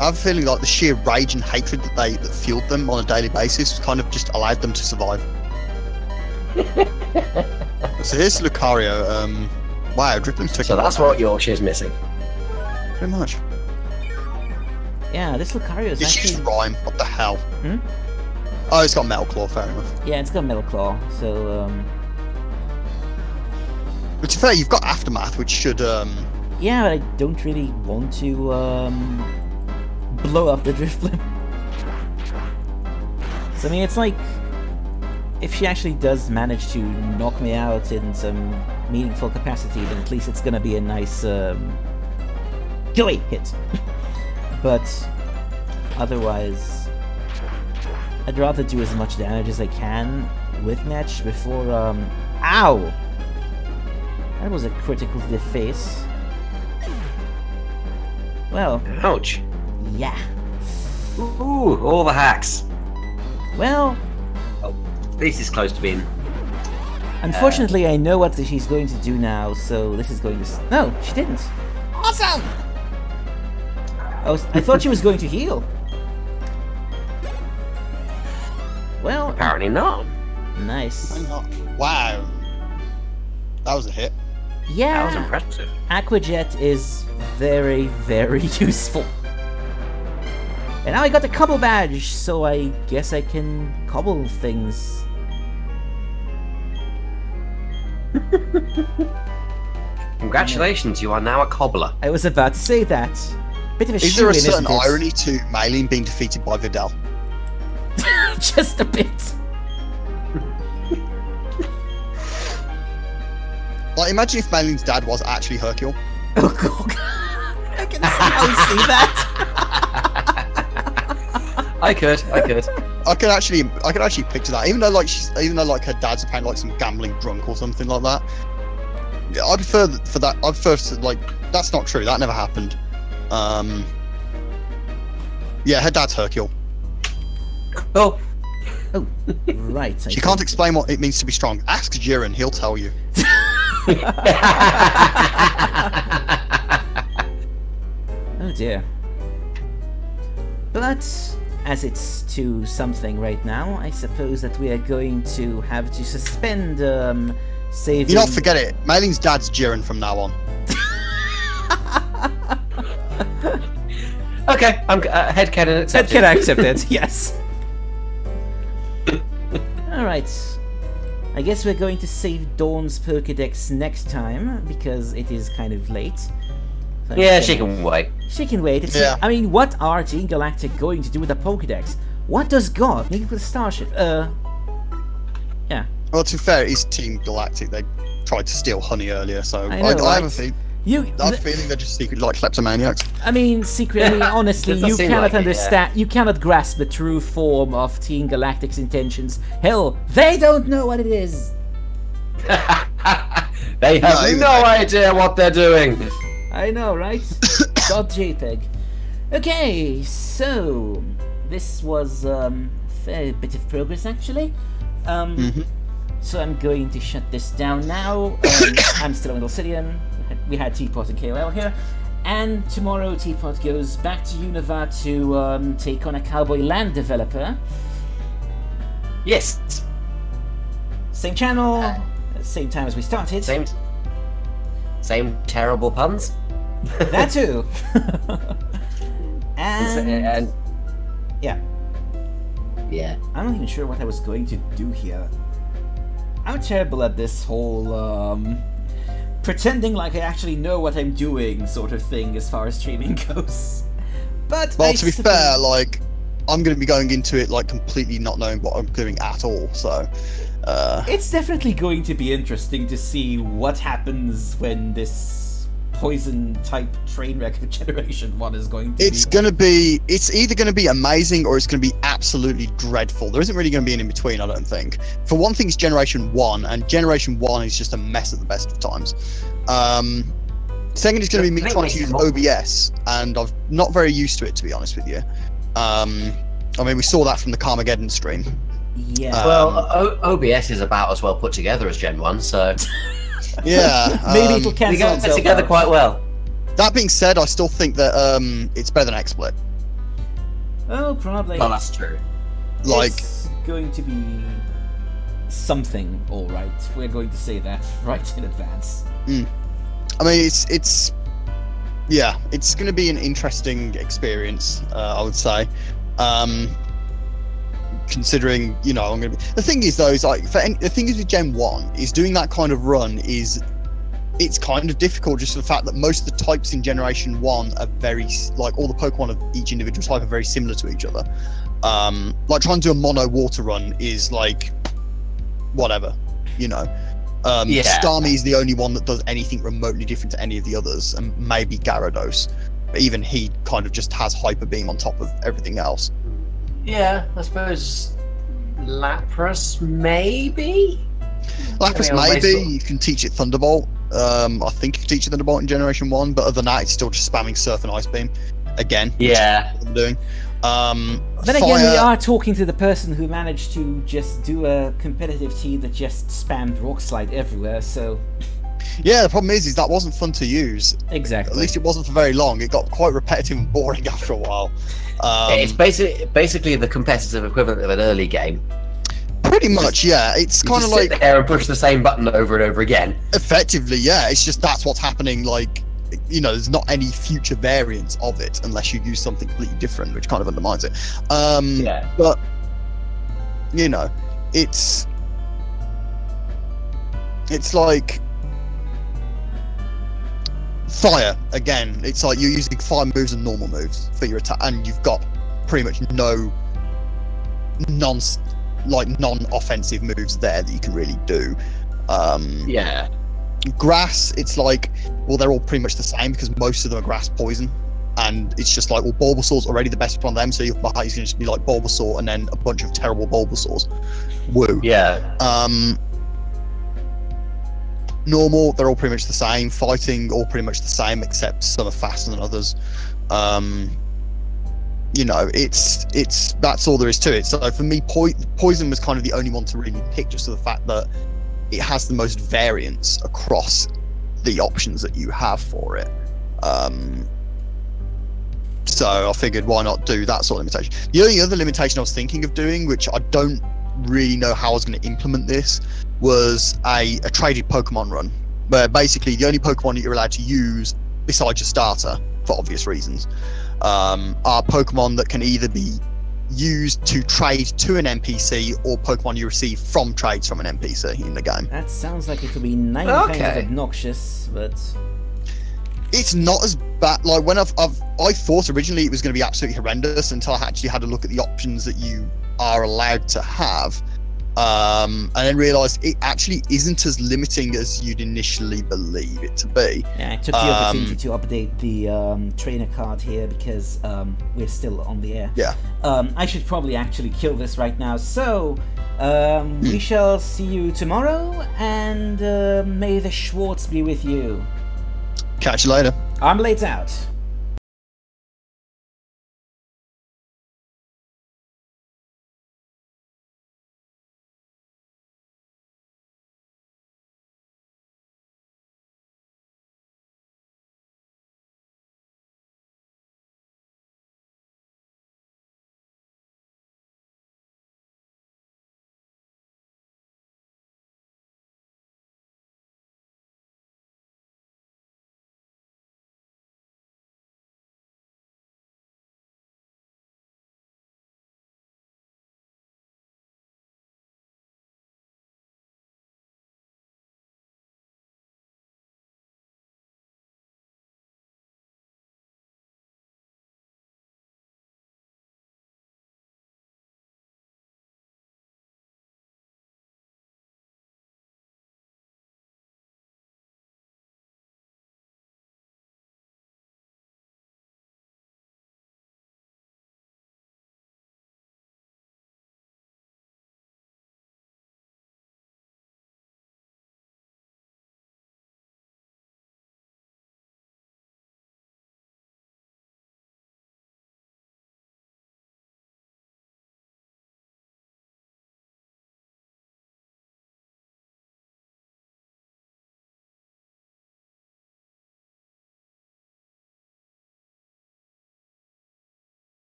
I have a feeling like the sheer rage and hatred that fueled them on a daily basis kind of just allowed them to survive. So here's Lucario. Wow, Driplim's taking. So that's what Yorkshire's missing. Pretty much. Yeah, this Lucario is It's used actually... rhyme. What the hell? Hmm? Oh, it's got Metal Claw. Fair enough. Yeah, it's got Metal Claw, so, But to be fair, you've got Aftermath, which should. yeah, but I don't really want to, blow up the Drifblim. So, I mean, it's like... If she actually does manage to knock me out in some meaningful capacity, then at least it's gonna be a nice, killy hit. But otherwise, I'd rather do as much damage as I can with Netch before, ow! That was a critical to the face. Well, Ouch. yeah. Ooh, all the hacks. Well, This is close to being. unfortunately I know what she's going to do now, so this is going to... No, she didn't. Awesome! I thought she was going to heal. Well, Apparently not. nice. Hang on. Wow. That was a hit. Yeah. That was impressive. Aquajet is very, very useful. And now I got the Cobble badge, so I guess I can cobble things. Congratulations, you are now a cobbler. I was about to say that. Bit of a Is there a shoo-in, certain isn't it? irony to Maylene being defeated by Vidal? Just a bit. Like, imagine if Maylene's dad was actually Hercule. Oh god. I can somehow see that. I could. I could actually picture that. Even though her dad's apparently like some gambling drunk or something like that. I'd prefer for that. I'd prefer to, like, that's not true. That never happened. Yeah, her dad's Hercule. Oh, Oh, right. She can't explain what it means to be strong. Ask Jiren, he'll tell you. Oh dear. But as it's to something right now, I suppose that we are going to have to suspend saving. You don't forget it. Maylene's dad's Jiren from now on. okay. I'm headcanon accepted. Can I accept it? Yes. Alright. I guess we're going to save Dawn's Pokedex next time, because it is kind of late. So Yeah, she can wait. She can wait. It's Yeah. I mean, what are Team Galactic going to do with the Pokedex? What does God need with a starship? Yeah. Well, to be fair, it's Team Galactic. They tried to steal honey earlier, so I know, I have right? a feeling. You, I have a feeling they're just secretly like kleptomaniacs. I mean, secretly, honestly, Does not you seem cannot like it, understand. You cannot grasp the true form of Team Galactic's intentions. Hell, they don't know what it is. They have no idea what they're doing. I know, right? .jpg. Okay, so this was a fair bit of progress, actually. So I'm going to shut this down now. I'm still on Obsidian. We had Teapot and KOL here. And tomorrow Teapot goes back to Unova to take on a Cowboy Land developer. Yes. Same channel, same time as we started. Same terrible puns. That too. And yeah. Yeah. I'm not even sure what I was going to do here. I'm terrible at this whole pretending like I actually know what I'm doing sort of thing as far as streaming goes. But well, to be fair, like I'm going to be going into it like completely not knowing what I'm doing at all. So it's definitely going to be interesting to see what happens when this poison type train wreck of Generation 1 is going to it's either going to be amazing or it's going to be absolutely dreadful. There isn't really going to be an in-between, I don't think. For one thing, it's Generation 1, and Generation 1 is just a mess at the best of times. Second, it's going to be me trying to use OBS, and I'm not very used to it, to be honest with you. I mean, we saw that from the Carmageddon stream. Yeah. Well, OBS is about as well put together as Gen 1, so... Yeah. Maybe it'll cancel we got it itself together out. quite well. That being said, I still think that it's better than XSplit. Oh, probably. Well, that's true. Like, it's going to be something, all right. We're going to say that right in advance. I mean, it's yeah, it's going to be an interesting experience, I would say. Considering, you know, the thing is though, is like the thing is with Gen 1 is doing that kind of run it's kind of difficult just for the fact that most of the types in Generation 1 are very, like all the Pokemon of each individual type are very similar to each other. Like trying to do a mono water run is like whatever, you know. Starmie is the only one that does anything remotely different to any of the others, and maybe Gyarados, but even he kind of just has Hyper Beam on top of everything else. Yeah, I suppose Lapras, maybe? Lapras, maybe. You can teach it Thunderbolt. I think you can teach it Thunderbolt in Generation 1, but other than that, it's still just spamming Surf and Ice Beam. Again. Yeah. What I'm doing. Then again, we are talking to the person who managed to just do a competitive team that just spammed Rock Slide everywhere, so... Yeah, the problem is that wasn't fun to use. Exactly. At least it wasn't for very long. It got quite repetitive and boring after a while. It's basically the competitive equivalent of an early game. Pretty much, yeah. It's kind of like sit there and push the same button over and over again. Effectively, yeah. It's just that's what's happening. Like, you know, there's not any future variants of it unless you use something completely different, which kind of undermines it. Yeah. But you know, it's like fire again. It's like you're using fire moves and normal moves for your attack, and you've got pretty much no non-offensive moves there that you can really do. Yeah. Grass, it's like, well, they're all pretty much the same because most of them are grass poison, and it's just like, well, Bulbasaur's already the best one of them, so your fight is going to just be like Bulbasaur and then a bunch of terrible Bulbasaurs. Woo. Yeah. Normal, they're all pretty much the same. Fighting, all pretty much the same, except some are faster than others. You know, it's that's all there is to it. So for me, Poison was kind of the only one to really pick, just for the fact that it has the most variance across the options that you have for it. So I figured, why not do that sort of limitation? The only other limitation I was thinking of doing, which I don't really know how I was going to implement this, was a traded Pokemon run, where basically the only Pokemon that you're allowed to use besides your starter, for obvious reasons, are Pokemon that can either be used to trade to an NPC or Pokemon you receive from trades from an NPC in the game. That sounds like it could be 9 times obnoxious, but... it's not as bad. Like when I thought originally it was going to be absolutely horrendous until I actually had a look at the options that you are allowed to have, and then realised it actually isn't as limiting as you'd initially believe it to be. Yeah, I took the opportunity to update the trainer card here because we're still on the air. Yeah. I should probably actually kill this right now. So, we shall see you tomorrow, and may the Schwartz be with you. Catch you later. Armblades out.